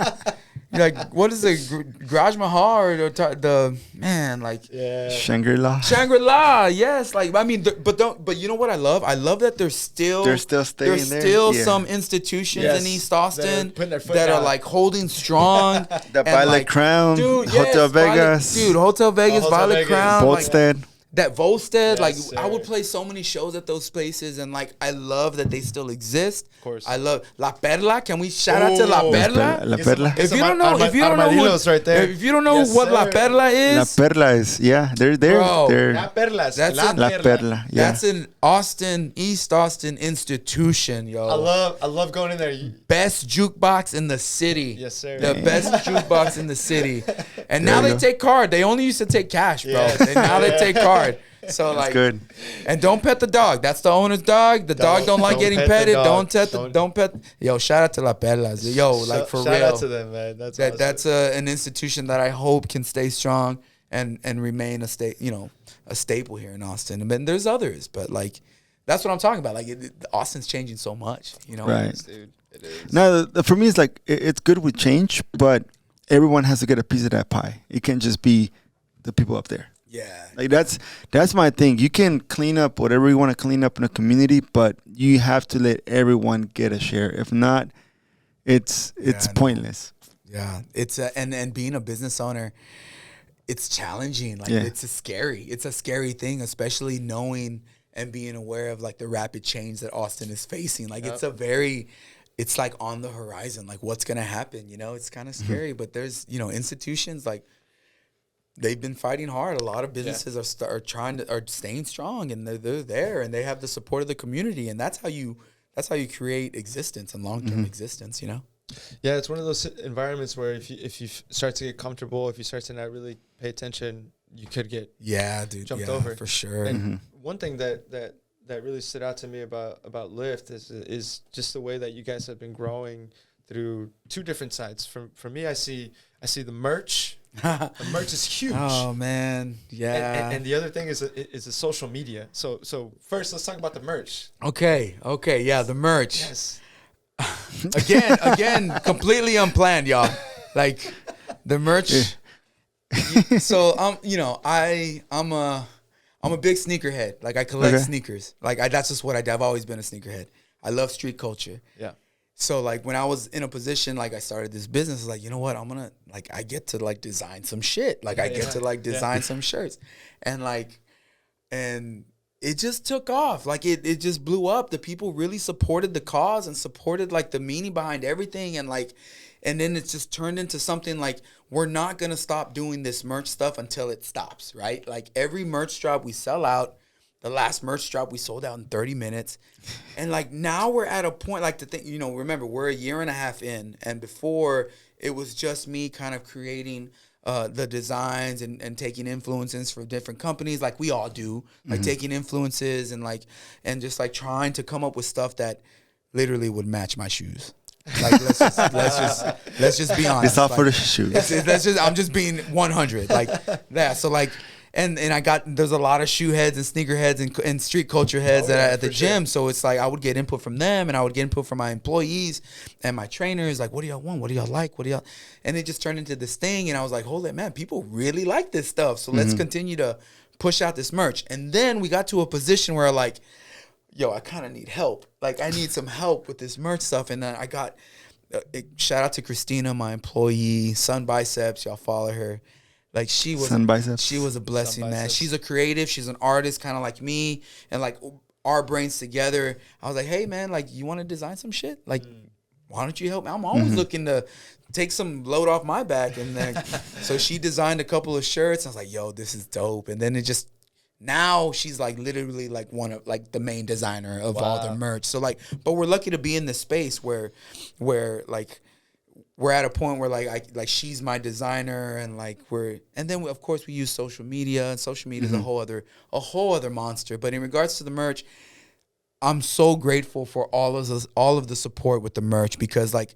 what is it? Garage Mahal or Shangri-La. Shangri-La, yes. Like, I mean, but you know what I love? I love that there's still staying there. Still some institutions in East Austin that are like holding strong. The Violet Crown, dude, Hotel Vegas. Hotel Vegas, Violet Crown. Volstead. That Volstead, Yes, I would play so many shows at those places, and like I love that they still exist. Of course, I love La Perla. Can we shout out to La Perla? La Perla. If you don't know what La Perla is, La Perla is they're there. Bro, La Perla. La Perla. Yeah. That's an East Austin institution, yo. I love going in there. Best jukebox in the city. Yes, sir. The best jukebox in the city. And now they take card. They only used to take cash, bro. Yes. And now they take card. So that's good. And don't pet the dog. That's the owner's dog. The dog don't like getting petted. Don't pet. Yo, shout out to La Perlas. Yo, like for real. Shout out to them, man. That's awesome. That's an institution that I hope can stay strong and remain a staple here in Austin. And then there's others, but like that's what I'm talking about. Like Austin's changing so much, Right. Dude, it is. Now, for me, it's like it's good with change, but everyone has to get a piece of that pie. It can't just be the people up there. Yeah. Like that's my thing. You can clean up whatever you want to clean up in a community, but you have to let everyone get a share. If not, it's pointless. Yeah. It's and being a business owner, it's challenging. Like it's a scary thing, especially knowing and being aware of like the rapid change that Austin is facing. Like it's like on the horizon. Like what's gonna happen? It's kind of scary. But there's institutions like they've been fighting hard. A lot of businesses are staying strong, and they're there, and they have the support of the community, and that's how you create existence and long-term existence. Yeah, it's one of those environments where if you start to get comfortable, if you start to not really pay attention, you could get jumped over for sure. And one thing that really stood out to me about Lift is just the way that you guys have been growing through two different sides. For me, I see the merch. The merch is huge. Oh man, yeah. And the other thing is the social media. So first, let's talk about the merch. Okay, yeah, the merch. Yes. Again, completely unplanned, y'all. Like the merch. So I'm a big sneakerhead. Like I collect sneakers. Like that's just what I do. I've always been a sneakerhead. I love street culture. Yeah. So like when I was in a position, like I started this business, I was like, you know what, I'm gonna like I get to like design some shit. Like I get to like design some shirts. And it just took off. Like it just blew up. The people really supported the cause and supported like the meaning behind everything. And then it's just turned into something like we're not gonna stop doing this merch stuff until it stops, right? Like every merch drop we sell out. The last merch drop we sold out in 30 minutes. And like now we're at a point like to think, remember we're a year and a half in, and before it was just me kind of creating the designs and taking influences from different companies like we all do, like taking influences and just like trying to come up with stuff that literally would match my shoes. Like let's just be honest. It's all for the shoes. I'm just being 100 like that. So like and there's a lot of shoe heads and sneaker heads and street culture heads at the gym. Sure. So it's like I would get input from them, and I would get input from my employees and my trainers. Like, what do y'all want? What do y'all like? And it just turned into this thing. And I was like, holy man, people really like this stuff. So let's continue to push out this merch. And then we got to a position where like, yo, I kind of need help. Like I need some help with this merch stuff. And then I got shout out to Christina, my employee, Sun Biceps. Y'all follow her. Like she was a blessing, man. She's a creative. She's an artist, kind of like me, and like our brains together. I was like, hey man, like you want to design some shit? Like, why don't you help me? I'm always looking to take some load off my back. And then so she designed a couple of shirts. I was like, yo, this is dope. And then it just now she's like literally like one of like the main designer of all the merch. So like, but we're lucky to be in this space where like we're at a point where like she's my designer and like and then of course we use social media, and social media is a whole other monster. But in regards to the merch, I'm so grateful for all of the support with the merch, because like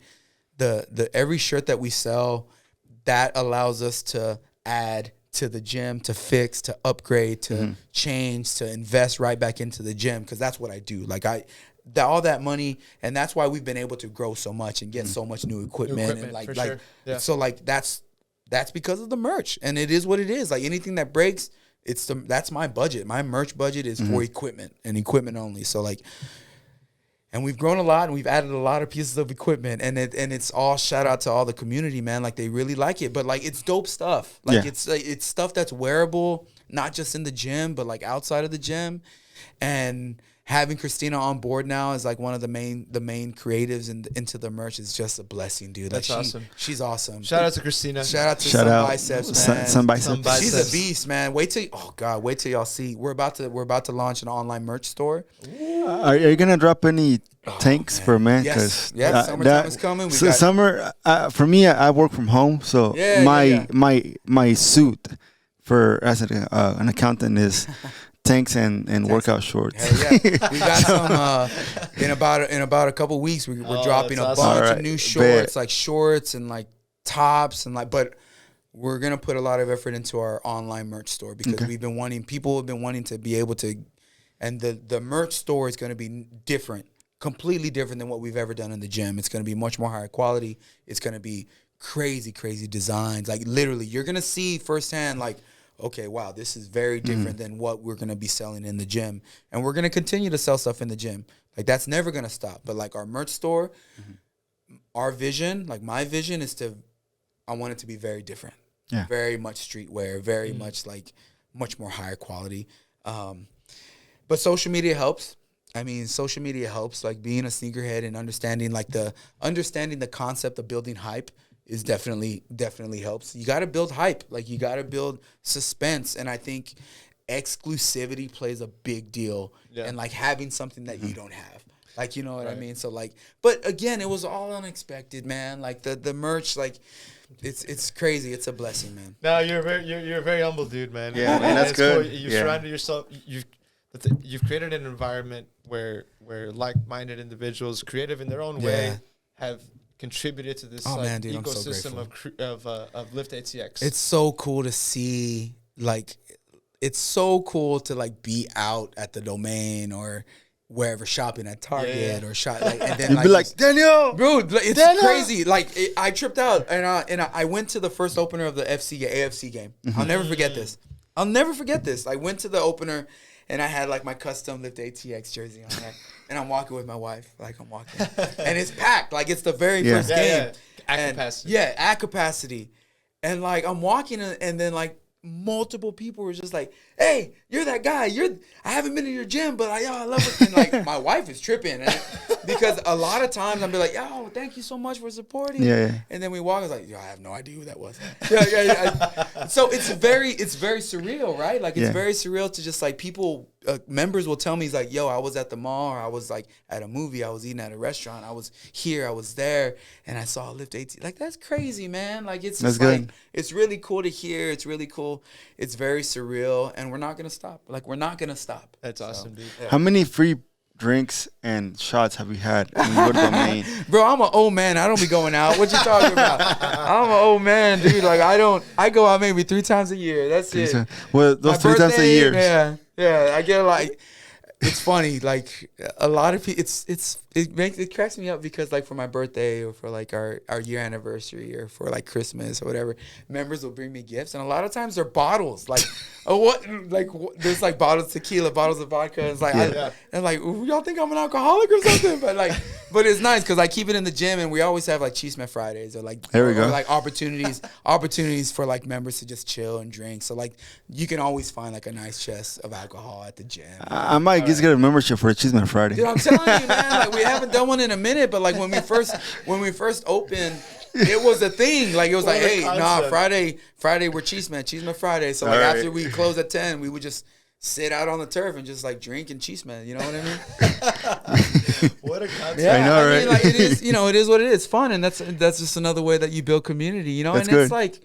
the every shirt that we sell, that allows us to add to the gym, to fix, to upgrade, to change, to invest right back into the gym, because that's what I do. Like all that money, and that's why we've been able to grow so much and get so much new equipment and like sure. Yeah. So like that's because of the merch, and it is what it is. Like anything that breaks, that's my budget. My merch budget is for equipment and equipment only. So like, and we've grown a lot, and we've added a lot of pieces of equipment, and it's all shout out to all the community, man. Like they really like it, but like it's dope stuff. Like it's stuff that's wearable, not just in the gym, but like outside of the gym. And having Christina on board now as like one of the main creatives into the merch is just a blessing, dude. That's like awesome. She's awesome. Shout out to Christina. Shout out to Some Biceps, man. Some biceps. She's a beast, man. Wait till y'all see. We're about to launch an online merch store. Are you gonna drop any tanks for men? Yes. Summertime is coming. Summer for me, I work from home, so my suit for as an accountant is tanks and workout shorts. Hell yeah. We got some in about a couple weeks. We're dropping a bunch of new shorts, like shorts and like tops and like. But we're gonna put a lot of effort into our online merch store, because people have been wanting to be able to, and the merch store is gonna be different, completely different than what we've ever done in the gym. It's gonna be much more higher quality. It's gonna be crazy designs. Like literally, you're gonna see firsthand like, okay, wow, this is very different than what we're going to be selling in the gym. And we're going to continue to sell stuff in the gym. Like, that's never going to stop. But, like, our merch store, our vision, like, my vision is I want it to be very different. Yeah. Very much streetwear, very much, like, much more higher quality. But social media helps. I mean, social media helps. Like, being a sneakerhead and understanding the concept of building hype is definitely helps. You got to build hype. Like, you got to build suspense. And I think exclusivity plays a big deal. Yeah. And, like, having something that you don't have. Like, you know what I mean? So, like, but, again, it was all unexpected, man. Like, the merch, like, it's crazy. It's a blessing, man. No, you're a very humble dude, man. Yeah, and that's good. Cool. You've surrounded yourself. You've created an environment where like-minded individuals, creative in their own way, have contributed to this ecosystem of Lift ATX. It's so cool to see, like, it's so cool to like be out at the Domain or wherever, shopping at Target or and then you'd be like, Daniel, bro, it's crazy. Like I tripped out and I went to the first opener of the AFC game. I'll never forget this. I went to the opener and I had like my custom Lift ATX jersey on there. And I'm walking with my wife, and it's packed, like it's the very first game. At capacity, and like I'm walking, and then like multiple people were just like, "Hey, you're that guy. I haven't been to your gym, but I love it." And like my wife is tripping, because a lot of times I'm be like, "Yo, thank you so much for supporting." And then we walk, I was like, "Yo, I have no idea who that was." So it's very surreal, right? Like it's very surreal to just like people. Members will tell me, he's like, yo, I was at the mall, or I was like at a movie, I was eating at a restaurant, I was here, I was there, and I saw Lift ATX. Like, that's crazy, man. Like, it's just like, it's really cool to hear. It's really cool. It's very surreal, and we're not going to stop. Like, we're not going to stop. That's awesome, dude. Yeah. How many free drinks and shots have you had when you go to the Domain? Bro, I'm an old man. I don't be going out. What you talking about? I'm an old man, dude. Like, I go out maybe 3 times a year. That's it. Well, those 3 times a year. Yeah, I get like, it's funny. Like a lot of people, it cracks me up, because like for my birthday or for like our year anniversary or for like Christmas or whatever, members will bring me gifts, and a lot of times they're bottles. Like, there's like bottles of tequila, bottles of vodka. And it's like, and like, y'all think I'm an alcoholic or something? But like, But it's nice because I keep it in the gym, and we always have like Cheeseman Fridays or like there we go. Or like opportunities for like members to just chill and drink. So like you can always find like a nice chest of alcohol at the gym. I might just get a membership for a Cheeseman Friday. Dude, I'm telling you, man. Like we haven't done one in a minute, but like when we first opened, it was a thing. Like it was like, hey, nah, Friday we're Cheeseman Friday. So like after we close at 10, we would just sit out on the turf and just like drink and Cheeseman. You know what I mean? What a concept! Yeah, I know, right? mean, like it is. You know, it is what it is. Fun, and that's just another way that you build community. You know, That's and good. it's like,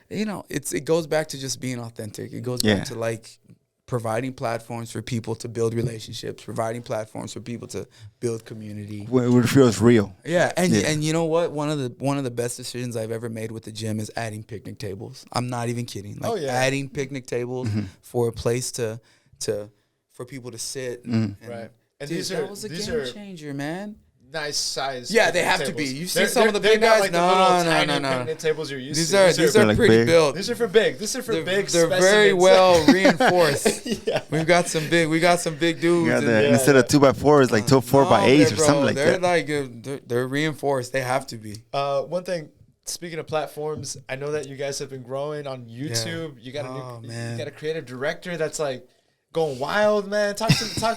you know, it goes back to just being authentic. It goes back to like providing platforms for people to build relationships, providing platforms for people to build community. When it feels real. Yeah, and you know what? One of the best decisions I've ever made with the gym is adding picnic tables. I'm not even kidding. Like adding picnic tables for a place for people to sit. And, Right. And dude, these that are was a these game are changer, man. nice size. Yeah, they picnic have to tables. be. You see some of the big they're not guys? like the little No. tiny picnic tables you're used These to. are like pretty big. built. These are for big. These are for big. They're very specimens. well reinforced. Yeah. We got some big dudes. Yeah, and instead of 2x4, it's like 4x8s or something like they're that. like they're reinforced. They have to be. One thing. Speaking of platforms, I know that you guys have been growing on YouTube. You got you got a creative director that's like going wild, man. Talk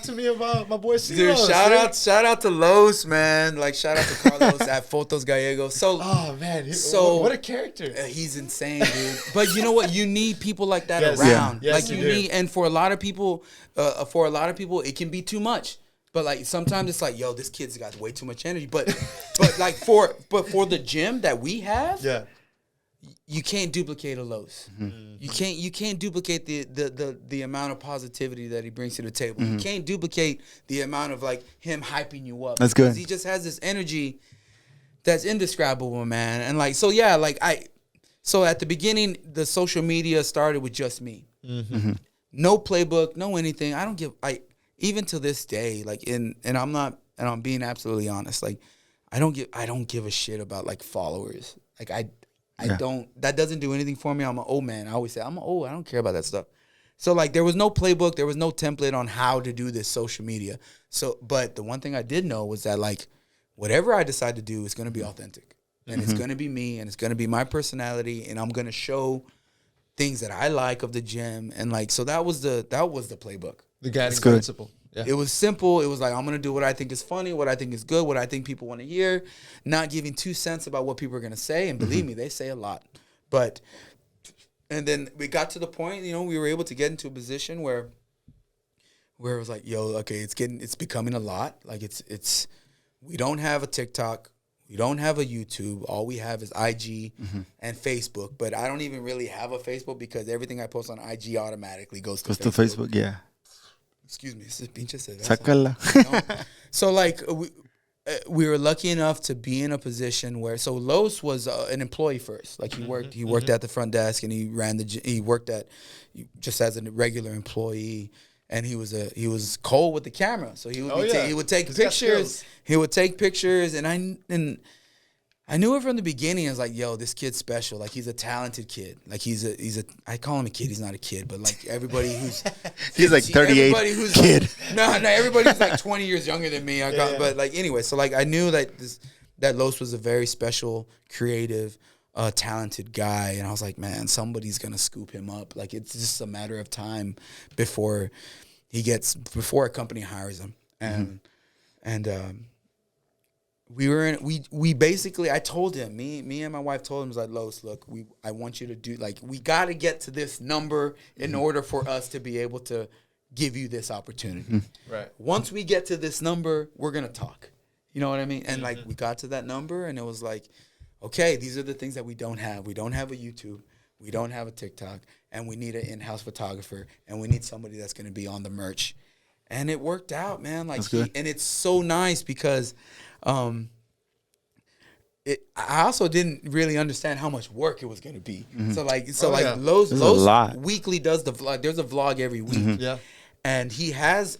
to me about my boy Silos. Dude, shout out to Los, man. Like shout out to Carlos at Fotos Gallegos. So man, what a character. He's insane, dude. But you know what? You need people like that Yes. around. Yeah. Yes, Like you you do. need, and for a lot of people, it can be too much. But like sometimes it's like, yo, this kid's got way too much energy. But for the gym that we have, you can't duplicate a Lowe's. You can't duplicate the amount of positivity that he brings to the table. You can't duplicate the amount of like him hyping you up. That's good. Because he just has this energy that's indescribable, man. And like so at the beginning, the social media started with just me. No playbook, no anything. Even to this day, like I'm being absolutely honest, like I don't give a shit about like followers. Like I don't, that doesn't do anything for me. I'm an old man. I always say I don't care about that stuff. So like there was no playbook, there was no template on how to do this social media. So, but the one thing I did know was that like whatever I decide to do is going to be authentic and it's going to be me and it's going to be my personality and I'm going to show things that I like of the gym. And like, so that was the playbook. The guiding principle. Yeah. It was simple. It was like, I'm going to do what I think is funny, what I think is good, what I think people want to hear, not giving 2 cents about what people are going to say. And believe me, they say a lot. And then we got to the point, you know, we were able to get into a position where it was like, yo, okay, it's becoming a lot. Like we don't have a TikTok. We don't have a YouTube. All we have is IG and Facebook. But I don't even really have a Facebook because everything I post on IG automatically goes to Facebook. Yeah. Excuse me, this is pinche cerveza. Sácala. So like we were lucky enough to be in a position where Los was an employee first. Like he worked at the front desk and he worked just as a regular employee. And he was cold with the camera, so he would take pictures. He would take pictures, and I knew it from the beginning. I was like, "Yo, this kid's special. Like he's a talented kid. Like he's a. I call him a kid. He's not a kid, but like everybody who's he's like 38 kid. Like, no, everybody who's like 20 years younger than me. But like anyway, so like I knew that Los was a very special, creative, talented guy, and I was like, man, somebody's gonna scoop him up. Like it's just a matter of time before a company hires him. And we basically, I told him, me and my wife told him, I was like, Los, look, I want you to do, like, we got to get to this number in order for us to be able to give you this opportunity. Right. Once we get to this number, we're gonna talk. You know what I mean? And like we got to that number, and it was like, okay, these are the things that we don't have. We don't have a YouTube. We don't have a TikTok. And we need an in-house photographer. And we need somebody that's going to be on the merch. And it worked out, man. Like, and it's so nice because I also didn't really understand how much work it was going to be. So Los weekly does the vlog. There's a vlog every week. Yeah. And he has,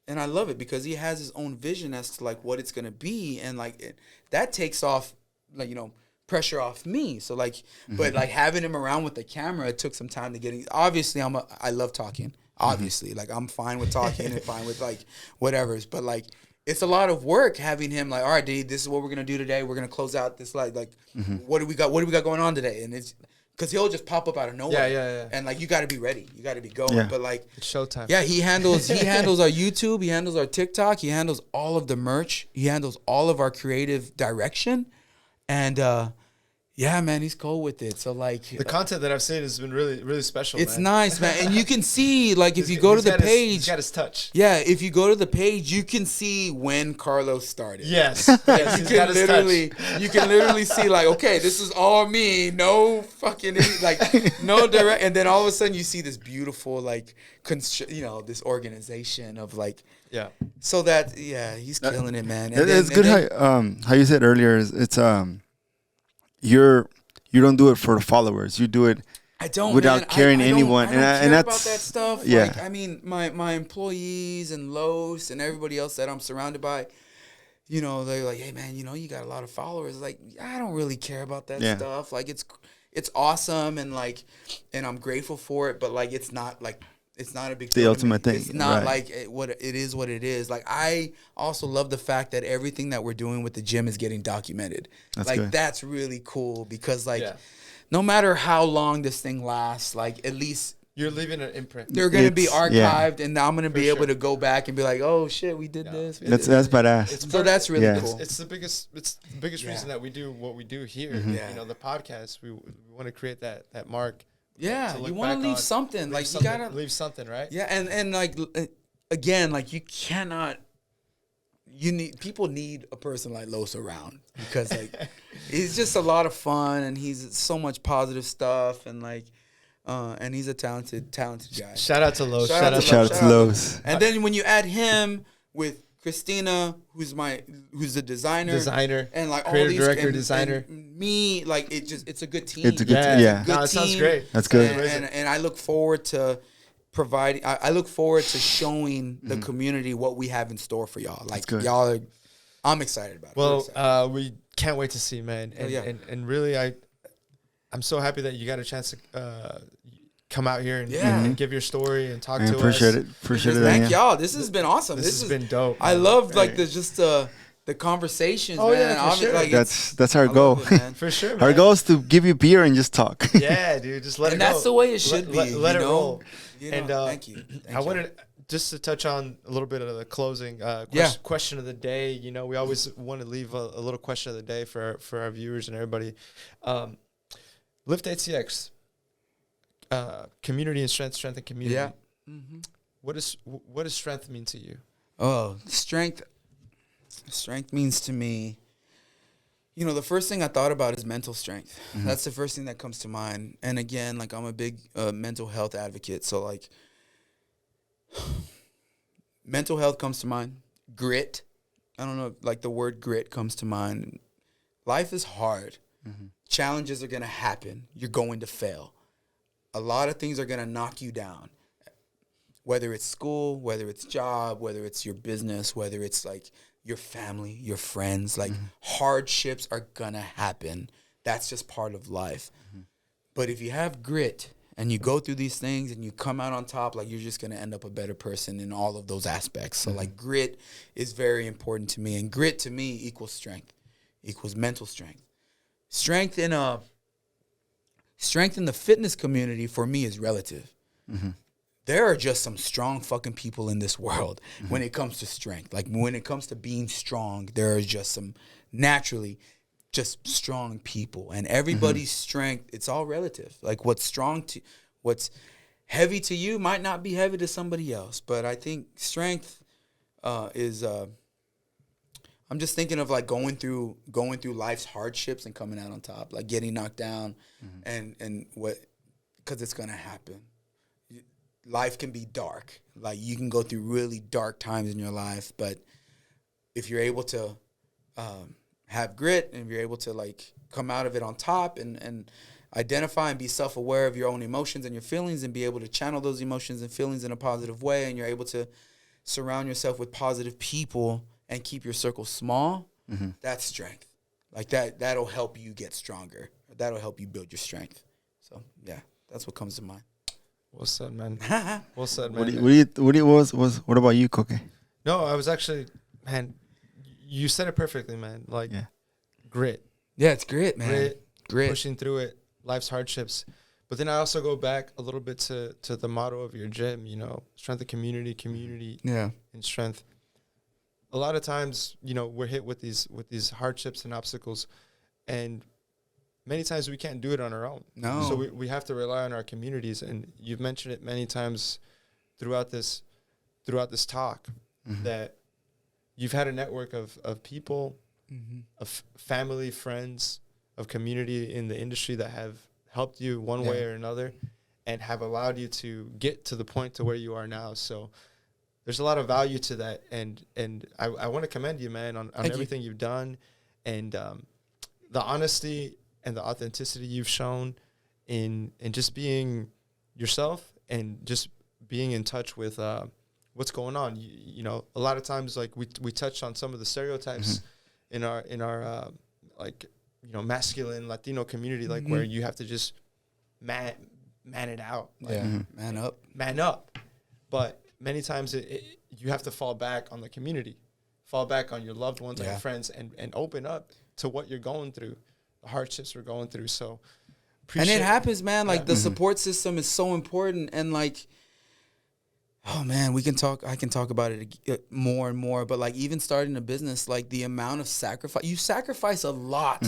and I love it because he has his own vision as to like what it's going to be. And like that takes off, like, you know, pressure off me. So like, but like having him around with the camera, it took some time to get in. Obviously, I love talking. Obviously, like I'm fine with talking and fine with like whatever's. But like it's a lot of work having him like, all right, dude, this is what we're gonna do today. We're gonna close out this like what do we got? What do we got going on today? And it's because he'll just pop up out of nowhere. Yeah. And like you got to be ready. You got to be going. Yeah. But like It's showtime. yeah, he handles our YouTube. He handles our TikTok. He handles all of the merch. He handles all of our creative direction. And yeah, man, he's cool with it. So like The content that I've seen has been really, really special. it's man. nice, man. And you can see like if you go to the page, he's got his touch. yeah, if you go to the page, you can see when Carlos started. Yes. Yes, He's got his touch. you can literally see like, okay, this is all me, no fucking like no direct, and then all of a sudden you see this beautiful like, this organization of like, Yeah. so that he's killing it, man. It's good how you said earlier. It's you don't do it for the followers. You do it. I don't without carrying anyone, I don't care and about that's that stuff. Yeah. Like, I mean, my employees and Los and everybody else that I'm surrounded by, they're like, hey man, you got a lot of followers. Like, I don't really care about that stuff. Like, it's awesome and like, and I'm grateful for it. But like, it's not a big deal. The ultimate thing. It's not right. like what it is. Like, I also love the fact that everything that we're doing with the gym is getting documented. That's like, good. that's really cool because like, no matter how long this thing lasts, like at least You're leaving an imprint. they're going to be It's- archived, and I'm going to be For able sure. to go back and be like, oh shit, we did this. we That's did this. badass. So that's really Yeah. cool. It's the biggest reason that we do what we do here. Mm-hmm. Yeah. The podcast. We want to create that mark. Yeah, to look you want back to leave on. something. Leave Like, something, you got to. leave something, right? Yeah, and like, again, like, you cannot. People need a person like Los around because like he's just a lot of fun and he's so much positive stuff and like and he's a talented guy. Shout out to Los. Shout out Shout out to Los. And then when you add him with Christina, who's the designer, and like all creative these director, and designer. me, like it's a good team. It's a good yeah. Good No, it sounds team. great. That's good. And I look forward to providing. I look forward to showing the community what we have in store for y'all. Like good. y'all are, I'm excited about it. We're Well, excited. we can't wait to see, man. And, yeah. and really, I'm so happy that you got a chance to come out here and, Yeah. and give your story and talk I to appreciate us. it. Appreciate it. Thank yeah. y'all. This has been awesome. This has been dope. I man. love like the conversations, Oh, man. yeah, for sure. Like, That's our I goal. love it, man. For sure, man. Our goal is to give you beer and just talk. Yeah, dude. Just let And it go. that's the way it should be. Let it roll. And thank you. I wanted just to touch on a little bit of the closing question of the day. We always want to leave a little question of the day for our viewers and everybody. Lift ATX, community and strength and community. Yeah. What does strength mean to you? Oh, strength. Strength means to me, the first thing I thought about is mental strength. That's the first thing that comes to mind. And again, like I'm a big mental health advocate. So like mental health comes to mind. Grit. I don't know, like the word grit comes to mind. Life is hard. Challenges are going to happen. You're going to fail. A lot of things are going to knock you down. Whether it's school, whether it's job, whether it's your business, whether it's like your family, your friends, like hardships are gonna happen. That's just part of life. But if you have grit and you go through these things and you come out on top, like you're just gonna end up a better person in all of those aspects. So like grit is very important to me. And grit to me equals strength, equals mental strength. Strength in the fitness community for me is relative. There are just some strong fucking people in this world when it comes to strength. Like when it comes to being strong, there are just some naturally just strong people. And everybody's strength, it's all relative. Like what's heavy to you might not be heavy to somebody else. But I think strength is I'm just thinking of like going through life's hardships and coming out on top, like getting knocked down and what, because it's going to happen. Life can be dark. Like you can go through really dark times in your life, but if you're able to have grit and if you're able to like come out of it on top and identify and be self-aware of your own emotions and your feelings and be able to channel those emotions and feelings in a positive way, and you're able to surround yourself with positive people and keep your circle small, that's strength. Like that'll help you get stronger. That'll help you build your strength. So yeah, that's what comes to mind. Well said, man. Well said, man. What about you, Koke? No, I was actually man, you said it perfectly, man. Like grit. Yeah, it's grit, man. Grit. Pushing through it, life's hardships. But then I also go back a little bit to the motto of your gym, you know, strength of community and strength. A lot of times, you know, we're hit with these hardships and obstacles, and many times we can't do it on our own. No. So we have to rely on our communities, and you've mentioned it many times throughout this talk that you've had a network of people, of family, friends, of community in the industry that have helped you one way or another and have allowed you to get to the point to where you are now. So there's a lot of value to that. And I want to commend you, man, on everything you've done, and the honesty and the authenticity you've shown in just being yourself and just being in touch with what's going on. You know, a lot of times, like we touched on some of the stereotypes in our like, you know, masculine Latino community, like where you have to just man it out. Like, man up. But many times you have to fall back on the community, fall back on your loved ones and friends, and open up to what you're going through, the hardships we're going through. So, and it happens, man. Like the support system is so important, and like, oh man, I can talk about it more and more. But like, even starting a business, like the amount of sacrifice, you sacrifice a lot.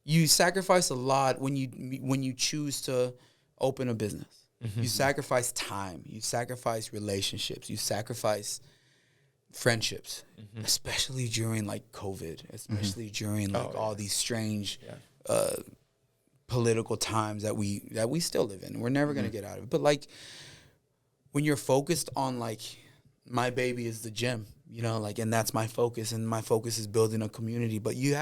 You sacrifice a lot when you choose to open a business. You sacrifice time. You sacrifice relationships. You sacrifice friendships, especially during like COVID, especially during like all these strange political times that we still live in. We're never gonna get out of it. But like, when you're focused on like, my baby is the gym, you know, like, and that's my focus, and my focus is building a community. But you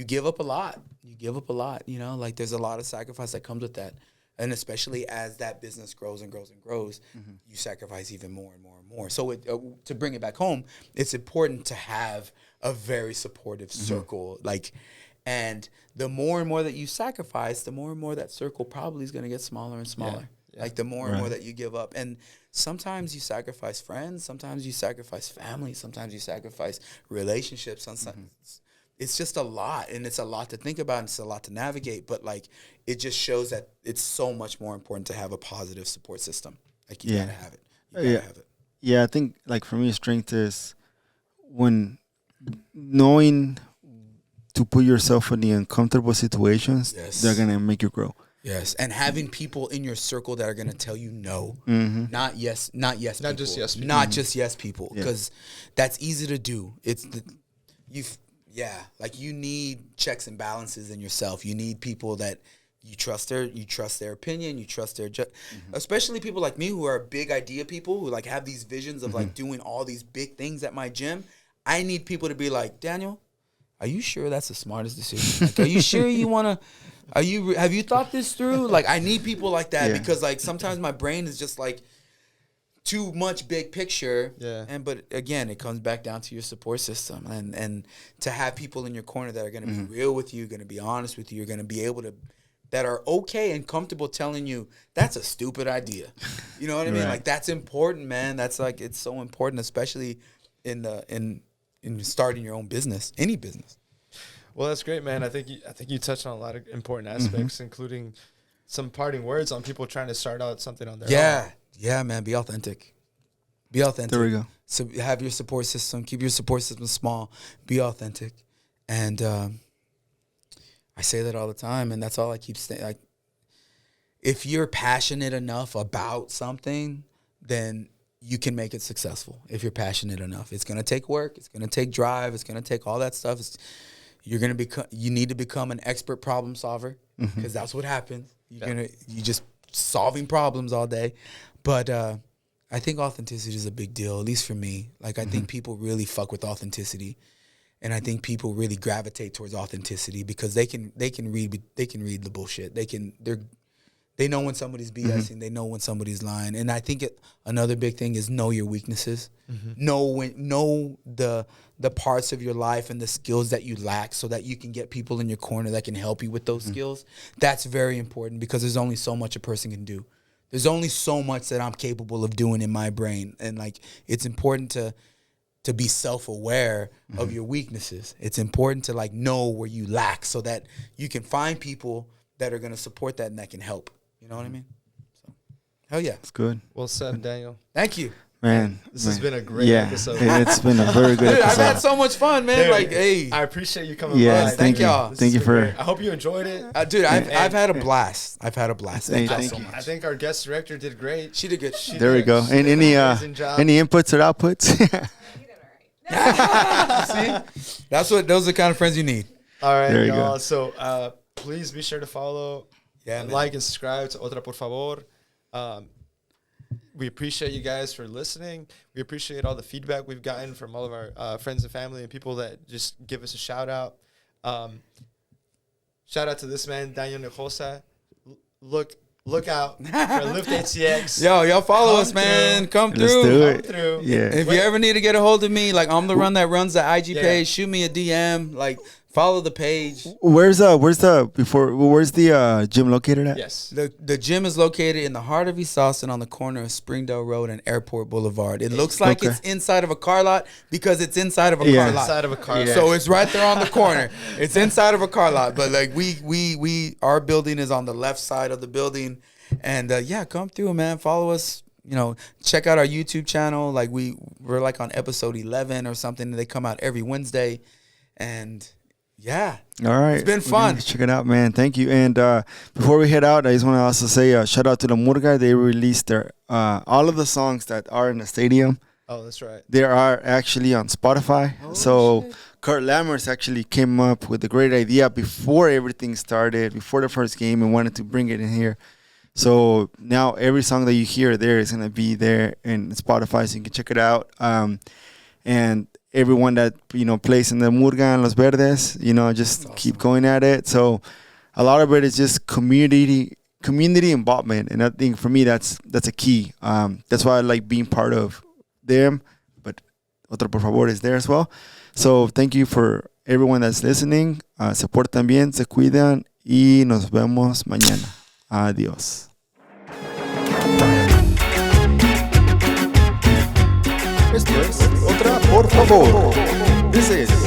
give up a lot. You know, like there's a lot of sacrifice that comes with that. And especially as that business grows and grows and grows, you sacrifice even more and more and more. So to bring it back home, it's important to have a very supportive circle. Like, and the more and more that you sacrifice, the more and more that circle probably is going to get smaller and smaller. Like the more and more that you give up. And sometimes you sacrifice friends, sometimes you sacrifice family, sometimes you sacrifice relationships. Sometimes it's just a lot, and it's a lot to think about, and it's a lot to navigate. But like, it just shows that it's so much more important to have a positive support system. Like, you gotta have it. You gotta have it. Yeah, I think like for me, strength is when knowing to put yourself in the uncomfortable situations that are gonna make you grow. Yes, and having people in your circle that are going to tell you no, not yes people. Not just yes people, because that's easy to do. Like you need checks and balances in yourself. You need people that you trust their opinion, you trust their especially people like me who are big idea people who like have these visions of like doing all these big things at my gym. I need people to be like, Daniel, are you sure that's the smartest decision? Like, are you sure you want to? Have you thought this through? Like, I need people like that because like sometimes my brain is just like too much big picture. But again, it comes back down to your support system and to have people in your corner that are going to be real with you, going to be honest with you, you're going to be able to, that are okay and comfortable telling you that's a stupid idea. You know what I mean? Like, that's important, man. That's like, it's so important, especially in starting your own business, any business. Well, that's great, man. I think you touched on a lot of important aspects, including some parting words on people trying to start out something on their own. Yeah, man. Be authentic. Be authentic. There we go. So have your support system. Keep your support system small. Be authentic. And I say that all the time, and that's all I keep saying. Like, if you're passionate enough about something, then you can make it successful. If you're passionate enough, it's gonna take work. It's gonna take drive. It's gonna take all that stuff. You need to become an expert problem solver, because that's what happens. You just solving problems all day. But I think authenticity is a big deal, at least for me. Like, I think people really fuck with authenticity, and I think people really gravitate towards authenticity because they can read the bullshit. They know when somebody's BSing. They know when somebody's lying. And I think another big thing is know your weaknesses. Know the parts of your life and the skills that you lack, so that you can get people in your corner that can help you with those skills. That's very important, because there's only so much a person can do. There's only so much that I'm capable of doing in my brain. And like, it's important to to be self-aware of your weaknesses. It's important to like know where you lack so that you can find people that are going to support that and that can help. You know what I mean? So, hell yeah. It's good. Well said, Daniel. Thank you. Man, This has been a great episode. It's been a very good Dude, episode. I've had so much fun, man. Dude, like, hey. I appreciate you coming Yeah, by. thank y'all. This Thank you has been for. great. I hope you enjoyed it. Dude, I've had a blast. I've had a blast. Hey, Thank you thank so you. much. I think our guest director did great. She did good. There we go. And any inputs or outputs? See? Those are the kind of friends you need. All right, There you y'all. go. So please be sure to follow, Yeah, like, and subscribe to Otra, por favor. We appreciate you guys for listening. We appreciate all the feedback we've gotten from all of our friends and family and people that just give us a shout out. Shout out to this man, Daniel Hinojosa. Look out for Lift ATX. Yo, y'all follow us, man. Come Let's through. do Come it. through. Yeah. If you ever need to get a hold of me, like I'm the run that runs the IG Yeah. page, shoot me a DM. Like follow the page. Where's the gym located at? Yes. The gym is located in the heart of East Austin on the corner of Springdale Road and Airport Boulevard. It looks like Okay. it's inside of a car lot because it's inside of a Yeah. car lot. Inside of a car. So it's right there on the corner. It's inside of a car lot, but like our building is on the left side of the building, and yeah, come through, man. Follow us. You know, check out our YouTube channel. Like we're like on episode 11 or something. They come out every Wednesday, and yeah, All right. It's been We're fun. gonna check it out, man. Thank you. And before we head out, I just want to also say shout out to the Murga. They released their all of the songs that are in the stadium. Oh, that's right. They are actually on Spotify. So Kurt Lammers actually came up with a great idea before everything started, before the first game, and wanted to bring it in here. So now every song that you hear there is gonna be there in Spotify, so you can check it out. And everyone that plays in the Murga and Los Verdes, just keep going at it. So a lot of it is just community involvement, and I think for me that's a key. That's why I like being part of them. But Otra por favor is there as well. So thank you for everyone that's listening. Se portan bien, se cuidan y nos vemos mañana. Adiós. Esto es Otra por favor. This is